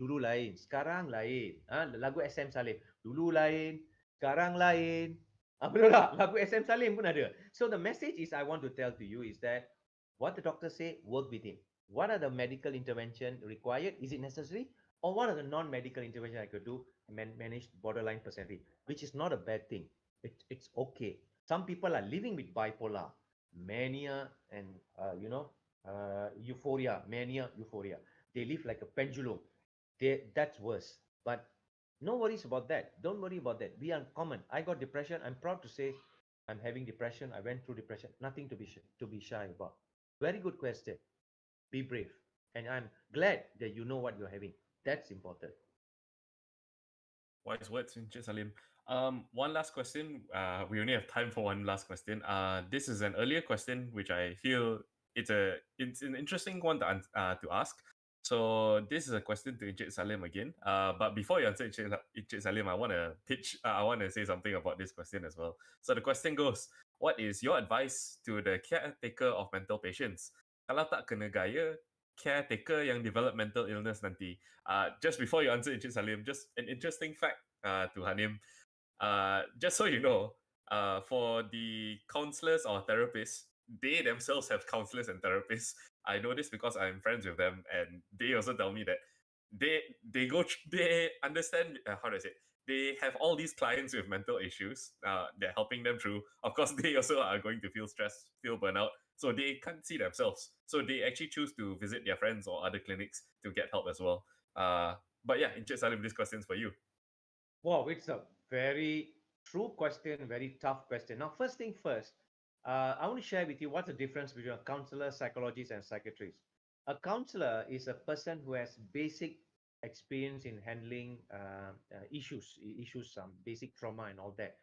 Sekarang lain. Lagu SM Salim. Dulu lain. Sekarang lain. Betul tak? Lagu SM Salim pun ada. So the message is I want to tell to you is that what the doctor say, work with him. What are the medical intervention required? Is it necessary? Or what are the non-medical intervention I could do manage borderline personality, which is not a bad thing. It's okay. Some people are living with bipolar, mania, and euphoria, mania, euphoria. They live like a pendulum. That's worse. But no worries about that. Don't worry about that. We are common. I got depression. I'm proud to say I'm having depression. I went through depression. Nothing to be shy about. Very good question. Be brave. And I'm glad that you know what you're having. That's important. Wise words, Encik Salim. One last question. We only have time for one last question. This is an earlier question, which I feel it's an interesting one to ask. So this is a question to Encik Salim again. But before you answer Encik Salim, I want to pitch. I want to say something about this question as well. So the question goes: what is your advice to the caretaker of mental patients? Kalau tak kena gaya, caretaker yang develop mental illness nanti. Just before you answer, Encik Salim, just an interesting fact to Hanim. Just so you know, for the counselors or therapists, they themselves have counselors and therapists. I know this because I'm friends with them, and they also tell me that they understand how do I say it? They have all these clients with mental issues. They're helping them through. Of course, they also are going to feel stress, feel burnout, so they can't see themselves. So they actually choose to visit their friends or other clinics to get help as well. But yeah, Encik Salim, this question's for you. Wow, it's a very true question, very tough question. Now, first thing first, I want to share with you what's the difference between a counselor, psychologist, and psychiatrist. A counselor is a person who has basic experience in handling issues, some basic trauma and all that.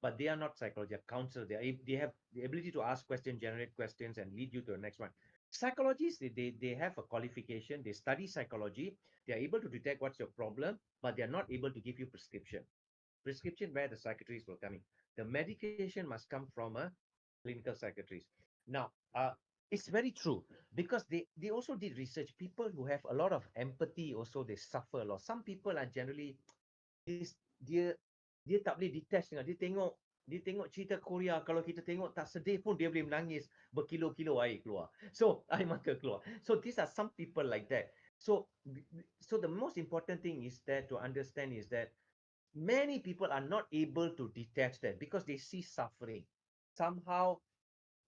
But they are not psychologists, counselor. They have the ability to ask questions, generate questions, and lead you to the next one. Psychologists, they have a qualification. They study psychology. They are able to detect what's your problem, but they are not able to give you prescription. Prescription where the psychiatrist will come in. The medication must come from a clinical psychiatrist. Now, it's very true because they also did research. People who have a lot of empathy also they suffer a lot. Some people are generally dia dia tak boleh detach dengan dia tengok cerita Korea, kalau kita tengok tak sedih pun dia boleh menangis berkilo-kilo air keluar. So air mata keluar. So these are some people like that. So the most important thing is that to understand is that many people are not able to detach that because they see suffering. Somehow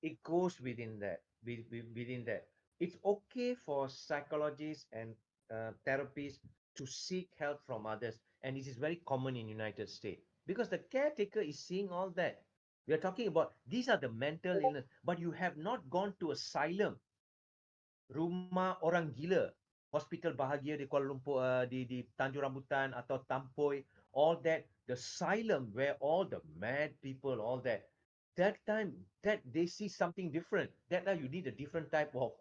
it goes within that. It's okay for psychologists and therapists to seek help from others, and this is very common in United States because the caretaker is seeing all that. We are talking about these are the mental illness, but you have not gone to asylum, rumah orang gila, hospital bahagia di Kuala Lumpur, di Tanjung Rambutan atau Tampoi, all that, the asylum where all the mad people, all that. That time, that they see something different. That time you need a different type of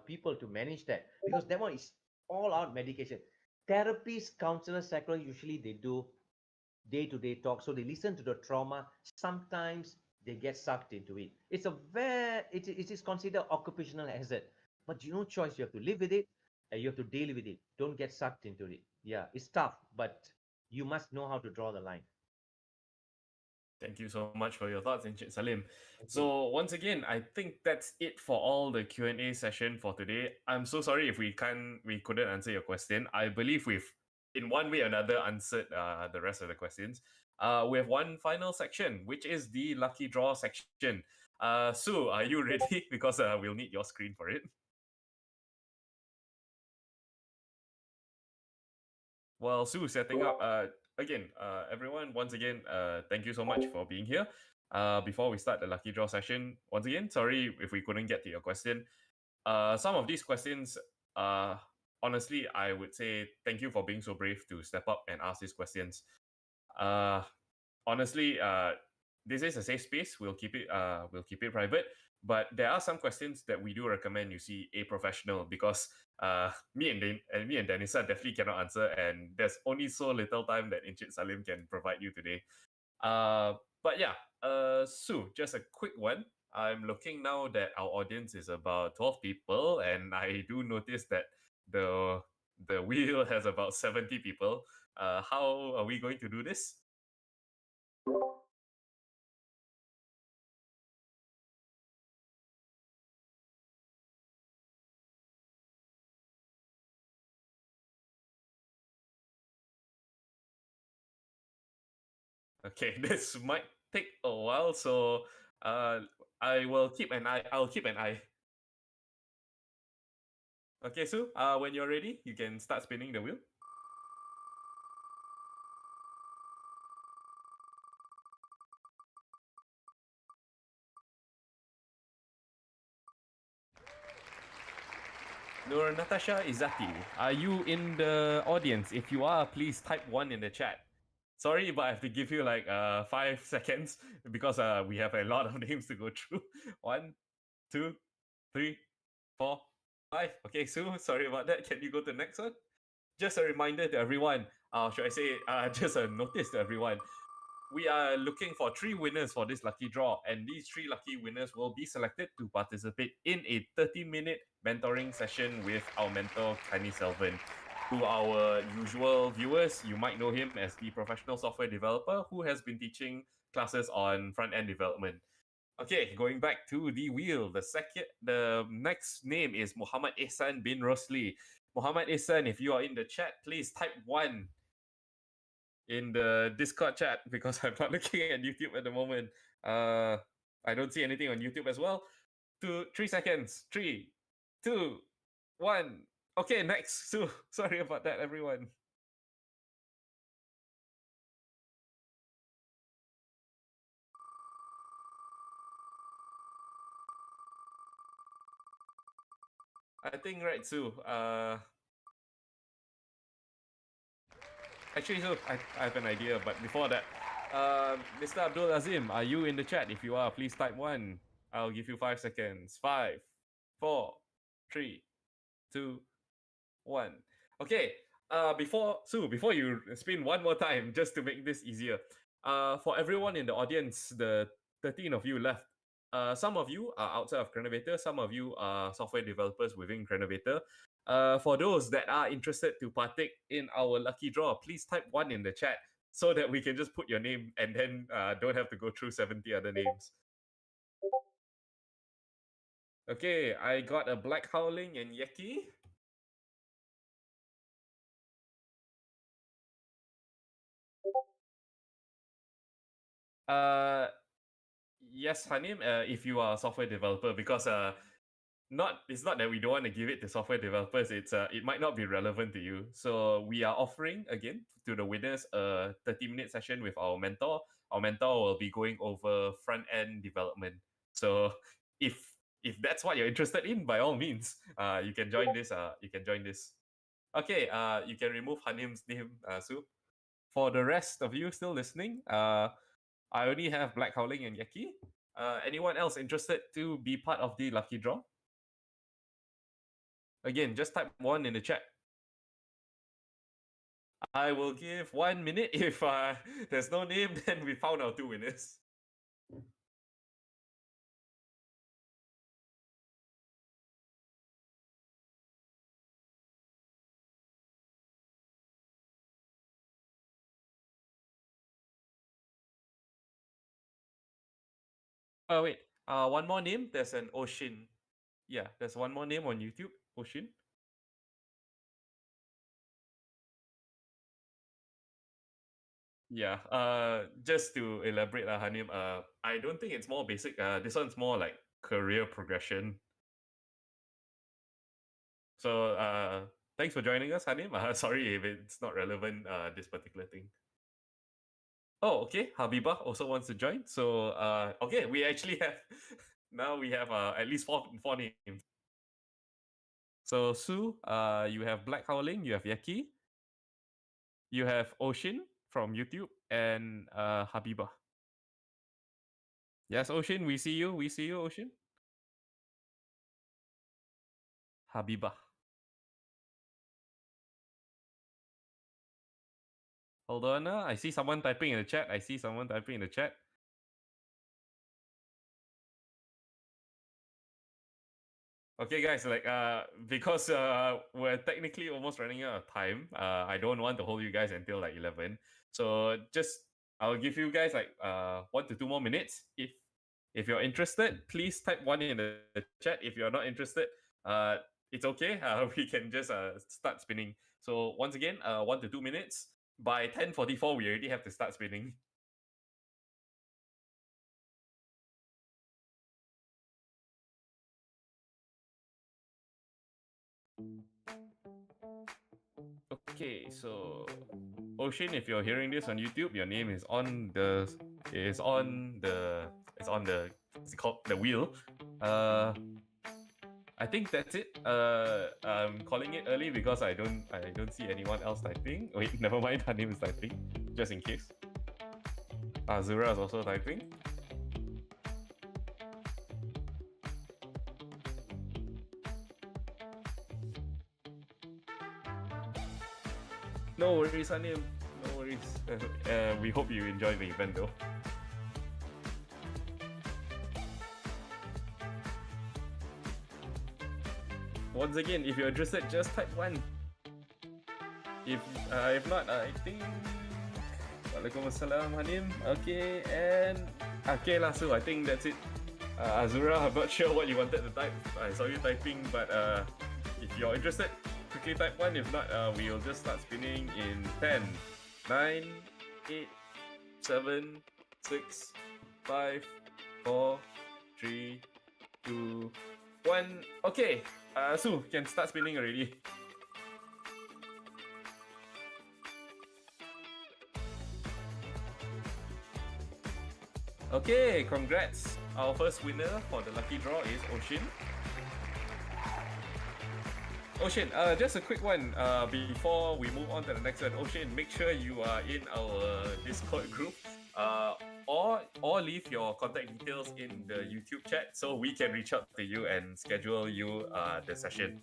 people to manage that because that one is all out medication. Therapists, counselors, psychologists usually they do day-to-day talk, so they listen to the trauma. Sometimes they get sucked into it. It is considered occupational hazard, but you no choice. You have to live with it, and you have to deal with it. Don't get sucked into it. Yeah, it's tough, but you must know how to draw the line. Thank you so much for your thoughts, Encik Salim. So once again, I think that's it for all the Q&A session for today. I'm so sorry if we couldn't answer your question. I believe we've, in one way or another, answered the rest of the questions. We have one final section, which is the lucky draw section. Sue, are you ready? Because we'll need your screen for it. Well, Sue setting up. Again, everyone, once again, thank you so much for being here. Before we start the lucky draw session, once again, sorry if we couldn't get to your question. Some of these questions, honestly, I would say thank you for being so brave to step up and ask these questions. Honestly, this is a safe space. We'll keep it private. But there are some questions that we do recommend you see a professional because me and Danisa definitely cannot answer, and there's only so little time that Encik Salim can provide you today. But yeah, Sue, just a quick one. I'm looking now that our audience is about 12 people, and I do notice that the wheel has about 70 people. How are we going to do this? Okay, this might take a while, so I will keep an eye. I'll keep an eye. Okay, Sue. When you're ready, you can start spinning the wheel. Nur Natasha Izati, are you in the audience? If you are, please type 1 in the chat. Sorry, but I have to give you like 5 seconds because we have a lot of names to go through. 1, 2, 3, 4, 5. Okay, Sue, sorry about that. Can you go to the next one? Just a reminder to everyone, should I say, just a notice to everyone. We are looking for 3 winners for this lucky draw, and these 3 lucky winners will be selected to participate in a 30-minute mentoring session with our mentor, Kenny Selvin. To our usual viewers, you might know him as the professional software developer who has been teaching classes on front-end development. Okay, going back to the wheel, the next name is Muhammad Ihsan bin Rosli. Muhammad Ihsan, if you are in the chat, please type 1 in the Discord chat because I'm not looking at YouTube at the moment. I don't see anything on YouTube as well. 3 seconds. 3, 2, 1. Okay, next. So sorry about that, everyone. I think right, Sue. Actually, Sue, I have an idea, but before that, Mr. Abdul Azim, are you in the chat? If you are, please type 1. I'll give you 5 seconds. 5, 4, 3, 2, 1. Okay. Before you spin one more time, just to make this easier. For everyone in the audience, the 13 of you left. Some of you are outside of Crenovator, some of you are software developers within Crenovator. For those that are interested to partake in our lucky draw, please type 1 in the chat so that we can just put your name and then don't have to go through 70 other names. Okay, I got a Black Howling and Yeki. Yes, Hanim, if you are a software developer, because it's not that we don't want to give it to software developers, it might not be relevant to you. So we are offering again to the winners a 30-minute session with our mentor. Our mentor will be going over front-end development. So if that's what you're interested in, by all means, you can join this. Okay, you can remove Hanim's name, Sue. For the rest of you still listening, I only have Black Howling and Yeki. Anyone else interested to be part of the lucky draw? Again, just type 1 in the chat. I will give 1 minute. If there's no name, then we found our 2 winners. Oh, wait. One more name. There's an Ocean. Yeah, there's one more name on YouTube. Ocean. Yeah. Just to elaborate, Hanim, I don't think it's more basic. This one's more like career progression. So, thanks for joining us, Hanim. Sorry if it's not relevant, this particular thing. Oh, okay. Habibah also wants to join. So, okay, we actually have now we have at least four names. So, Sue, you have Black Howling, you have Yaki, you have Ocean from YouTube, and Habibah. Yes, Ocean, we see you. We see you, Ocean. Habibah. Hold on, I see someone typing in the chat. Okay, guys, like because we're technically almost running out of time. I don't want to hold you guys until like 11. So I'll give you guys like 1 to 2 more minutes. If you're interested, please type 1 in the chat. If you're not interested, it's okay. We can just start spinning. So once again, 1 to 2 minutes. By 10:44, we already have to start spinning. Okay, so Ocean, if you're hearing this on YouTube, your name is on the is on the is on the it's called the wheel. I think that's it. I'm calling it early because I don't see anyone else typing. Wait, never mind. Her name is typing, just in case. Azura is also typing. No worries, Anim. No worries. We hope you enjoy the event though. Once again, if you're interested, just type 1. If not, I think... Waalaikumsalam, Hanim. Okay, and... Okay lah, so I think that's it. Azura, I'm not sure what you wanted to type. I saw you typing, but if you're interested, quickly type 1. If not, we'll just start spinning in 10, 9, 8, 7, 6, 5, 4, 3, 2, 1. Okay, Su, can start spinning already. Okay, congrats. Our first winner for the lucky draw is Ocean. Ocean, just a quick one before we move on to the next one. Ocean, make sure you are in our Discord group or leave your contact details in the YouTube chat so we can reach out to you and schedule you the session.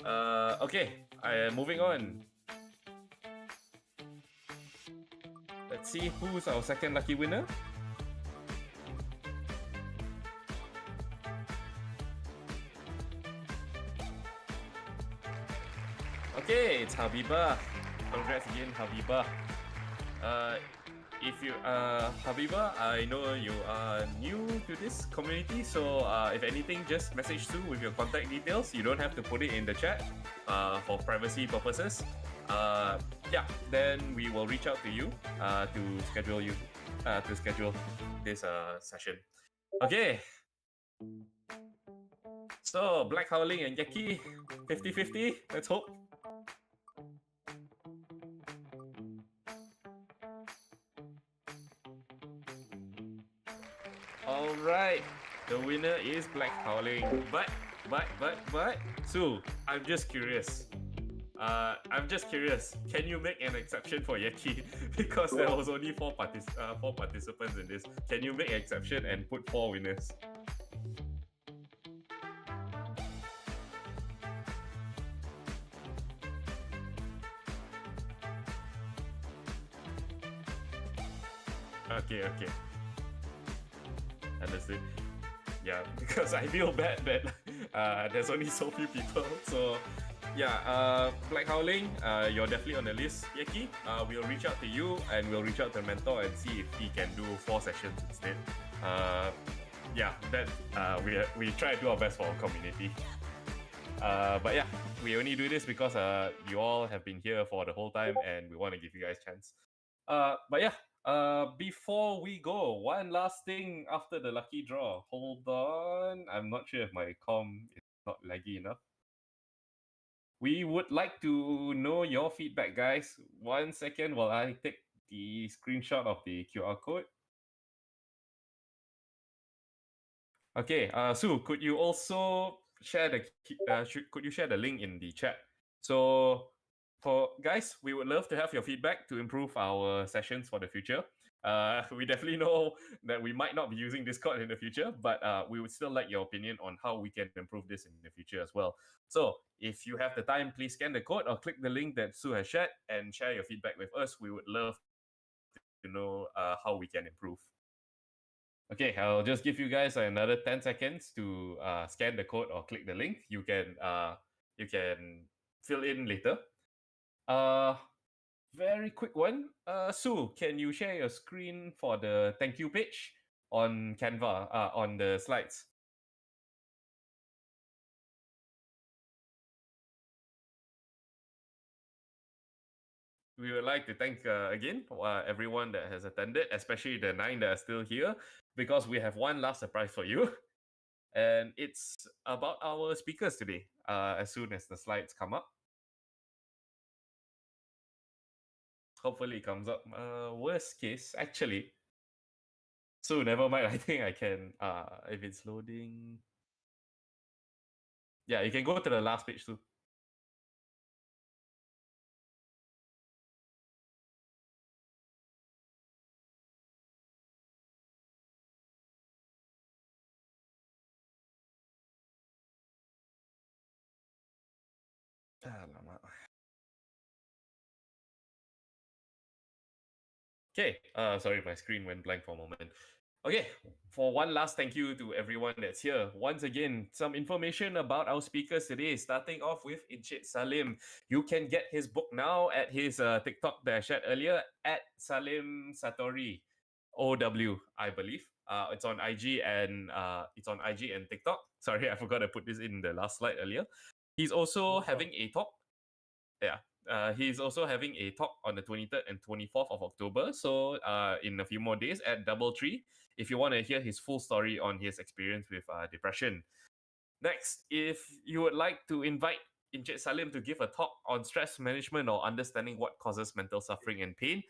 Okay, moving on. Let's see who's our second lucky winner. Okay, it's Habibah. Congrats again, Habibah. If you Habibah, I know you are new to this community, so if anything, just message Sue with your contact details. You don't have to put it in the chat for privacy purposes. Yeah, then we will reach out to you to schedule this session. Okay. So Black Howling and Yeki, 50-50. Let's hope. All right, the winner is Black Howling. But, Sue, I'm just curious. Can you make an exception for Yeki? Because there was only four participants in this. Can you make an exception and put 4 winners? Okay. Understood. Yeah, because I feel bad that there's only so few people. So yeah, Black Howling, you're definitely on the list. Yeki, we'll reach out to you and we'll reach out to the mentor and see if he can do 4 sessions instead. Yeah, that we try to do our best for our community. But yeah, we only do this because you all have been here for the whole time and we want to give you guys a chance. But yeah, before we go, one last thing after the lucky draw. Hold on, I'm not sure if my comm is not laggy enough. We would like to know your feedback, guys. 1 second while I take the screenshot of the QR code. Okay, Sue, could you also share could you share the link in the chat? So for guys, we would love to have your feedback to improve our sessions for the future. We definitely know that we might not be using Discord in the future, but we would still like your opinion on how we can improve this in the future as well. So if you have the time, please scan the code or click the link that Sue has shared and share your feedback with us. We would love to know how we can improve. Okay, I'll just give you guys another 10 seconds to scan the code or click the link. You can fill in later. Very quick one. Sue, can you share your screen for the thank you page on Canva, on the slides? We would like to thank again everyone that has attended, especially the 9 that are still here, because we have one last surprise for you. And it's about our speakers today. as soon as the slides come up. Hopefully it comes up. Worst case, actually. So never mind. I think I can. If it's loading, yeah, you can go to the last page too. Alamak. Okay, sorry, my screen went blank for a moment. Okay, for one last thank you to everyone that's here. Once again, some information about our speakers today, starting off with Encik Salim. You can get his book now at his TikTok that I shared earlier, at Salim Satori, OW, I believe. It's on IG and TikTok. Sorry, I forgot to put this in the last slide earlier. He's also having a talk. Yeah, he's also having a talk on the 23rd and 24th of October. So in a few more days at DoubleTree, if you want to hear his full story on his experience with depression. Next, if you would like to invite Encik Salim to give a talk on stress management or understanding what causes mental suffering and pain,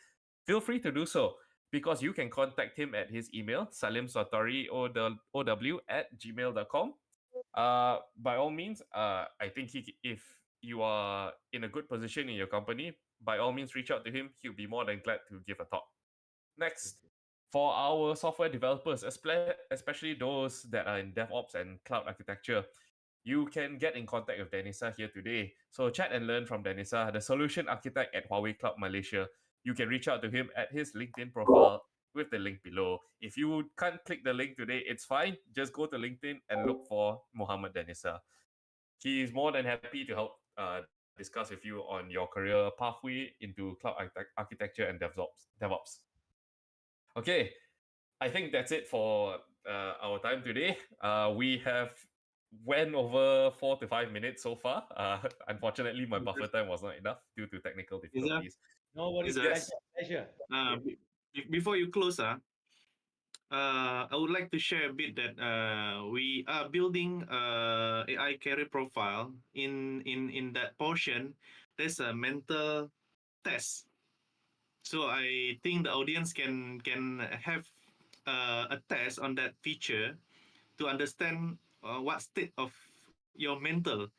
feel free to do so, because you can contact him at his email, salimsatori@gmail.com. By all means, I think if you are in a good position in your company, by all means reach out to him. He'll be more than glad to give a talk. Next, for our software developers, especially those that are in DevOps and cloud architecture, you can get in contact with Denisa here today. So chat and learn from Denisa, the solution architect at Huawei Cloud Malaysia. You can reach out to him at his LinkedIn profile with the link below. If you can't click the link today, it's fine. Just go to LinkedIn and look for Muhammad Denisa. He is more than happy to help discuss with you on your career pathway into cloud architecture and DevOps. Okay, I think that's it for our time today. We have went over 4 to 5 minutes so far. Unfortunately, my buffer time was not enough due to technical difficulties. No worries. Yes. Pleasure. Before you close, I would like to share a bit that we are building AI career profile. In that portion, there's a mental test. So I think the audience can have a test on that feature to understand what state of your mental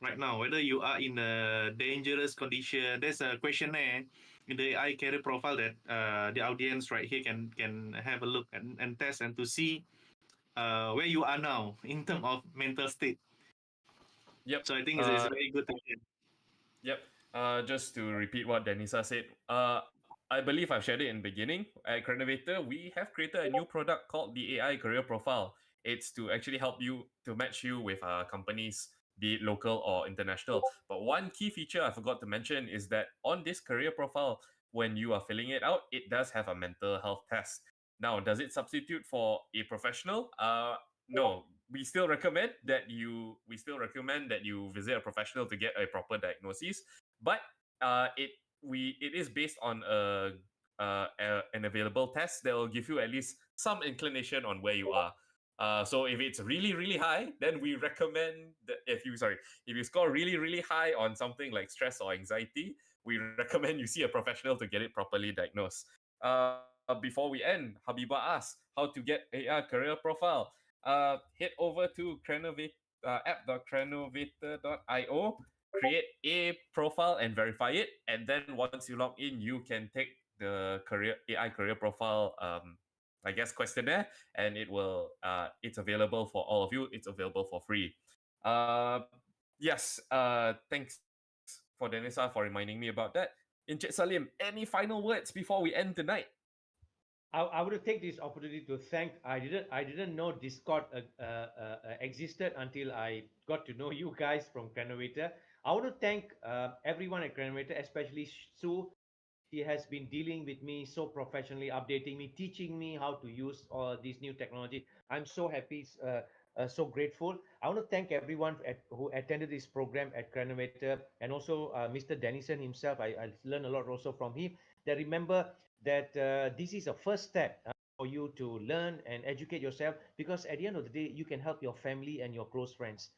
right now, whether you are in a dangerous condition. There's a questionnaire in the AI career profile that the audience right here can have a look and test and to see where you are now in terms of mental state. Yep. So I think it's a very good thing. Yep. Just to repeat what Denisa said, I believe I've shared it in the beginning. At Crenovator, we have created a new product called the AI Career Profile. It's to actually help you to match you with companies, be it local or international. But one key feature I forgot to mention is that on this career profile, when you are filling it out, it does have a mental health test. Now, does it substitute for a professional? No. We still recommend that you visit a professional to get a proper diagnosis, but it is based on an available test that will give you at least some inclination on where you are. So if it's really really high, then we recommend that if you score really really high on something like stress or anxiety, we recommend you see a professional to get it properly diagnosed. Before we end, Habiba asks how to get AI career profile. Head over to app.crenovator.io, create a profile and verify it, and then once you log in, you can take the AI career profile questionnaire, and it's available for all of you. It's available for free. Yes, thanks for Denisa for reminding me about that. Encik Salim, any final words before we end tonight? I would take this opportunity to thank. I didn't know Discord existed until I got to know you guys from Crenovator. I want to thank everyone at Crenovator, especially Sue. She has been dealing with me so professionally, updating me, teaching me how to use all these new technology. I'm so happy, so grateful. I want to thank everyone who attended this program at Crenovator, and also Mr. Denison himself. I learned a lot also from him. That remember that this is a first step for you to learn and educate yourself, because at the end of the day, you can help your family and your close friends.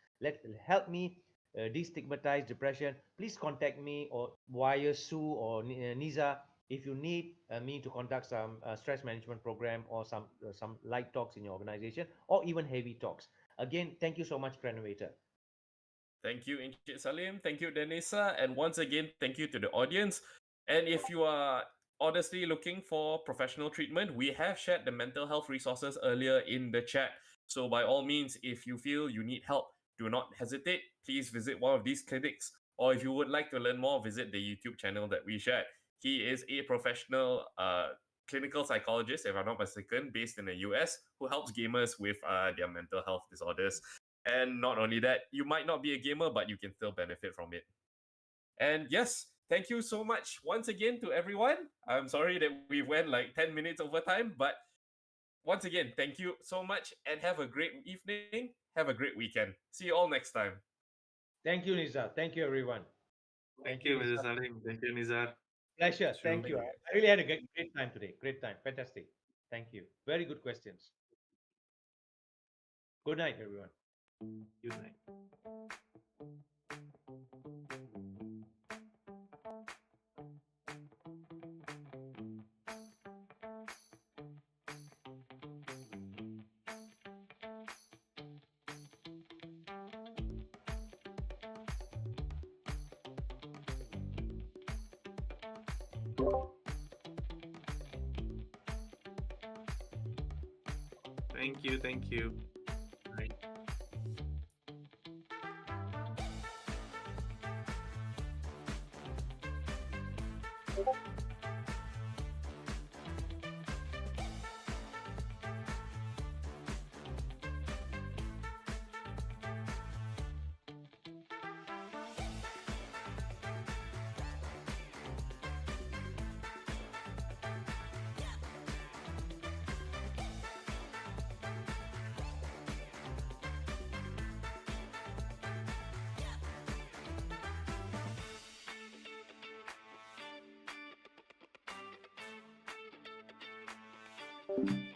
Help me destigmatize depression, please contact me or via Sue or Niza if you need me to conduct some stress management program or some light talks in your organization or even heavy talks. Again, thank you so much, Renovator. Thank you, Encik Salim. Thank you, Denisa. And once again, thank you to the audience. And if you are honestly looking for professional treatment, we have shared the mental health resources earlier in the chat. So, by all means, if you feel you need help, do not hesitate. Please visit one of these clinics. Or if you would like to learn more, visit the YouTube channel that we shared. He is a professional clinical psychologist, if I'm not mistaken, based in the US, who helps gamers with their mental health disorders. And not only that, you might not be a gamer, but you can still benefit from it. And yes, thank you so much once again to everyone. I'm sorry that we went like 10 minutes over time, but once again, thank you so much and have a great evening. Have a great weekend. See you all next time. Thank you, Niza. Thank you, everyone. Thank you, Mr. Nizar. Salim. Thank you, Nizar. Pleasure. Sure. Thank you. I really had a great time today. Great time. Fantastic. Thank you. Very good questions. Good night, everyone. Good night. Thank you. Thank you. Bye.